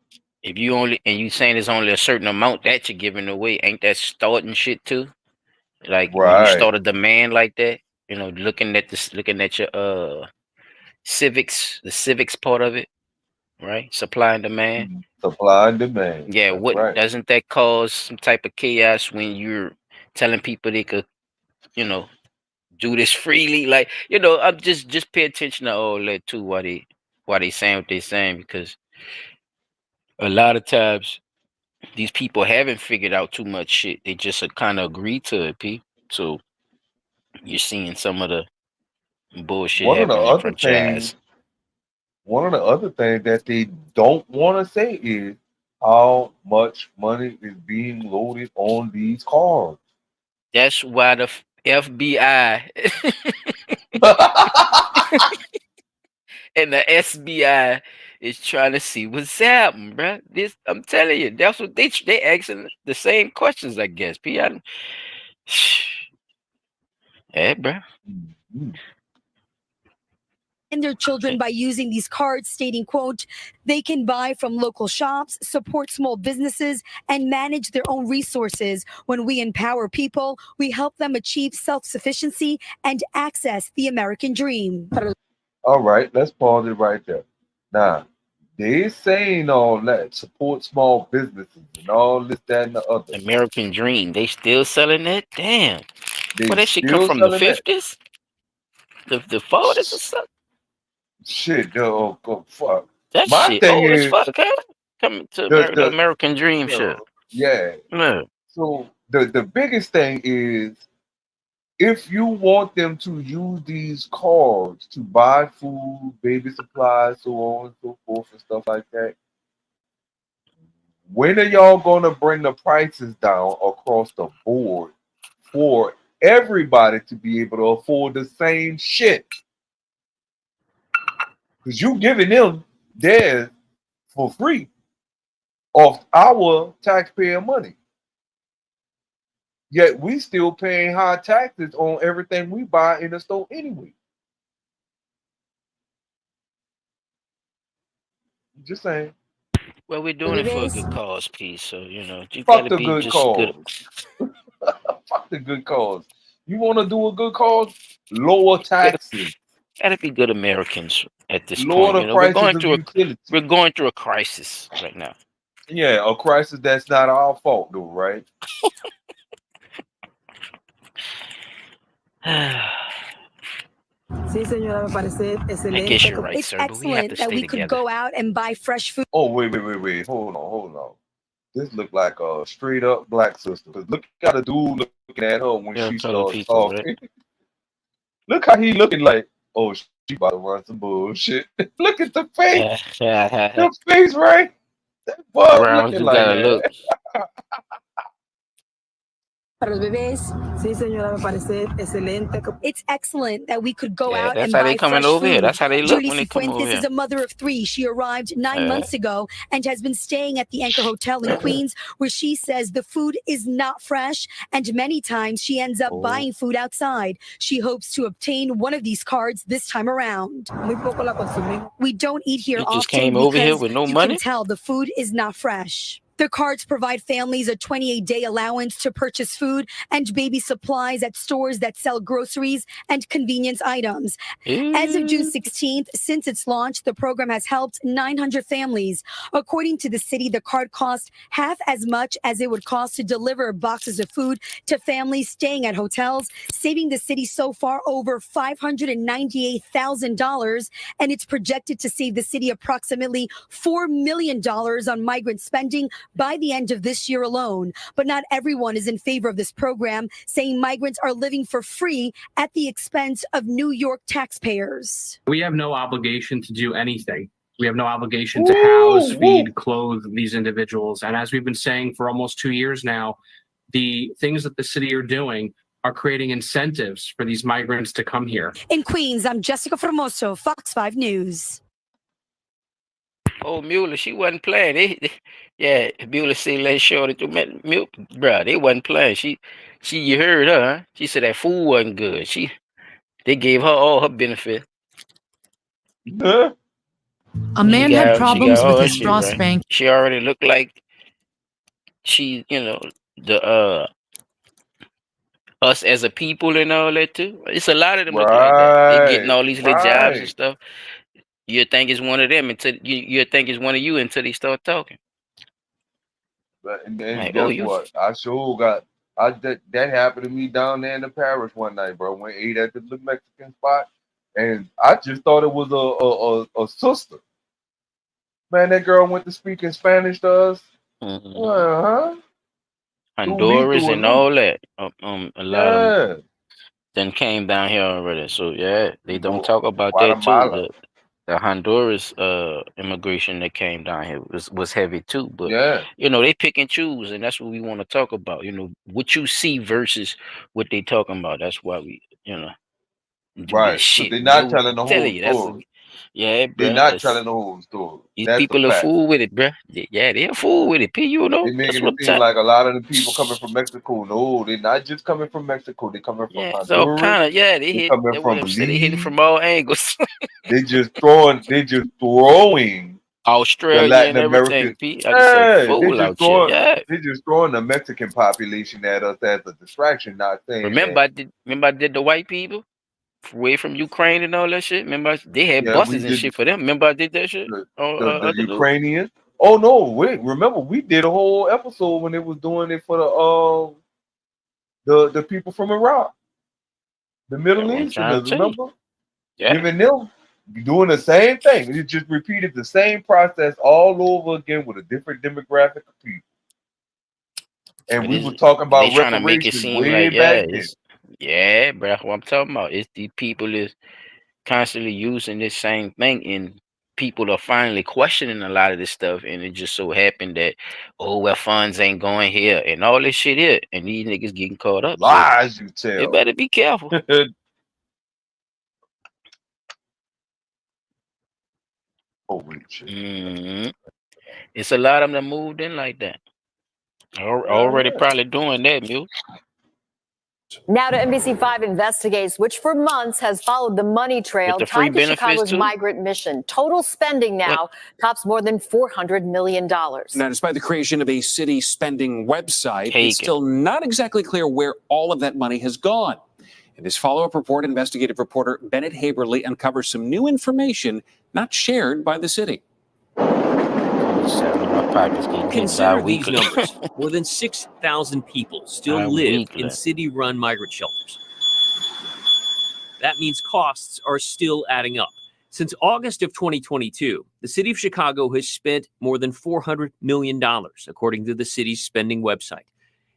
if you only and you saying it's only a certain amount that you're giving away, ain't that starting shit too? Like when you Right. start a demand like that, you know, looking at this, looking at your civics, the civics part of it, right? Supply and demand. Supply and demand. Yeah, That's what right. doesn't that cause some type of chaos when you're telling people they could, you know, do this freely? Like, you know, I'm just pay attention to all that too, why they saying what they saying, because a lot of times these people haven't figured out too much shit. They just kind of agree to it, P. So you're seeing some of the bullshit One of the happening in other things, franchise. that they don't want to say is how much money is being loaded on these cards. That's why the FBI and the SBI is trying to see what's happening, bro. This, I'm telling you, that's what they asking the same questions, I guess. P. Yeah, bro. their children by using these cards, stating, quote, they can buy from local shops, support small businesses, and manage their own resources. When we empower people, we help them achieve self-sufficiency and access the American dream. All right, let's pause it right there. Now, they saying all that, support small businesses and all this, that, and the other. American Dream. They still selling that? Damn. They Well, that shit come still from the selling that. 50s? The 40s or something? Shit, no, go fuck. That My shit thing old as is fuck, huh? Coming to the American Dream shit. yeah. Yeah. So the biggest thing is if you want them to use these cards to buy food, baby supplies, so on and so forth and stuff like that, when are y'all gonna bring the prices down across the board for everybody to be able to afford the same shit? Because you giving them theirs for free off our taxpayer money. Yet we still paying high taxes on everything we buy in the store anyway. Just saying. Well, we're doing it for a good cause, P. So, you know, you Fuck gotta the be good just good. cause. Fuck the good cause. You want to do a good cause? Lower taxes. Gotta be good Americans at this Lower point. the You know, prices of utilities. we're going through a crisis right now. Yeah, a crisis that's not our fault, though, right? Sí, señora, me parece I guess you're right, It's sir, but we have to excellent that stay we could together. go out and buy fresh food. Oh, wait. Hold on. This look like a straight up black sister. 'Cause look at the dude looking at her when Yeah, she color starts people, talking. right? Look how he looking like, oh, she about to run some bullshit. Look at the face. The face, right? That bug Browns, looking you like gotta that. look. Para los bebés. Sí, señora, me parece excelente. It's excellent that we could go Yeah, out that's and how buy they coming fresh over here. food. That's how they look Judy when they come over Cifuentes is here. a mother of 3. She arrived 9 months ago and has been staying at the Anchor Hotel in Queens, where she says the food is not fresh, and many times she ends up buying food outside. She hopes to obtain one of these cards this time around. We don't eat here You just often came over here because with no you can money? tell the food is not fresh. The cards provide families a 28-day allowance to purchase food and baby supplies at stores that sell groceries and convenience items. As of June 16th, since its launch, the program has helped 900 families. According to the city, the card cost half as much as it would cost to deliver boxes of food to families staying at hotels, saving the city so far over $598,000, and it's projected to save the city approximately $4 million on migrant spending by the end of this year alone. But not everyone is in favor of this program, saying migrants are living for free at the expense of New York taxpayers. We have no obligation to do anything. We have no obligation to house, feed, clothe these individuals. And as we've been saying for almost 2 years now, the things that the city are doing are creating incentives for these migrants to come here. In Queens, I'm Jessica Formoso, Fox 5 News. Oh, Mueller, she wasn't playing. Yeah, Mueller said, "Let's show it to Mueller, bro. They wasn't playing. She, you heard her? Huh? She said that food wasn't good. They gave her all her benefit. A man had problems with his straw right? spank. She already looked like she, the us as a people and all that too. It's a lot of them looking like that. They getting all these little jobs and stuff. You think it's one of them until you think it's one of you until they start talking. But and Like, guess what? I sure got that happened to me down there in the Paris one night, bro. Went ate at the little Mexican spot, and I just thought it was a sister. Man, that girl went to speaking Spanish to us. Honduras and all that. A lot of them then came down here already. So yeah, they don't talk about that too. The Honduras immigration that came down here was heavy too. But they pick and choose, and that's what we want to talk about. What you see versus what they talking about. That's why we do this shit. They're not telling the whole story. Yeah, bro. They're not telling the whole story. These people are fool with it, bro. Yeah, they're fool with it. P, They making it seem like a lot of the people coming from Mexico. No, they're not just coming from Mexico. They're coming from Honduras. So kind of they hit. Coming from they hit it from all angles. They just throwing. Australia the Latin and everything. American. P. I just say fool out here. Yeah. They just throwing the Mexican population at us as a distraction. Not saying. Remember, I did the white people away from Ukraine and all that shit. Remember, they had buses and shit for them. Remember, I did that shit. The Ukrainians. Oh no! Wait, remember we did a whole episode when it was doing it for the people from Iraq, the Middle Easterners. Remember? Yeah. Giving them doing the same thing. It just repeated the same process all over again with a different demographic of people. And we were talking about trying to make it seem way like back then. Yeah, bro. What I'm talking about is these people is constantly using this same thing, and people are finally questioning a lot of this stuff. And it just so happened that funds ain't going here and all this shit here, and these niggas getting caught up. Lies you tell. You better be careful. It's a lot of them that moved in like that. Already probably doing that, Mule. Now to NBC5 investigates, which for months has followed the money trail tied to Chicago's migrant mission. Total spending now tops more than $400 million. Now, despite the creation of a city spending website, it's still not exactly clear where all of that money has gone. In this follow-up report, investigative reporter Bennett Haberly uncovers some new information not shared by the city. Consider these numbers. More than 6,000 people still live in city-run migrant shelters. That means costs are still adding up. Since August of 2022, the city of Chicago has spent more than $400 million, according to the city's spending website.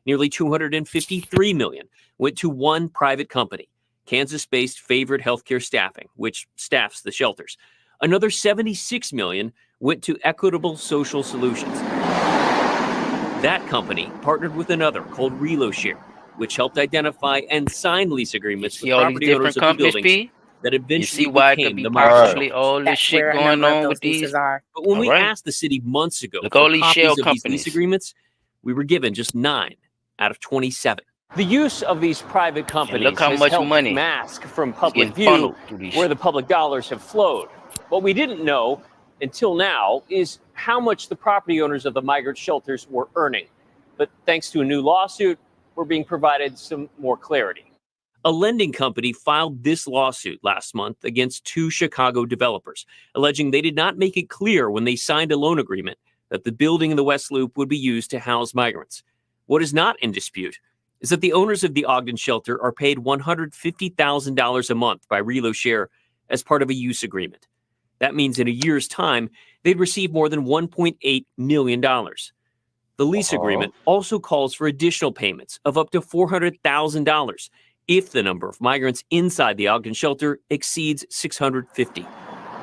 Nearly $253 million went to one private company, Kansas-based Favored Healthcare Staffing, which staffs the shelters. Another $76 million went to Equitable Social Solutions. That company partnered with another called ReloShare, which helped identify and sign lease agreements with property owners of the buildings that eventually became the migrant all this shit going on with these. But when we asked the city months ago for copies of these lease agreements, we were given just 9 out of 27. The use of these private companies how has much helped money mask from public getting view where the public dollars have flowed. What we didn't know until now is how much the property owners of the migrant shelters were earning. But thanks to a new lawsuit, we're being provided some more clarity. A lending company filed this lawsuit last month against 2 Chicago developers, alleging they did not make it clear when they signed a loan agreement that the building in the West Loop would be used to house migrants. What is not in dispute is that the owners of the Ogden shelter are paid $150,000 a month by ReloShare as part of a use agreement. That means in a year's time, they'd receive more than $1.8 million. The lease agreement also calls for additional payments of up to $400,000 if the number of migrants inside the Ogden shelter exceeds 650.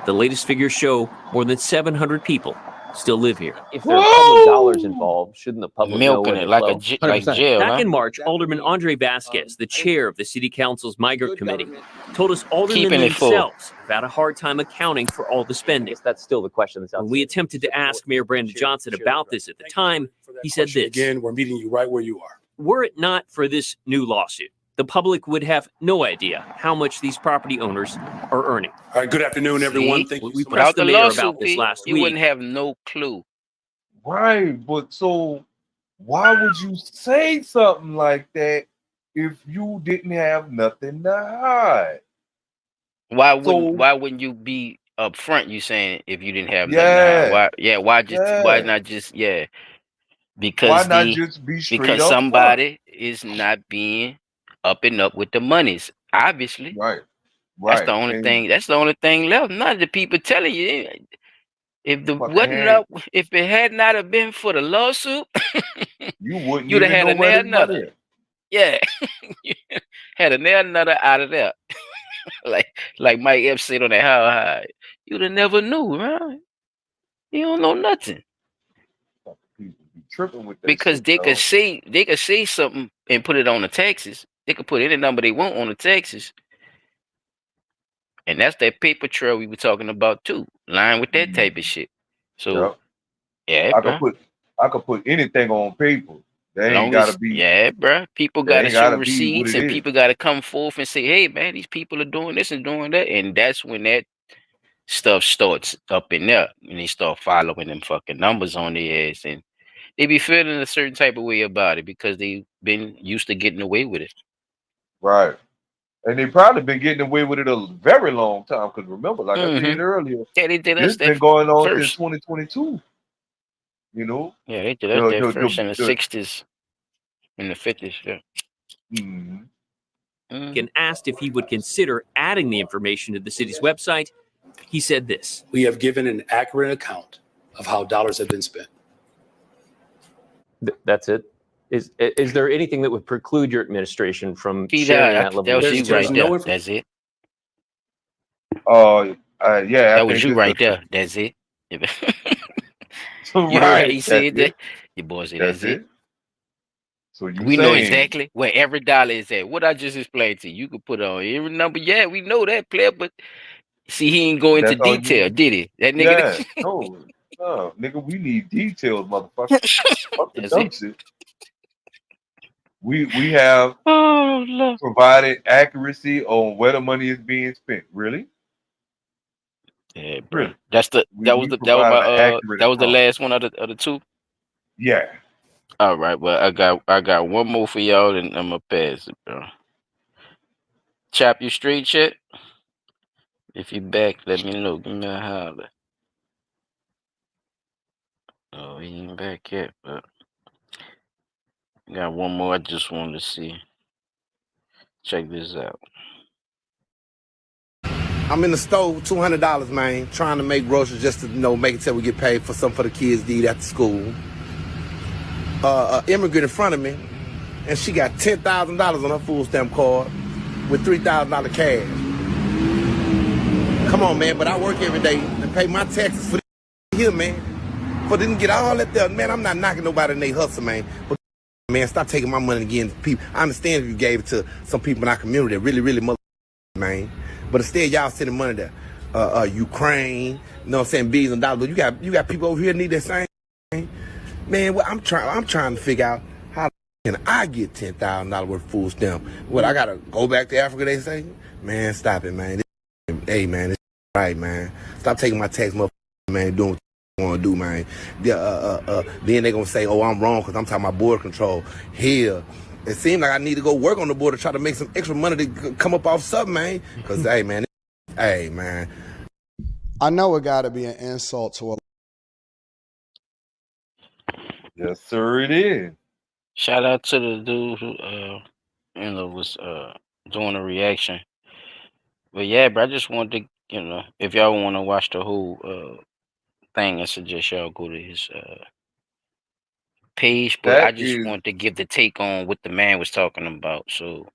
The latest figures show more than 700 people still live here. If there are public dollars involved, shouldn't the public know where Milking it they like flow? like jail, Back huh? in March, Alderman Andre Vasquez, the chair of the city council's migrant committee, told us aldermen Keeping it full. themselves have had a hard time accounting for all the spending. That's still the question that's out When we attempted to ask Mayor Brandon Johnson about this at the time, he said this. Again, we're meeting you right where you are. Were it not for this new lawsuit, the public would have no idea how much these property owners are earning. All right, good afternoon, everyone. Thank you. We so much. pressed the mayor lawsuit, about this Pete, last you week. wouldn't have no clue. Right, but so why would you say something like that if you didn't have nothing to hide? Why wouldn't you be upfront? You saying if you didn't have nothing to Yeah. hide? Why not just because Why not just be straight because up somebody is not being up and up with the monies, obviously. Right. That's the only thing. That's the only thing left. Not the people telling you. If if it had not have been for the lawsuit, you wouldn't you'd have even had know where a this nail money nutter. is. Yeah, had a nail nutter out of there, like Mike Epps said on that How High. You'd have never knew, right? You don't know nothing. Tripping with that Because shit, they though. could say something and put it on the taxes. They could put any number they want on the taxes. And that's that paper trail we were talking about too. Line with that type of shit. So yeah, I could put anything on paper. They ain't gotta be. Yeah, bro. People they gotta ain't show gotta be what receipts it and is. people gotta come forth and say, hey man, these people are doing this and doing that. And that's when that stuff starts up in there and they start following them fucking numbers on their ass, and they be feeling a certain type of way about it because they've been used to getting away with it. Right. And they probably been getting away with it a very long time. Because remember, like I said earlier, Yeah, they did this that been going on first. since 2022. You know? Yeah, they did that first in the 60s, in the 50s. Yeah. When asked if he would consider adding the information to the city's website, he said this. We have given an accurate account of how dollars have been spent. That's it. Is there anything that would preclude your administration from See, sharing that that level was of you detail? right there. That's it. Yeah. That was you right there. That's it. You heard Right, he said that's that? it. Your boy said That's that's it. it. So you We know saying- exactly where every dollar is at. What I just explained to you, you could put on every number. Yeah, we know that, player, but see, he ain't go into That's all you- detail, did he? That nigga. Yeah, no, nigga, we need details, motherfucker. Fuck the That's dumb it. shit. We have Lord. provided accuracy on where the money is being spent. Really? Yeah, bro. Really? That's the We that was the last one of the two. Yeah. All right, well, I got one more for y'all, and I'm gonna pass it, bro. Chop, you straight yet? If you back, let me know. Give me a holler. Oh, he ain't back yet, but I got one more I just wanted to see. Check this out. I'm in the store, $200, man, trying to make groceries just to, make it till we get paid for something for the kids to eat after school. Immigrant in front of me, and she got $10,000 on her food stamp card with $3,000 cash. Come on, man, but I work every day to pay my taxes for this here, man. But didn't get all that there, man. I'm not knocking nobody in their hustle, man. But man, stop taking my money again. People, I understand if you gave it to some people in our community that really man. But instead, y'all sending money to Ukraine, billions of dollars. But you got people over here that need that same thing. Man, well, I'm trying to figure out how can I get $10,000 worth of food stamp. What, I gotta go back to Africa? They say, man, stop it, man. Hey, man, it's right, man. Stop taking my tax, motherfucker. man, doing what you want to do, man. Then they gonna say, oh, I'm wrong because I'm talking about border control. Here, it seems like I need to go work on the border, try to make some extra money to come up off something, man. Because, hey, man, I know it got to be an insult to a. Yes, sir, it is. Shout out to the dude who was doing a reaction. But yeah, bro, I just wanted to, if y'all want to watch the whole thing, I suggest y'all go to his page. But I That just is, wanted to give the take on what the man was talking about. So,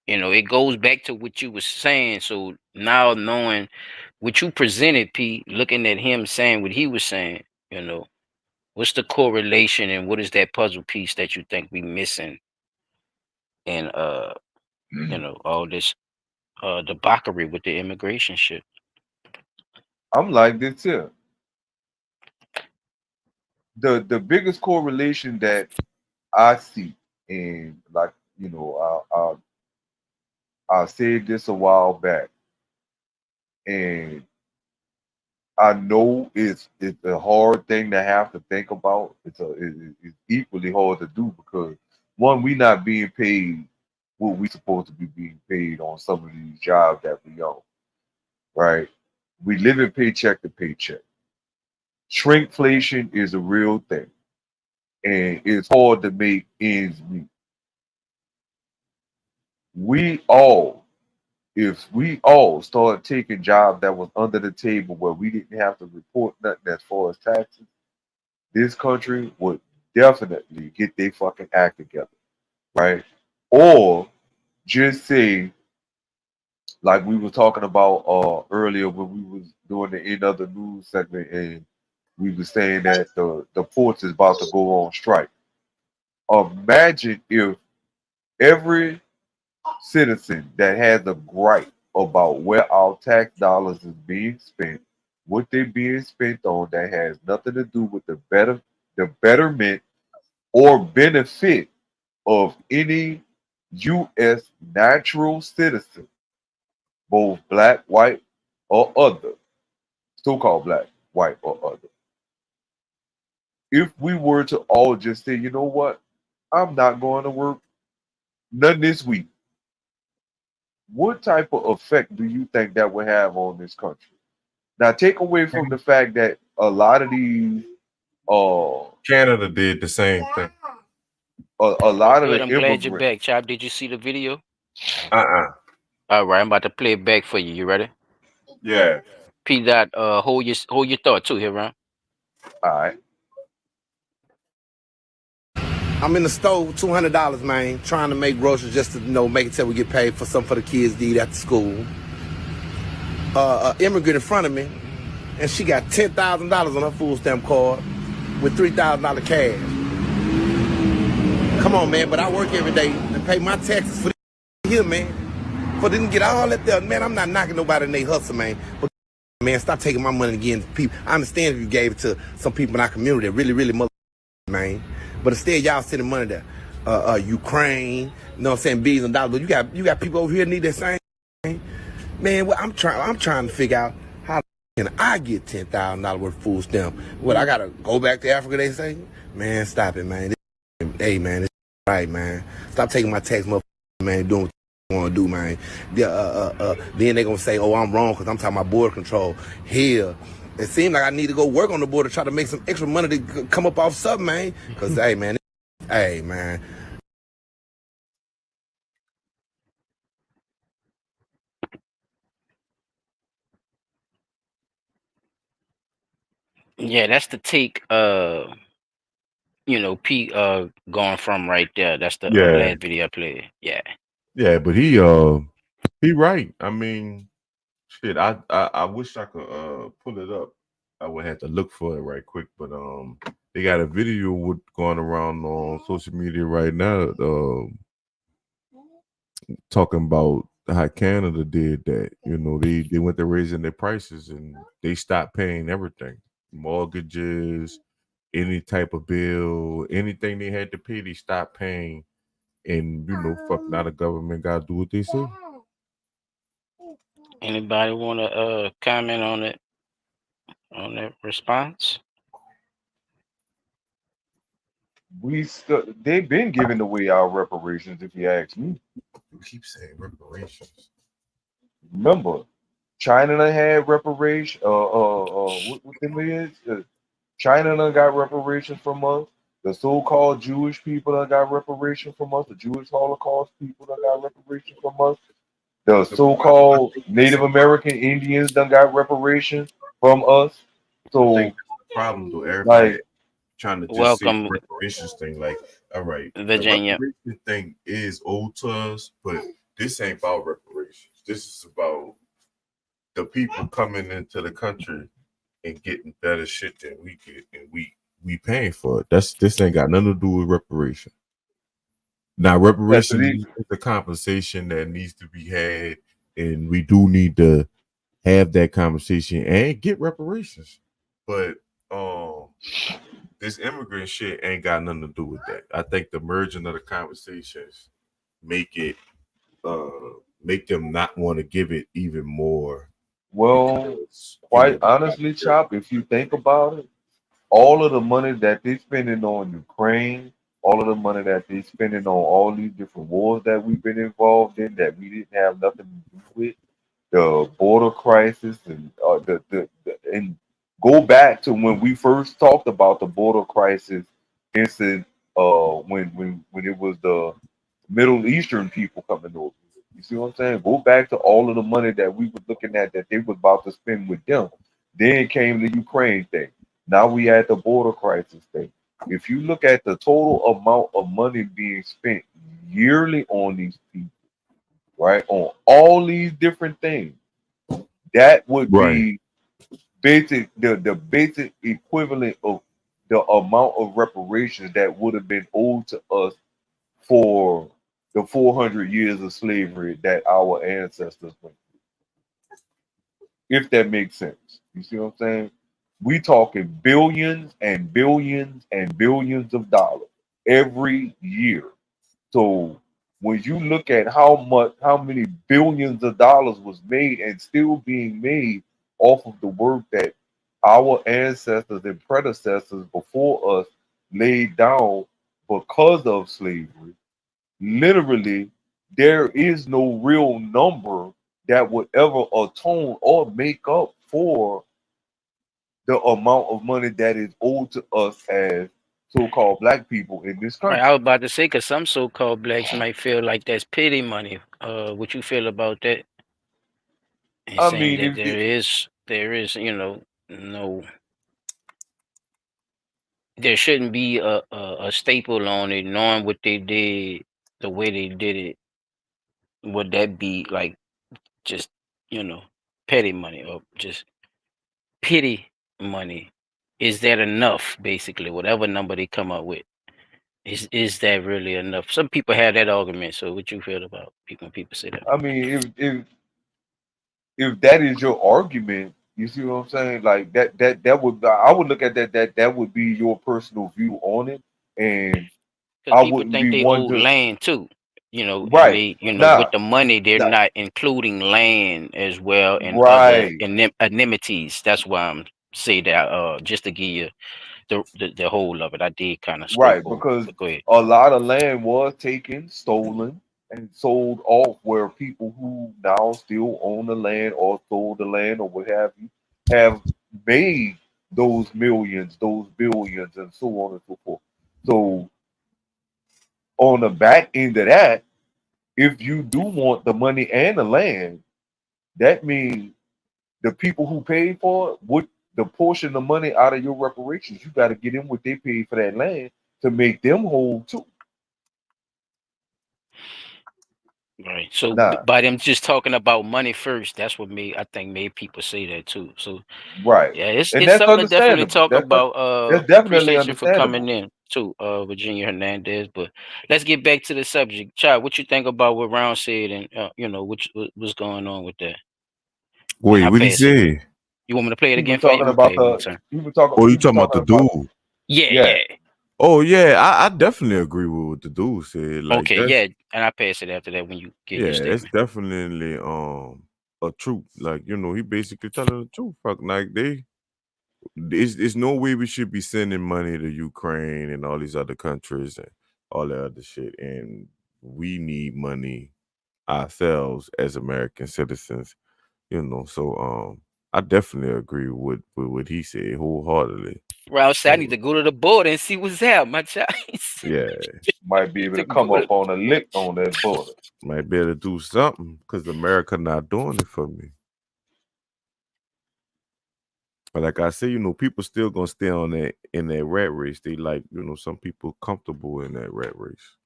it goes back to what you was saying. So now knowing what you presented, Pete, looking at him saying what he was saying, what's the correlation and what is that puzzle piece that you think we missing in all this debauchery with the immigration shit? I'm like this here. The biggest correlation that I see, and like, I said this a while back, and I know it's a hard thing to have to think about. It's equally hard to do because one, we not being paid what we supposed to be being paid on some of these jobs that we own, right? We live in paycheck to paycheck. Shrinkflation is a real thing, and it's hard to make ends meet. If we all started taking jobs that was under the table where we didn't have to report nothing as far as taxes, this country would definitely get their fucking act together, right? Or just say, like we were talking about earlier when we was doing the end of the news segment, and we were saying that the ports is about to go on strike. Imagine if every citizen that has a gripe about where our tax dollars is being spent, what they're being spent on that has nothing to do with the betterment or benefit of any U.S. natural citizen, both black, white, or other, so-called black, white, or other. If we were to all just say, you know what, I'm not going to work none this week, what type of effect do you think that would have on this country? Now, take away from the fact that a lot of these, Canada did the same thing. A lot of Good, the I'm glad you're immigrants. back, Chop. Did you see the video? Uh-uh. All right, I'm about to play it back for you. You ready? Yeah. P. Dot, hold your thought too here, Ron. All right. I'm in the store, $200, man, trying to make groceries just to make it till we get paid for something for the kids to eat after school. Immigrant in front of me, and she got $10,000 on her food stamp card with $3,000 cash. Come on, man, but I work every day to pay my taxes for here, man. For didn't get all that there, man. I'm not knocking nobody in their hustle, man. But man, stop taking my money again, people. I understand if you gave it to some people in our community that really man. But instead, y'all sending money to Ukraine, you know what I'm saying, billions of dollars. But you got people over here that need that same. Man, well, I'm trying to figure out how can I get $10,000 worth of food stamp. What, I gotta go back to Africa? They say, man, stop it, man. Hey, man, it's right, man. Stop taking my tax, man. Doing what you want to do, man. Then they gonna say, oh, I'm wrong because I'm talking about border control. Here, it seems like I need to go work on the border, try to make some extra money to come up off something, man. Because hey, man. Yeah, that's the take. Pete going from right there. That's the Yeah. last video I played. Yeah. Yeah, but he right. I mean, shit, I wish I could pull it up. I would have to look for it right quick, but they got a video with going around on social media right now, talking about how Canada did that. They went to raising their prices and they stopped paying everything, mortgages, any type of bill, anything they had to pay, they stopped paying. And fuck, now the government gotta do what they say. Anybody want to comment on it? on that response? They've been giving away our reparations, if you ask me. You keep saying reparations. Remember, China done had reparations. What them is? China done got reparations from us. The so-called Jewish people done got reparations from us. The Jewish Holocaust people done got reparations from us. The so-called Native American Indians done got reparations from us. So, I think that's the problem though. Everybody like, trying to just say welcome, the reparations thing. Like, all right, the Virginia. reparation thing is owed to us, but this ain't about reparations. This is about the people coming into the country and getting better shit than we get, and we paying for it. This ain't got nothing to do with reparation. Now, reparation is a compensation that needs to be had, and we do need to have that conversation and get reparations. But this immigrant shit ain't got nothing to do with that. I think the merging of the conversations make them not want to give it even more. well, quite honestly, Chop, if you think about it, all of the money that they're spending on Ukraine, all of the money that they're spending on all these different wars that we've been involved in that we didn't have nothing to do with, the border crisis, and and go back to when we first talked about the border crisis incident, when it was the Middle Eastern people coming over. You see what I'm saying? Go back to all of the money that we were looking at that they was about to spend with them. Then came the Ukraine thing. Now we had the border crisis thing. If you look at the total amount of money being spent yearly on these people, right, on all these different things, that would be the basic equivalent of the amount of reparations that would have been owed to us for the 400 years of slavery that our ancestors went through. If that makes sense. You see what I'm saying? We talking billions and billions and billions of dollars every year. So when you look at how many billions of dollars was made and still being made off of the work that our ancestors and predecessors before us laid down because of slavery, literally there is no real number that would ever atone or make up for the amount of money that is owed to us as so-called black people in this country. Right, I was about to say, because some so-called blacks might feel like that's pity money. What you feel about that? And I saying mean, that there is, no, there shouldn't be a staple on it, knowing what they did, the way they did it. Would that be like just, petty money or just pity money? Is that enough? Basically, whatever number they come up with, is that really enough? Some people have that argument. So, what you feel about people when people say that? I mean, if that is your argument, you see what I'm saying? Like that would, I would look at that would be your personal view on it, and Because I people wouldn't think be they one owe to land too, and right. they, with Nah, the money, they're nah, not including land as well and other right. enmities. That's why I'm say that. Just to give you the whole of it, I did kind of spoke Right, over, because but go ahead. a lot of land was taken, stolen, and sold off where people who now still own the land or sold the land or what have you have made those millions, those billions, and so on and so forth. So on the back end of that, if you do want the money and the land, that means the people who paid for it, what the portion of money out of your reparations, you got to get in what they paid for that land to make them whole too. Right. So Nah, by them just talking about money first, that's what made people say that too. So right, yeah, it's and it's that's something to definitely understandable. talk about. That's definitely Appreciate you for coming understandable. in too, Virginia Hernandez. But let's get back to the subject. Child, what you think about what Round said, and what's going on with that? And Wait, I what did he pass it. say? You want me to play it He again was for you? I'm talking gonna play about it one more time. Oh, you he was talking about the talking about dude? Yeah, yeah. yeah. Oh yeah, I definitely agree with what the dude said. Like Okay, that's yeah. And I pass it after that when you get yeah, your it's statement. definitely a truth. Like he basically telling the truth. Fuck, like There's no way we should be sending money to Ukraine and all these other countries and all that other shit. And we need money ourselves as American citizens, So I definitely agree with what he said wholeheartedly. Rouse said, I need to go to the border and see what's out, my child. Yeah. Might be able to come up on a lick on that border. Might be able to do something because America not doing it for me. But like I say, people still gonna stay on that in that rat race. They like, some people comfortable in that rat race.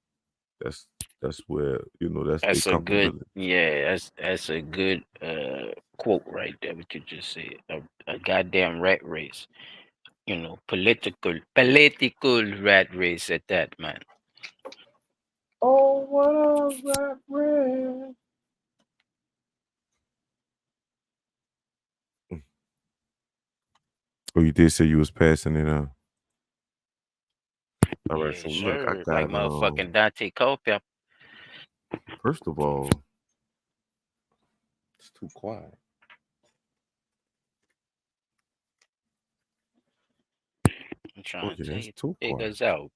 That's where that's their comfortability. That's a good quote right there. What you just said, a goddamn rat race. Political rat race at that, man. Oh, what a rat race. Oh, you did say you was passing it on. All right, so Sure. look, I got like motherfucking Dante Culpepper. First of all, it's too quiet. I'm trying to tell you, too take quiet. us out.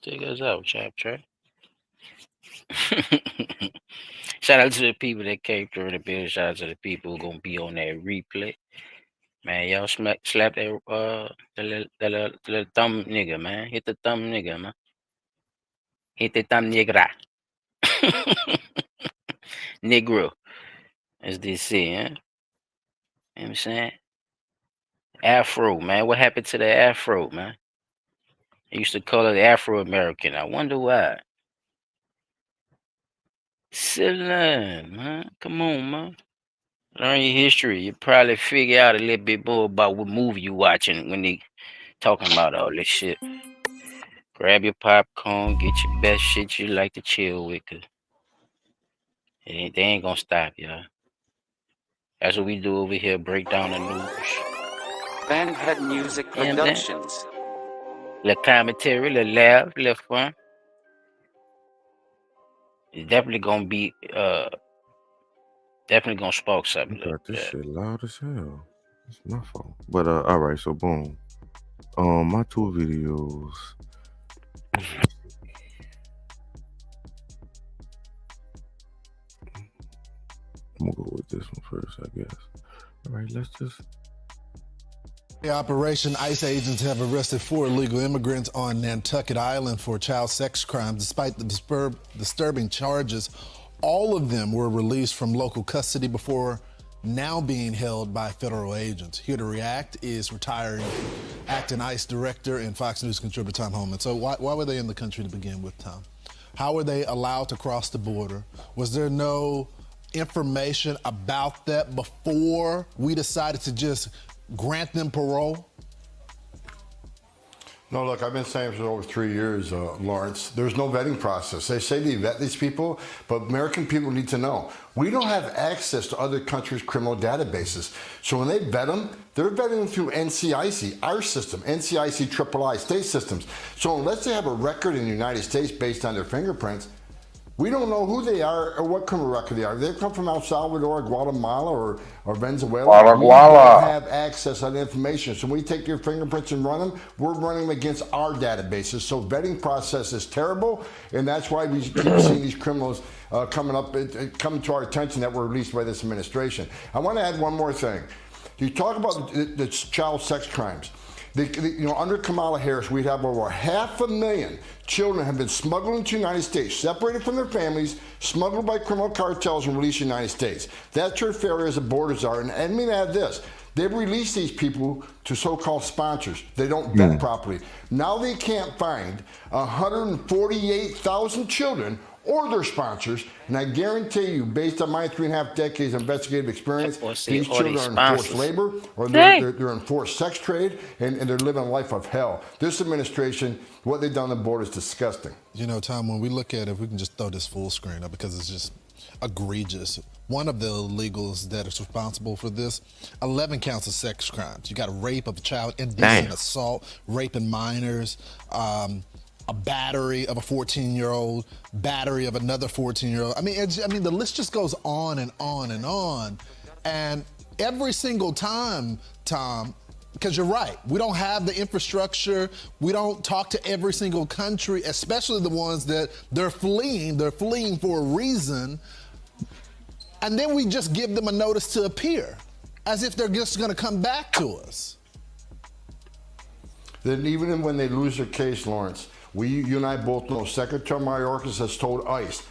Take us out, Chap Trey. Shout out to the people that came through the bill. Shout out to the people who gonna be on that replay. Man, y'all slap that the little thumb nigga, man. Hit the thumb nigga, man. Hit the thumb nigga. Negro, as they say, huh? You know what I'm saying? Afro, man. What happened to the Afro, man? They used to call it Afro-American. I wonder why. Silent, man. Come on, man. Learn your history. You probably figure out a little bit more about what movie you watching when they talking about all this shit. Grab your popcorn, get your best shit you like to chill with, cause they ain't gonna stop, y'all. That's what we do over here, break down the news. Vanhead Music Productions. Little commentary, little laugh, little fun. It's definitely gonna be definitely gonna spark something. You got this shit loud as hell. It's my fault. But all right, so boom. My two videos. I'm gonna go with this one first, I guess. All right, let's just. The operation, ICE agents have arrested 4 illegal immigrants on Nantucket Island for child sex crimes. Despite the disturbing charges, all of them were released from local custody before now being held by federal agents. Here to react is retiring acting ICE director and Fox News contributor Tom Homan. So why were they in the country to begin with, Tom? How were they allowed to cross the border? Was there no information about that before we decided to just grant them parole? No, look, I've been saying for over 3 years, Lawrence, there's no vetting process. They say they vet these people, but American people need to know. We don't have access to other countries' criminal databases. So when they vet them, they're vetting them through NCIC, our system, NCIC, III, state systems. So unless they have a record in the United States based on their fingerprints, we don't know who they are or what criminal record they are. They come from El Salvador, Guatemala, or Venezuela. We don't have access to that information. So when we take your fingerprints and run them, we're running them against our databases. So vetting process is terrible, and that's why we keep seeing these criminals coming to our attention that were released by this administration. I want to add one more thing. You talk about the child sex crimes. Under Kamala Harris, we'd have over 500,000 children have been smuggled into the United States, separated from their families, smuggled by criminal cartels, and released in the United States. That's your failure as the borders are. And let me add this. They've released these people to so-called sponsors. They don't vet properly. Now they can't find 148,000 children or their sponsors, and I guarantee you, based on my 3.5 decades of investigative experience, these children are in forced labor, or they're in forced sex trade, and they're living a life of hell. This administration, what they've done on the border is disgusting. You know, Tom, when we look at it, if we can just throw this full screen up because it's just egregious. One of the illegals that is responsible for this, 11 counts of sex crimes. You got a rape of a child, indecent assault, raping minors, a battery of a 14-year-old, battery of another 14-year-old. I mean, the list just goes on and on and on. And every single time, Tom, because you're right. We don't have the infrastructure. We don't talk to every single country, especially the ones that they're fleeing. They're fleeing for a reason. And then we just give them a notice to appear, as if they're just going to come back to us. Then even when they lose their case, Lawrence, you and I both know Secretary Mayorkas has told ICE,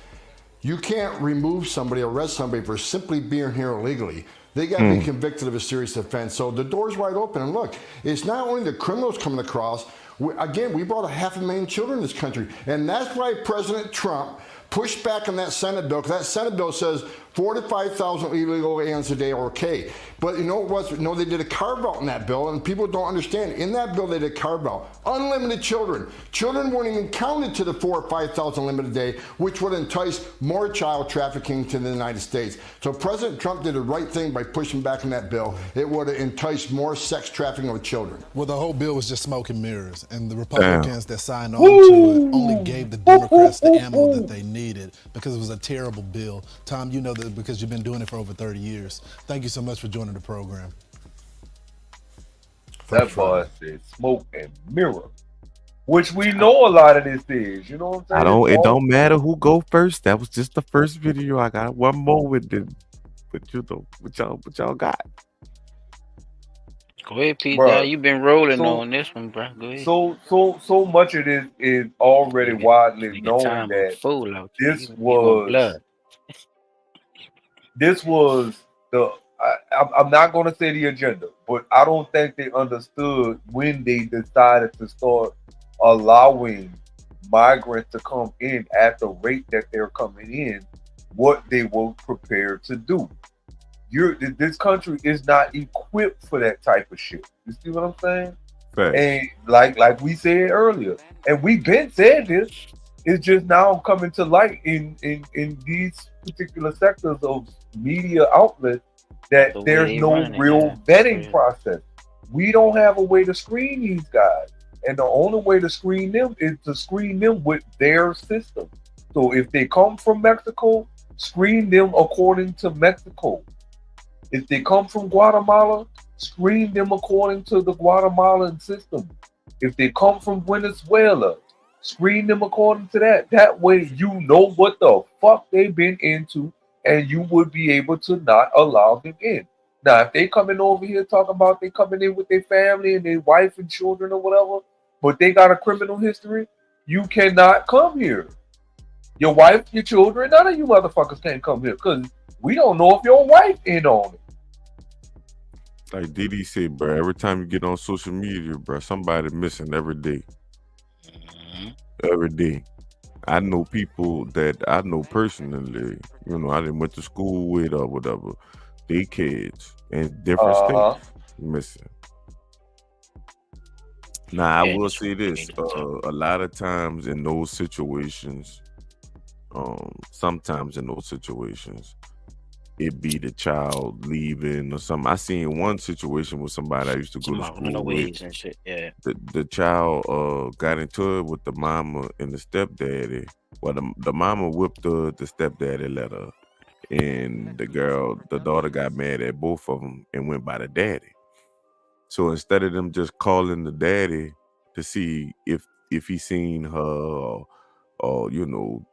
you can't remove somebody, arrest somebody for simply being here illegally. They got to be convicted of a serious offense. So the door's wide open. And look, it's not only the criminals coming across. We brought 500,000 children in this country. And that's why President Trump pushed back on that Senate bill, because that Senate bill says 4 to 5,000 illegal aliens a day are okay. But you know what was? No, they did a carve-out in that bill, and people don't understand. In that bill, they did a carve-out. Unlimited children. Children weren't even counted to the 4 or 5,000 limit a day, which would entice more child trafficking to the United States. So President Trump did the right thing by pushing back on that bill. It would have enticed more sex trafficking of children. Well, the whole bill was just smoke and mirrors, and the Republicans that signed on to it only gave the Democrats the ammo that they needed, because it was a terrible bill. Tom, you know that because you've been doing it for over 30 years. Thank you so much for joining the program. That boy said smoke and mirror, which we know a lot of this is. You know what I'm saying? It don't matter who go first. That was just the first video. I got one more with it, but you know what y'all got. Go ahead, Pete. You've been rolling on this one, bro. Go ahead. So much of this is already widely known that this was the. I'm not going to say the agenda, but I don't think they understood when they decided to start allowing migrants to come in at the rate that they're coming in, what they were prepared to do. This country is not equipped for that type of shit. You see what I'm saying? Right. And like we said earlier, and we've been said this, it's just now coming to light in these particular sectors of media outlets that there's no real vetting process. We don't have a way to screen these guys. And the only way to screen them is to screen them with their system. So if they come from Mexico, screen them according to Mexico. If they come from Guatemala, screen them according to the Guatemalan system. If they come from Venezuela, screen them according to that. That way you know what the fuck they've been into, and you would be able to not allow them in. Now, if they coming over here talking about they coming in with their family and their wife and children or whatever, but they got a criminal history, you cannot come here. Your wife, your children, none of you motherfuckers can't come here because we don't know if your wife in on it. Like Didi said, bro, every time you get on social media, bro, somebody missing every day. Every day. I know people that I know personally, you know, I didn't went to school with or whatever. They kids in different states missing. Now, I will say this, a lot of times in those situations, sometimes in those situations, it be the child leaving or something. I seen one situation with somebody I used to go to school with. And shit. Yeah. The child got into it with the mama and the stepdaddy. Well, the mama whipped the stepdaddy let her, and the daughter got mad at both of them and went by the daddy. So instead of them just calling the daddy to see if he seen her or you know,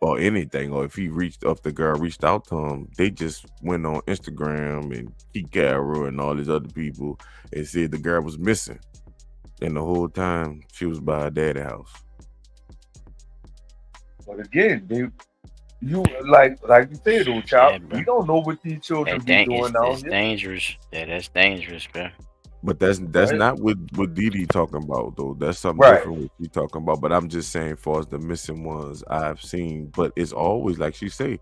or anything, or if the girl reached out to him, they just went on Instagram and Carol and all these other people and said the girl was missing, and the whole time she was by her daddy's house. But again, you like you said, though, child, we don't know what these children be doing now. It's dangerous. Yeah, that's dangerous, bro. But that's not what Didi talking about, though. That's something different what she talking about. But I'm just saying, for as the missing ones I've seen, but it's always like she say,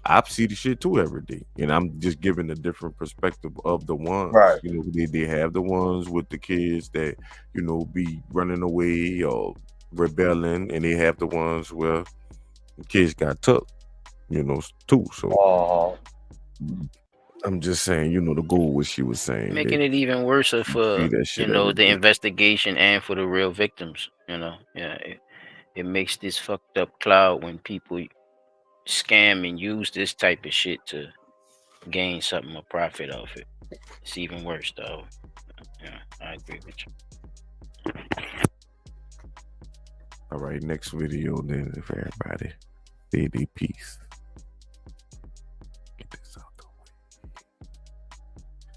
I see the shit too every day, and I'm just giving a different perspective of the ones. Right. You know, they have the ones with the kids that, you know, be running away or rebelling, and they have the ones where the kids got took, you know, too. So I'm just saying, you know, to go with what she was saying, making it even worse for you know the investigation and for the real victims. You know, yeah, it makes this fucked up cloud when people scam and use this type of shit to gain something, a profit off it. It's even worse, though. Yeah, I agree with you. All right, next video then for everybody. Say their piece. Get this out the way.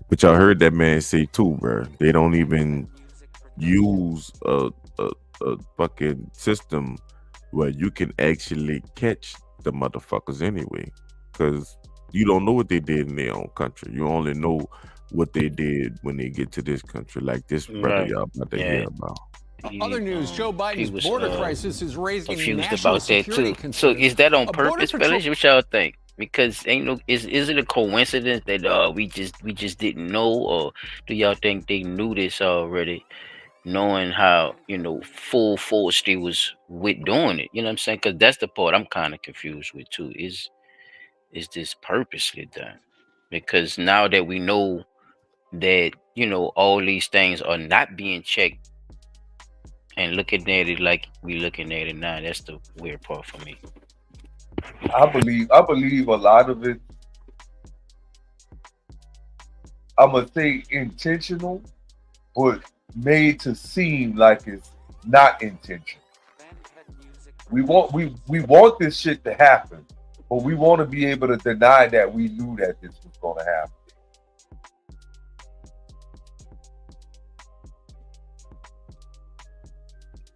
But y'all heard that man say too, bro. They don't even use a fucking system where you can actually catch the motherfuckers anyway. Because you don't know what they did in their own country. You only know what they did when they get to this country. Like this brother y'all about to hear about. Other news, Joe Biden's border crisis is raising confused national about that security too. concerns. So is that on A border purpose, patrol- fellas? What y'all think? Because is it a coincidence that we just didn't know, or do y'all think they knew this already, knowing how full force they was with doing it? You know what I'm saying? Because that's the part I'm kind of confused with too. Is this purposely done? Because now that we know that all these things are not being checked. And looking at it like we looking at it now, that's the weird part for me. I believe a lot of it, I'm gonna say intentional, but made to seem like it's not intentional. We want this shit to happen, but we want to be able to deny that we knew that this was gonna happen.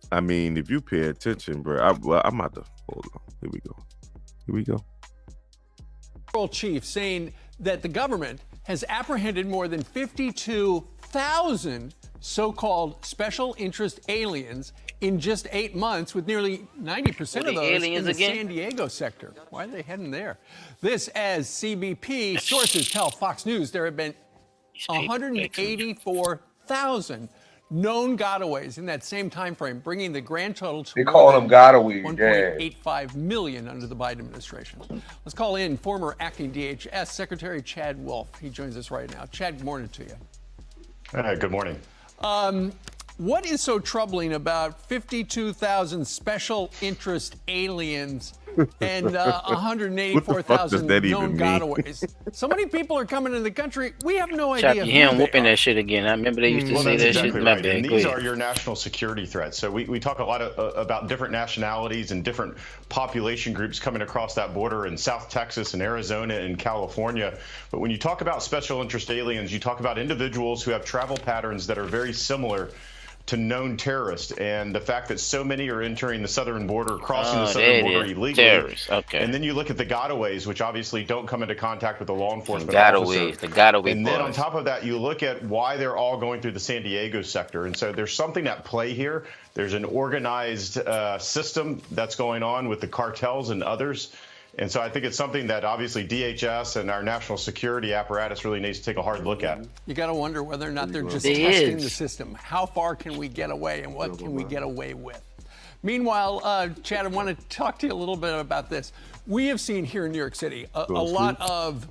I mean, if you pay attention, bro, I'm about to hold on. Here we go. Patrol chief saying that the government has apprehended more than 52,000 so-called special interest aliens in just 8 months, with nearly 90% of those in the San Diego sector. Why are they heading there? This as CBP sources tell Fox News there have been 184,000 known gotaways in that same time frame, bringing the grand total to They call them gotaways, 1.85 million under the Biden administration. Let's call in former acting DHS Secretary Chad Wolf. He joins us right now. Chad, good morning to you. Good morning. What is so troubling about 52,000 special interest aliens and 184,000 known gotaways? So many people are coming into the country. We have no idea. You hear him whooping that shit again. I remember they used to say that exactly shit. Right. And these are your national security threats. So we talk a lot about different nationalities and different population groups coming across that border in South Texas and Arizona and California. But when you talk about special interest aliens, you talk about individuals who have travel patterns that are very similar to known terrorists, and the fact that so many are entering the southern border, crossing the southern border illegally. Terrorists. Okay. And then you look at the gotaways, which obviously don't come into contact with the law enforcement The officer. gotaway And then on boys. top of that, you look at why they're all going through the San Diego sector. And so there's something at play here. There's an organized system that's going on with the cartels and others. And so I think it's something that obviously DHS and our national security apparatus really needs to take a hard look at. You got to wonder whether or not they're just testing the system. How far can we get away, and what can we get away with? Meanwhile, Chad, I want to talk to you a little bit about this. We have seen here in New York City a lot of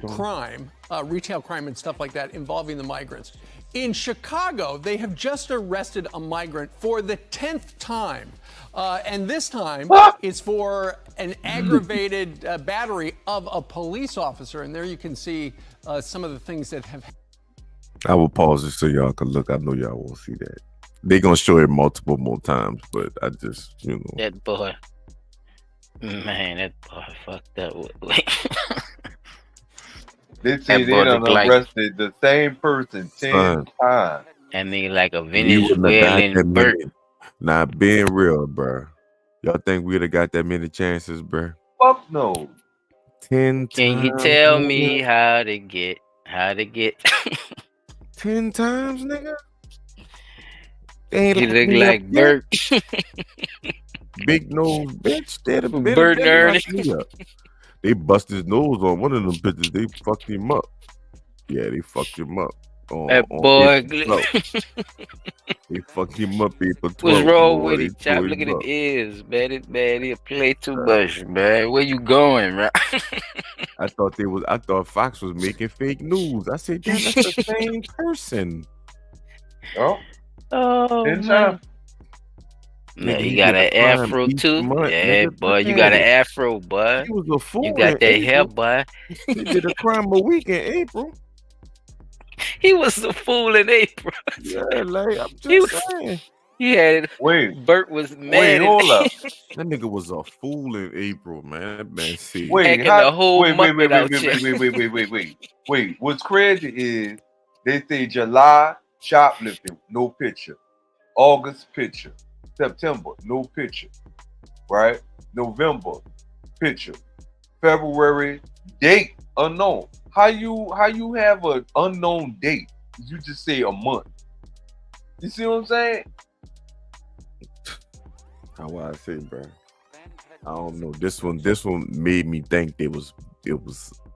crime, retail crime and stuff like that involving the migrants. In Chicago, they have just arrested a migrant for the 10th time. And this time, it's for an aggravated battery of a police officer. And there you can see some of the things that have happened. I will pause it so y'all can look. I know y'all won't see that. They're going to show it multiple more times, but I just, That boy. Man, that boy fucked up. They say they done arrested the same person 10 times. I mean, like a Venezuelan bird. Nah, being real, bro. Y'all think we'd have got that many chances, bro? Fuck no. 10 Can you tell me how to get 10 times, nigga? You look like Bert. Big nose bitch. Bert nerd. They bust his nose on one of them bitches. They fucked him up. Yeah, they fucked him up. That boy. They fucked him up, April 12th. What's wrong with it, Chop? Look at his ears, man. He play too much, man. Where you going, man? I thought Fox was making fake news. I said, damn, that's the same person. Oh, man. Yeah, you got an afro too. Yeah, boy, you got an afro, boy. He was a fool. You got that hair, boy. He did a crime a week in April. He was a fool in April. Yeah, like I'm He just was. saying. He had. Wait, Bert was mad. wait, hold up. That nigga was a fool in April, man. That man see. Wait, Hacking the whole wait. market out there. Wait. What's crazy is they say July shoplifting, no picture. August picture. September, no picture. Right? November, picture. February, date unknown. How you have an unknown date? You just say a month. You see what I'm saying? How I say, bro? I don't know. This one made me think it was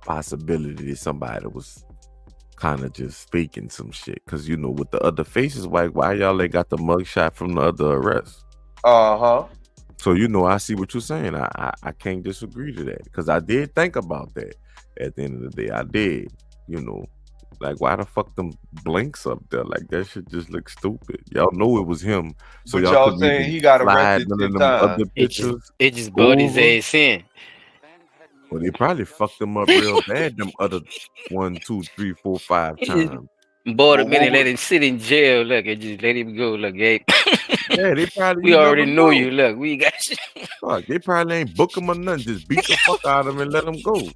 possibility that somebody was kind of just faking some shit. Cause you know, with the other faces, like why y'all ain't got the mugshot from the other arrest? So you know, I see what you're saying. I can't disagree to that because I did think about that. At the end of the day, I did. You know, like why the fuck them blinks up there? Like that shit just looks stupid. Y'all know it was him. So but y'all saying he got arrested none of 10 them times. other pictures. It just brought his over. ass in. Well, they probably fucked them up real bad. Them other 1, 2, 3, 4, 5 times. Bought him in and let him sit in jail. Look, and just let him go. Look, hey. Yeah, they probably. We already know you. Look, we got you. Fuck, they probably ain't book him or nothing. Just beat the fuck out of him and let him go.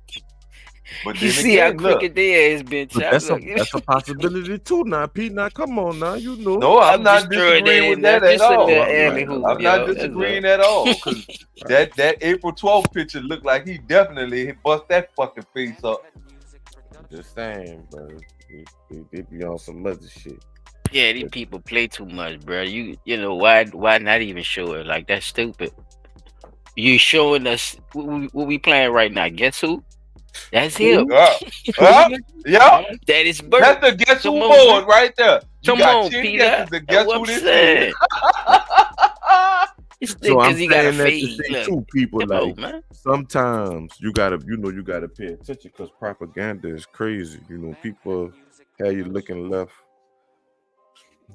But you see how crooked their ass been. That's a possibility too. Now, Pete. Now, come on, now you know. No, I'm not disagreeing with that at all. I'm not That's disagreeing at all because that April 12th picture looked like he definitely bust that fucking face up. Just saying, bro. They be on some other shit. Yeah, these people play too much, bro. You know why not even show it? Like that's stupid. You showing us what we playing right now? Guess who? That's him. Yeah. That is Bert. That's the guess who Come on, board right there. You Come got on, 10 Peter. guesses to guess who this is. So I'm he got saying a that fade. to say Look. too, people Come like on, man. sometimes you gotta pay attention because propaganda is crazy. You know, people have you looking left,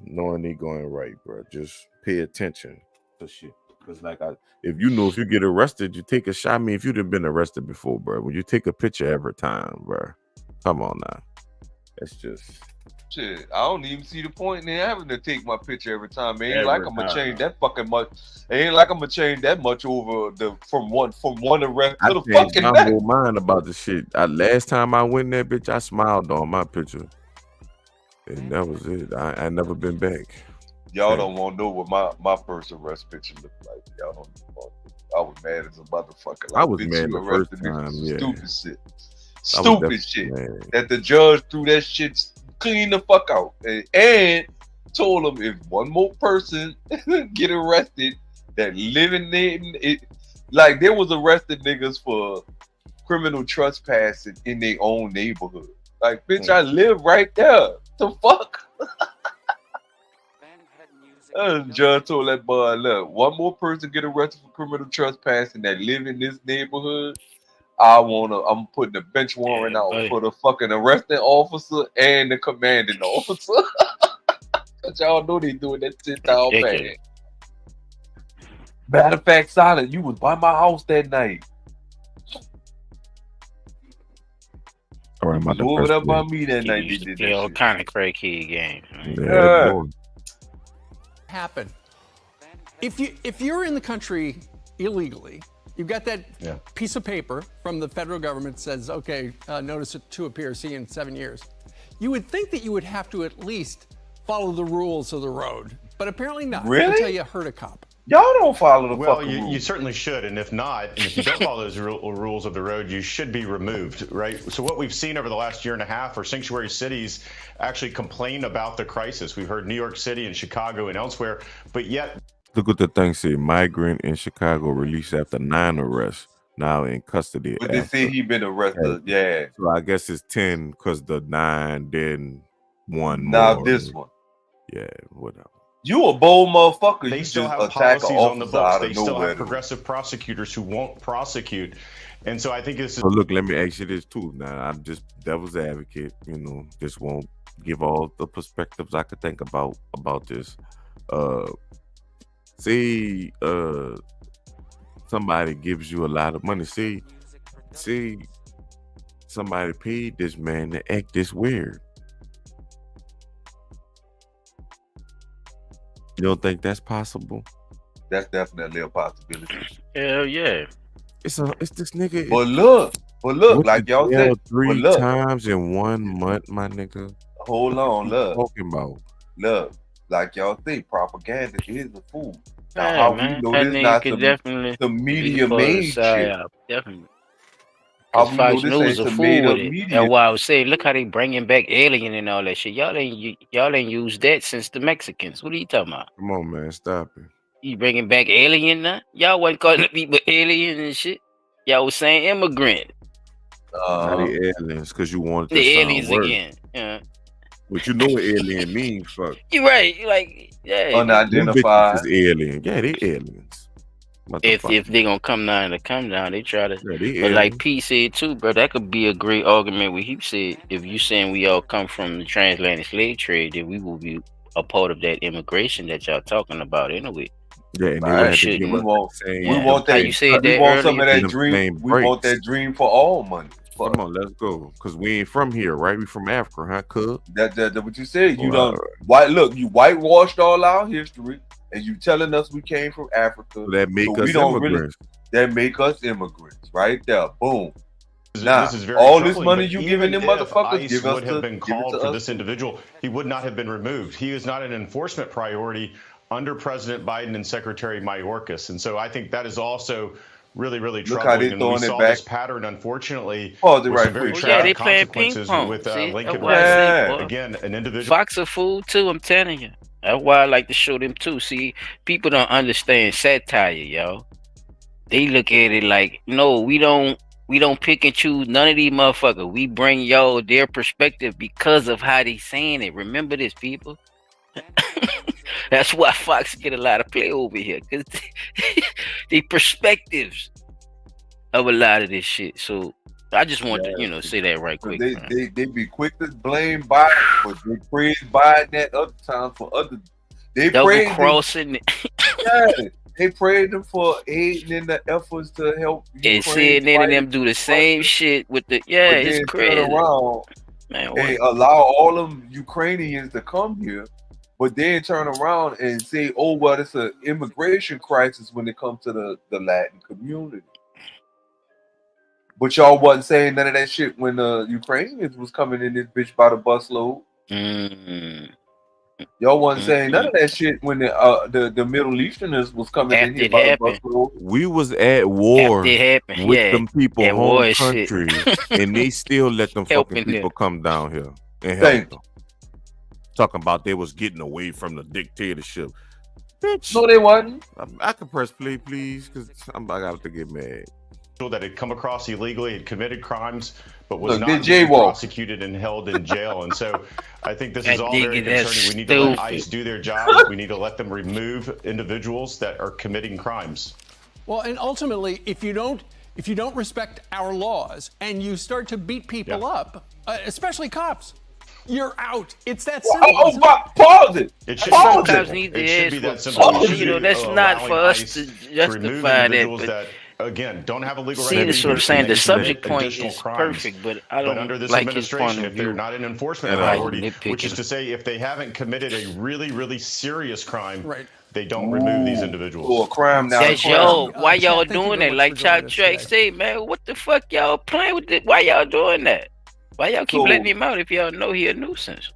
knowing they going right, bro. Just pay attention to shit. Because if you get arrested, you take a shot. I mean, if you'd have been arrested before, bro, when you take a picture every time, bro, come on now. That's just shit. I don't even see the point in having to take my picture every time. It ain't like I'm gonna change that fucking much. It ain't like I'm gonna change that much over from one arrest to the fucking my next. whole mind about the shit. Last time I went there, bitch, I smiled on my picture, and that was it. I never been back. Y'all don't want to know what my first arrest picture looked like. Y'all don't know. I was mad as a motherfucker. Like, I was mad the first me for time. some Yeah, stupid shit. Mad. That the judge threw that shit clean the fuck out and told him if one more person get arrested that living in like there was arrested niggas for criminal trespassing in their own neighborhood. Like, bitch, I live right there. The fuck. Judge told that boy, look, one more person get arrested for criminal trespassing that live in this neighborhood, I'm putting a bench warrant out for the fucking arresting officer and the commanding officer. Cause y'all know they doing that shit down bad. Matter of fact, Silent, you was by my house that night. All right, you was over there by me that night. They did play all kind of crackhead games. Yeah. Happen. If you're in the country illegally, you've got that piece of paper from the federal government that says, okay, notice to appear, see you in 7 years. You would think that you would have to at least follow the rules of the road, but apparently not. Really? Until you hurt a cop. Y'all don't follow the well, fucking rules. You certainly should, and if not, and if you don't follow those rules of the road, you should be removed, right? So what we've seen over the last year and a half are sanctuary cities actually complain about the crisis. We've heard New York City and Chicago and elsewhere, but yet... Look what the thing said. Migrant in Chicago released after 9 arrests, now in custody. But they say he been arrested, yeah. So I guess it's 10 because the 9, then 1 more. Now this one. Yeah, whatever. You a bold motherfucker. They you still just have attack policies an on the officer books. out They of still nowhere. have progressive prosecutors who won't prosecute. And so I think this is... So look, let me ask you this too. Now, I'm just devil's advocate, just won't give all the perspectives I could think about this. Say somebody gives you a lot of money. Say somebody paid this man to act this weird. You don't think that's possible? That's definitely a possibility. Hell yeah. It's this nigga. But look, went like to y'all jail said, 3 times in 1 month, my nigga. Hold on, look. Talking about. Look, like y'all say, propaganda is a fool. Now, Yeah, how man. we know That this nigga not could the definitely media be part of the made shit? psyop. Definitely. How Because we know Fox this News ain't a some fool made with up it. media? That's why I was saying, look how they bringing back Alien and all that shit. Y'all ain't used that since the Mexicans. What are you talking about? Come on, man, stop it. You bringing back Alien now? Y'all wasn't calling people alien and shit. Y'all was saying immigrant. Not the aliens, because you wanted to The sound aliens worse. again. Yeah. But you know what alien means, fuck. You right. You like, yeah. Them Unidentified. bitches is alien. Yeah, they aliens. If they gonna come down, they try to. Yeah, they But like aliens. P said too, bro, that could be a great argument. What he said, if you saying we all come from the transatlantic slave trade, then we will be a part of that immigration that y'all talking about anyway. Yeah, and they Right. would have to Shouldn't- give We us want, the same. we want How that. you said We that want some of earlier? that Them dream. same We want breaks. that dream for all money. Fuck. Come on, let's go. Cause we ain't from here, right? We from Africa, huh, cuz? That what you said. You Well, done look, you whitewashed all our history, and you telling us we came from Africa. that make so us we don't immigrants. that make us immigrants, right there. Boom. This Now, is very all this troubling, money but you even giving them if motherfuckers, ICE give us would have to been give it called to for us. this individual, he would not have been removed. He is not an enforcement priority under President Biden and Secretary Mayorkas. And so I think that is also really, really Look how they troubling. And we throwing it saw back. this pattern, unfortunately, Pause it with right some very quick. Yeah, they tragic playing ping consequences pong. with See, Lincoln that's why I say, residents. boy. Again, an individual. Fox a fool too. I'm telling you. That's why I like to show them too. See, people don't understand satire, yo. They look at it like, no, we don't pick and choose none of these motherfuckers. We bring y'all their perspective because of how they saying it. Remember this, people. That's why Fox get a lot of play over here, because the perspectives of a lot of this shit. So I just want to, say that right quick. They be quick to blame Biden, but they praise Biden at other times for other. They double praise crossing. Yeah, they praise them for aiding in the efforts to help And Ukraine CNN and fight. them do the same shit with the But it's then crazy. turn around Man, and what? allow all them Ukrainians to come here, but then turn around and say, "Oh, well, it's an immigration crisis when it comes to the Latin community." But y'all wasn't saying none of that shit when the Ukrainians was coming in this bitch by the busload. Y'all wasn't saying none of that shit when the Middle Easterners was coming in here by the busload. We was at war After it happened, with yeah, them people at home war and shit. country, and they still let them fucking Helping people them. come down here and help them. Talking about they was getting away from the dictatorship. Bitch. No, they wasn't. I can press play, please, because I'm about to get mad. That had come across illegally, had committed crimes, but was Look, not they being jaywalk. prosecuted and held in jail. And so I think this is That all nigga, very that's concerning. We need to let stupid. ICE do their job. We need to let them remove individuals that are committing crimes. Well, and ultimately, if you don't respect our laws and you start to beat people up, especially cops, you're out. It's that simple. Pause it. It should, Sometimes need it to should be ask that for simple. We something. should That's be not for allowing us ICE to remove justify that. individuals But that, again, don't have a legal see, right to that's be what I'm here, saying. The commit subject point additional is crimes. perfect, but I don't under this like his point administration, of if they're view. not an enforcement Right. priority, which is Nitpicking. to say, if they haven't committed a really, really serious crime, Right. they don't remove these individuals. Or a crime now. That's y'all. Why y'all Chad, thank you doing very that? much Like for joining Chop us Track today. say, man, what the fuck y'all playing with it? Why y'all doing that? Why y'all keep So- letting him out if y'all know he a nuisance?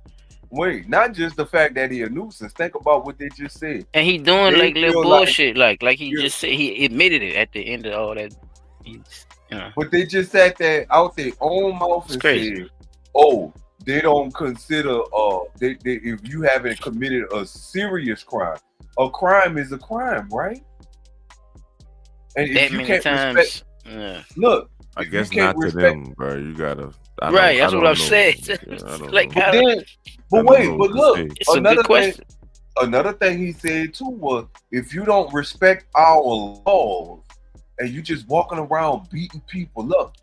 Wait, not just the fact that he a nuisance. Think about what they just said. And he doing They like little feel like- bullshit, like he just said he admitted it at the end of all that. But they just sat there out their own mouth and crazy. said, "Oh, they don't consider they if you haven't committed a serious crime. A crime is a crime, right? And That if you many can't times, respect, yeah. look, I if guess you can't not to respect, them, bro. You gotta. Right, that's what I'm know. saying. Yeah, I don't Like, know. how- But then, I but don't wait, know but what to look, say. It's a another good thing. question. Another thing he said too was, if you don't respect our laws and you just walking around beating people up,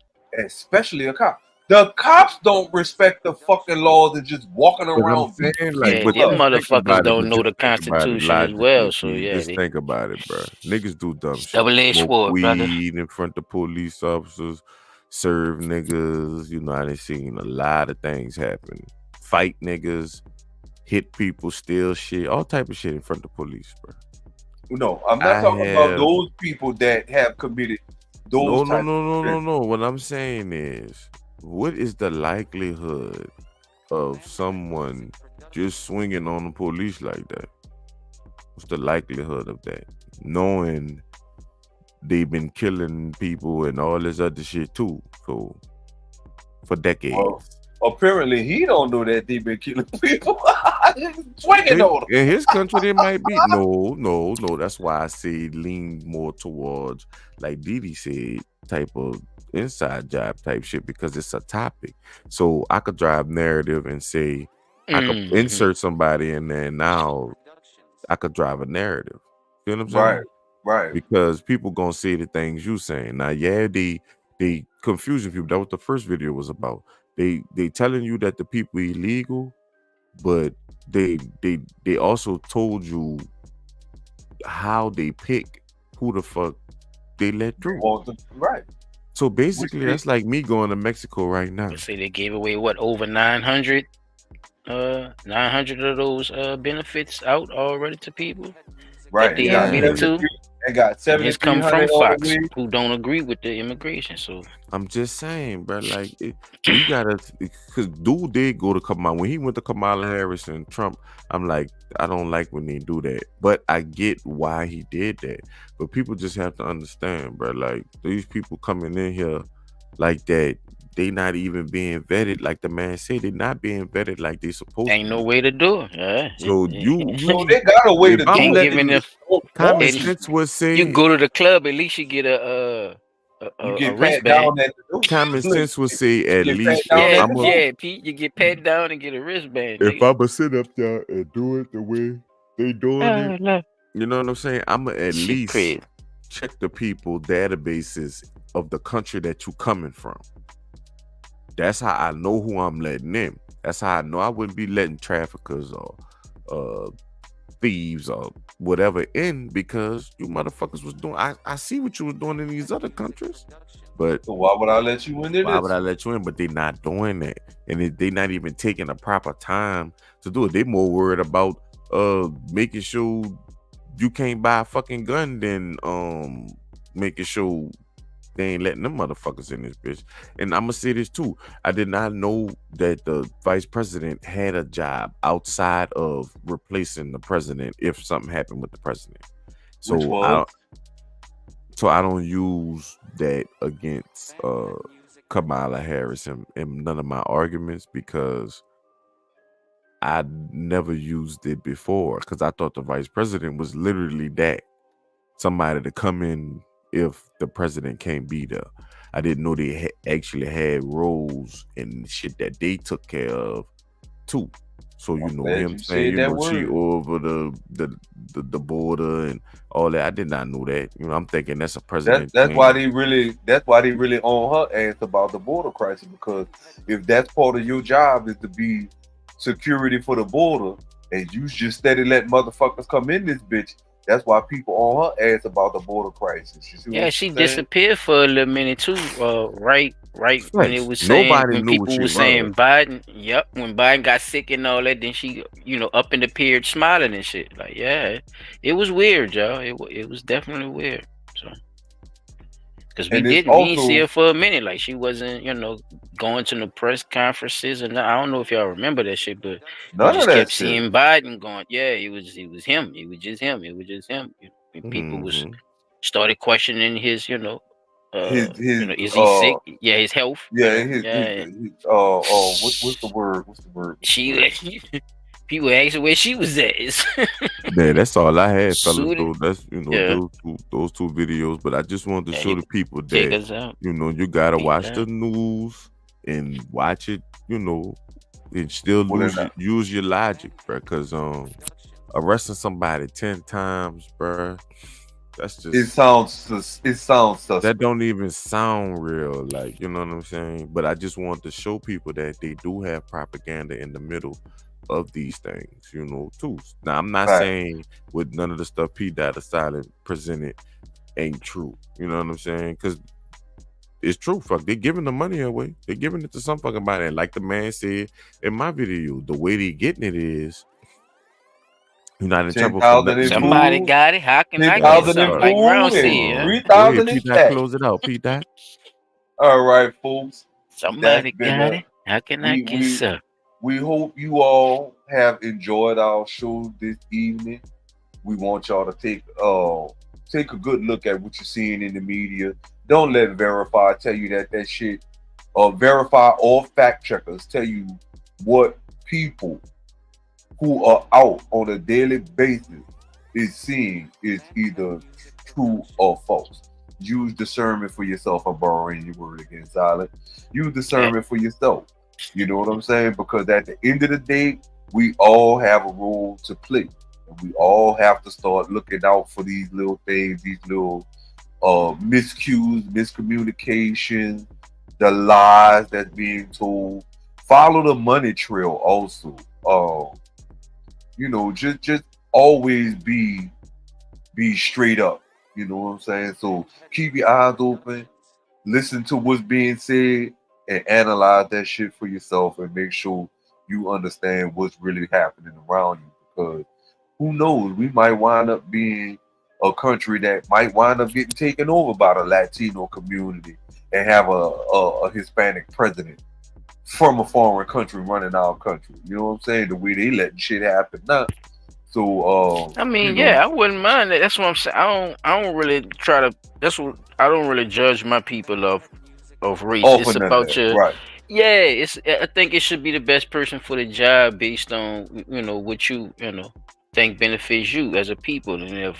especially a cop, the cops don't respect the fucking laws and just walking But I'm around saying, beating like, Yeah, but people them up. think motherfuckers about it, don't but know just the think about it Constitution as well. logically, So P. yeah, Just they think about it, bro. Niggas do dumb shit. double-edged Smoke sword, brother. weed in front of police officers, serve niggas. You know, I done seen a lot of things happen. Fight niggas. hit people, steal shit, all type of shit in front of the police, bro. No, I'm not talking about those people that have committed those types of things. No. What I'm saying is, what is the likelihood of someone just swinging on the police like that? What's the likelihood of that? Knowing they've been killing people and all this other shit too, so for decades. Well, apparently, he don't know that they've been killing people. Swinging on them. In his country, they might be. No. That's why I say lean more towards, like Didi said, type of inside job type shit, because it's a topic. So I could drive narrative and say, I could insert somebody in there. Now I could drive a narrative. You know what I'm saying? Right. Because people gonna say the things you saying. Now, yeah, they confusing people. That was the first video was about. They telling you that the people illegal, but they also told you how they pick who the fuck they let through. Right. So basically, that's like me going to Mexico right now. Say they gave away what, over 900 of those benefits out already to people. Right. That they admitted to. They got 7,300. This come from Fox, who don't agree with the immigration. So I'm just saying, bro, like we gotta, because dude did go to Kamala. When he went to Kamala Harris and Trump, I'm like, I don't like when they do that, but I get why he did that. But people just have to understand, bro, like these people coming in here like that, they not even being vetted. Like the man said, they not being vetted like they supposed to. Ain't no way to do it. So so they got a way to do it. Common sense would say you go to the club, at least you get a wristband. Common sense would say at least Pete, you get patted down and get a wristband. If I'ma sit up there and do it the way they doing it, you know what I'm saying? I'ma at least check the people databases of the country that you coming from. That's how I know who I'm letting in. That's how I know I wouldn't be letting traffickers or thieves or whatever in, because you motherfuckers was doing. I see what you was doing in these other countries, but so why would I let you in? Why would I let you in? But they not doing that, and they not even taking the proper time to do it. They more worried about making sure you can't buy a fucking gun than making sure they ain't letting them motherfuckers in this bitch. And I'm gonna say this too. I did not know that the vice president had a job outside of replacing the president if something happened with the president. So I don't use that against Kamala Harris in none of my arguments, because I never used it before, because I thought the vice president was literally that, somebody to come in if the president can't be there. I didn't know they actually had roles and shit that they took care of too. So you know him saying, she over the border and all that. I did not know that. You know, I'm thinking that's a president. That's why they really on her ass about the border crisis, because if that's part of your job is to be security for the border, and you just steady let motherfuckers come in this bitch. That's why people on her ass about the border crisis. She disappeared for a little minute too. Right when it was saying, when people were saying Biden. Yep, when Biden got sick and all that, then she, up in the period smiling and shit. Like, yeah, it was weird, y'all. It was definitely weird. So, because we didn't see her for a minute. Like, she wasn't, going to the press conferences, and I don't know if y'all remember that shit, but none of that kept shit. Seeing Biden going, yeah, it was him. It was just him. It was just him. People was started questioning his, is he sick? Yeah, his health. Yeah, what's the word? People asking where she was at. Yeah, that's all I had, fellas. So that's those two videos. But I just wanted to show the people that you gotta watch the news and watch it, and still use your logic, bro. Because arresting somebody 10 times, bro, that's just it sounds suspect. That don't even sound real, like, you know what I'm saying. But I just want to show people that they do have propaganda in the middle of these things, too. Now, I'm not saying with none of the stuff P. Dot Silent presented ain't true. You know what I'm saying? Because it's true. Fuck, they're giving the money away. They're giving it to some fucking body. And like the man said in my video, the way they getting it is You're not in trouble for 10,000 in Somebody food, got it. How can I get 10,000 in some? Like Brown food, said, and huh? Go 3,000 ahead, in Pete. That tax. close it out, Pete. That. All right, folks. That's Somebody been got it. How can I get some? we hope you all have enjoyed our show this evening. We want y'all to take a good look at what you're seeing in the media. Don't let Verify tell you that shit. Verify or fact checkers tell you what people who are out on a daily basis is seeing is either true or false. Use discernment for yourself. I'm borrowing your word again, Silent. Use discernment for yourself. You know what I'm saying? Because at the end of the day, we all have a role to play. And we all have to start looking out for these little things, these little miscues, miscommunications, the lies that's being told. Follow the money trail also. Just always be straight up. You know what I'm saying? So keep your eyes open, listen to what's being said, and analyze that shit for yourself and make sure you understand what's really happening around you. Because who knows, we might wind up being a country that might wind up getting taken over by the Latino community and have a Hispanic president from a foreign country running our country. You know what I'm saying? The way they letting shit happen now. So I mean, I wouldn't mind that. That's what I'm saying. I don't really try to. That's what I don't really judge my people of race. It's about your right. Yeah, I think it should be the best person for the job based on what you think benefits you as a people. And if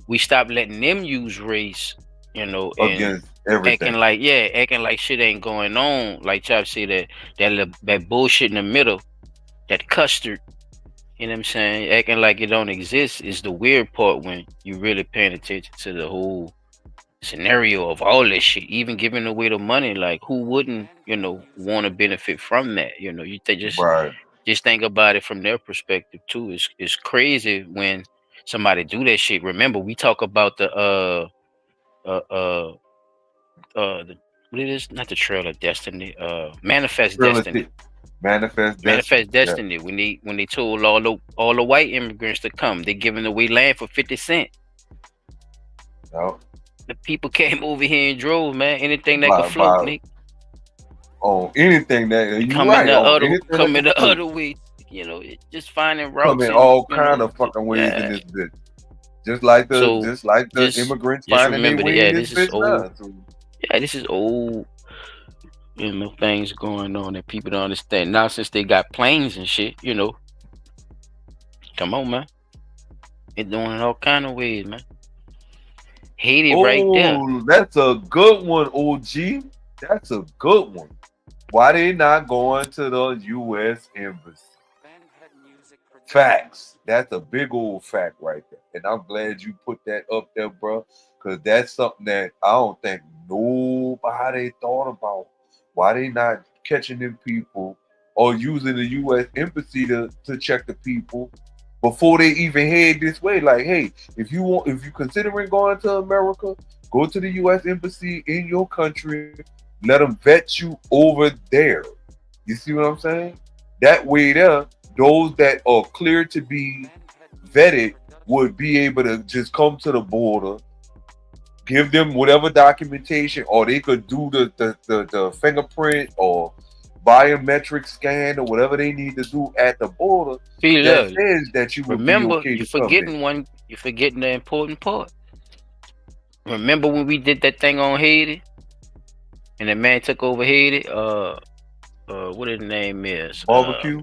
we stop letting them use race, and against everything, acting like shit ain't going on, like Chop said, that bullshit in the middle, that custard. You know what I'm saying? Acting like it don't exist is the weird part when you really paying attention to the whole scenario of all this shit, even giving away the money. Like, who wouldn't, want to benefit from that? You just think about it from their perspective too. It's crazy when somebody do that shit. Remember, we talk about the what it is, not the Trail of Destiny, Manifest Destiny. Manifest Destiny. Yeah. When they told all the white immigrants to come, they giving away land for 50 cents. No. The people came over here in droves, man. Anything that could float, Nick. Anything that coming the other way, just finding routes. Coming all kind of fucking ways in this bitch. Just like the immigrants finding their way in this bitch now. Yeah, this is old. Things going on that people don't understand. Now since they got planes and shit, come on, man. They're doing it all kind of ways, man. Haiti right there. That's a good one, OG. That's a good one. Why they not going to the U.S. Embassy? Facts. That's a big old fact right there. And I'm glad you put that up there, bro, because that's something that I don't think nobody thought about. Why they not catching them people or using the U.S. Embassy to check the people before they even head this way? Like, hey, if you're considering going to America, go to the U.S. Embassy in your country. Let them vet you over there. You see what I'm saying? That way there, those that are clear to be vetted would be able to just come to the border, give them whatever documentation, or they could do the fingerprint or biometric scan or whatever they need to do at the border. That says that you remember. Okay, you're forgetting one. You're forgetting the important part. Remember when we did that thing on Haiti, and the man took over Haiti? What his name is? Barbecue.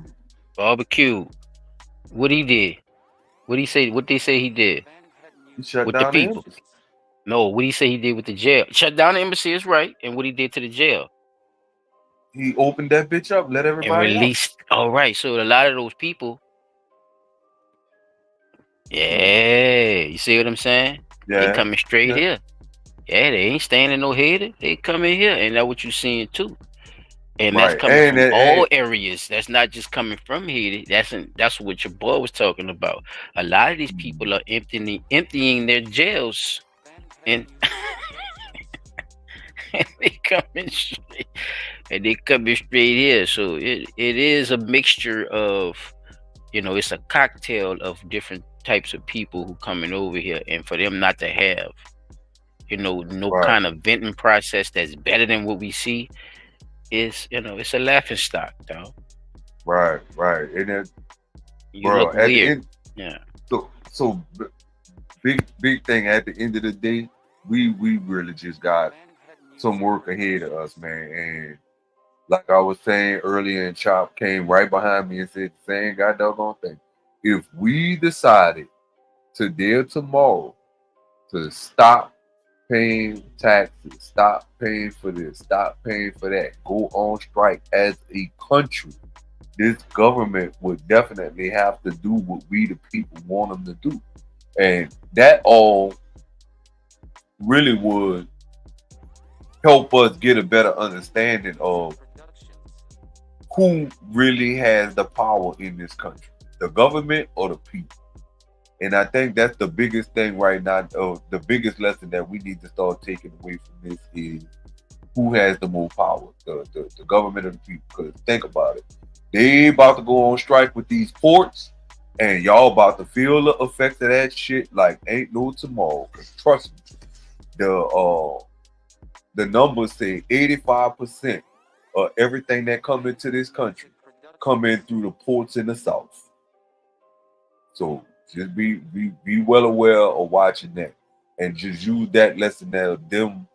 Barbecue. What he did? What he say? What they say he did? He shut with down the people. No, what he say he did with the jail? Shut down the embassy is right, and what he did to the jail? He opened that bitch up, let everybody and released. All right, so a lot of those people. Yeah, you see what I'm saying? Yeah, they coming straight here. Yeah, they ain't staying in no Haiti. They coming here, and that's what you seeing too. And that's coming from all areas. That's not just coming from Haiti. That's what your boy was talking about. A lot of these people are emptying their jails, and they coming straight here. So it is a mixture of You know, it's a cocktail of different types of people who coming over here, and for them not to have, you know, no kind of venting process that's better than what we see is, you know, it's a laughing stock, dog. Right. And then, you look at weird. The end, yeah. So big thing at the end of the day, we really just got some work ahead of us, man. And like I was saying earlier, and Chop came right behind me and said the same goddamn thing. If we decided today or tomorrow to stop paying taxes, stop paying for this, stop paying for that, go on strike as a country, this government would definitely have to do what we the people want them to do. And that all really would help us get a better understanding of who really has the power in this country, the government or the people. And I think that's the biggest thing right now, the biggest lesson that we need to start taking away from this is who has the most power, the government or the people. Because think about it. They about to go on strike with these ports, and y'all about to feel the effect of that shit like ain't no tomorrow. Because trust me, the numbers say 85% of everything that come into this country come in through the ports in the South. So just be well aware of watching that, and just use that lesson that them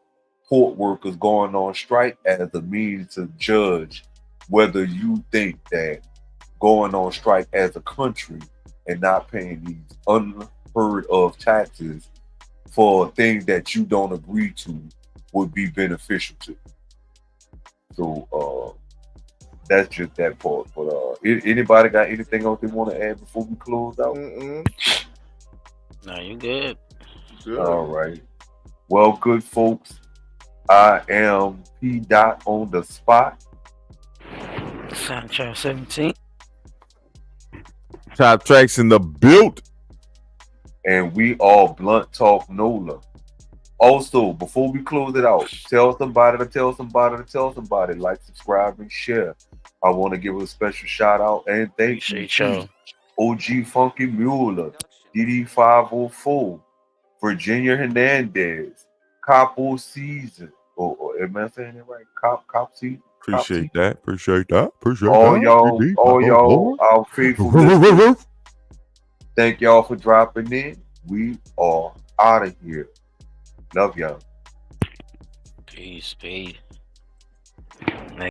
port workers going on strike as a means to judge whether you think that going on strike as a country and not paying these unheard of taxes for things that you don't agree to would be beneficial to. So that's just that part. But anybody got anything else they want to add before we close out? No, you good. All right. Well, good folks, I am P. Dot on the spot. Sancho 17. Top tracks in the build. And we are Blunt Talk NOLA. Also, before we close it out, tell somebody to tell somebody to tell somebody. Like, subscribe, and share. I want to give a special shout out and thank you to OG Funky Mueller, DD504, Virginia Hernandez, Capo Season. Or am I saying it right? Cop Season. Appreciate that. All y'all, our faithful listeners. Thank y'all for dropping in. We are out of here. Love y'all. Peace.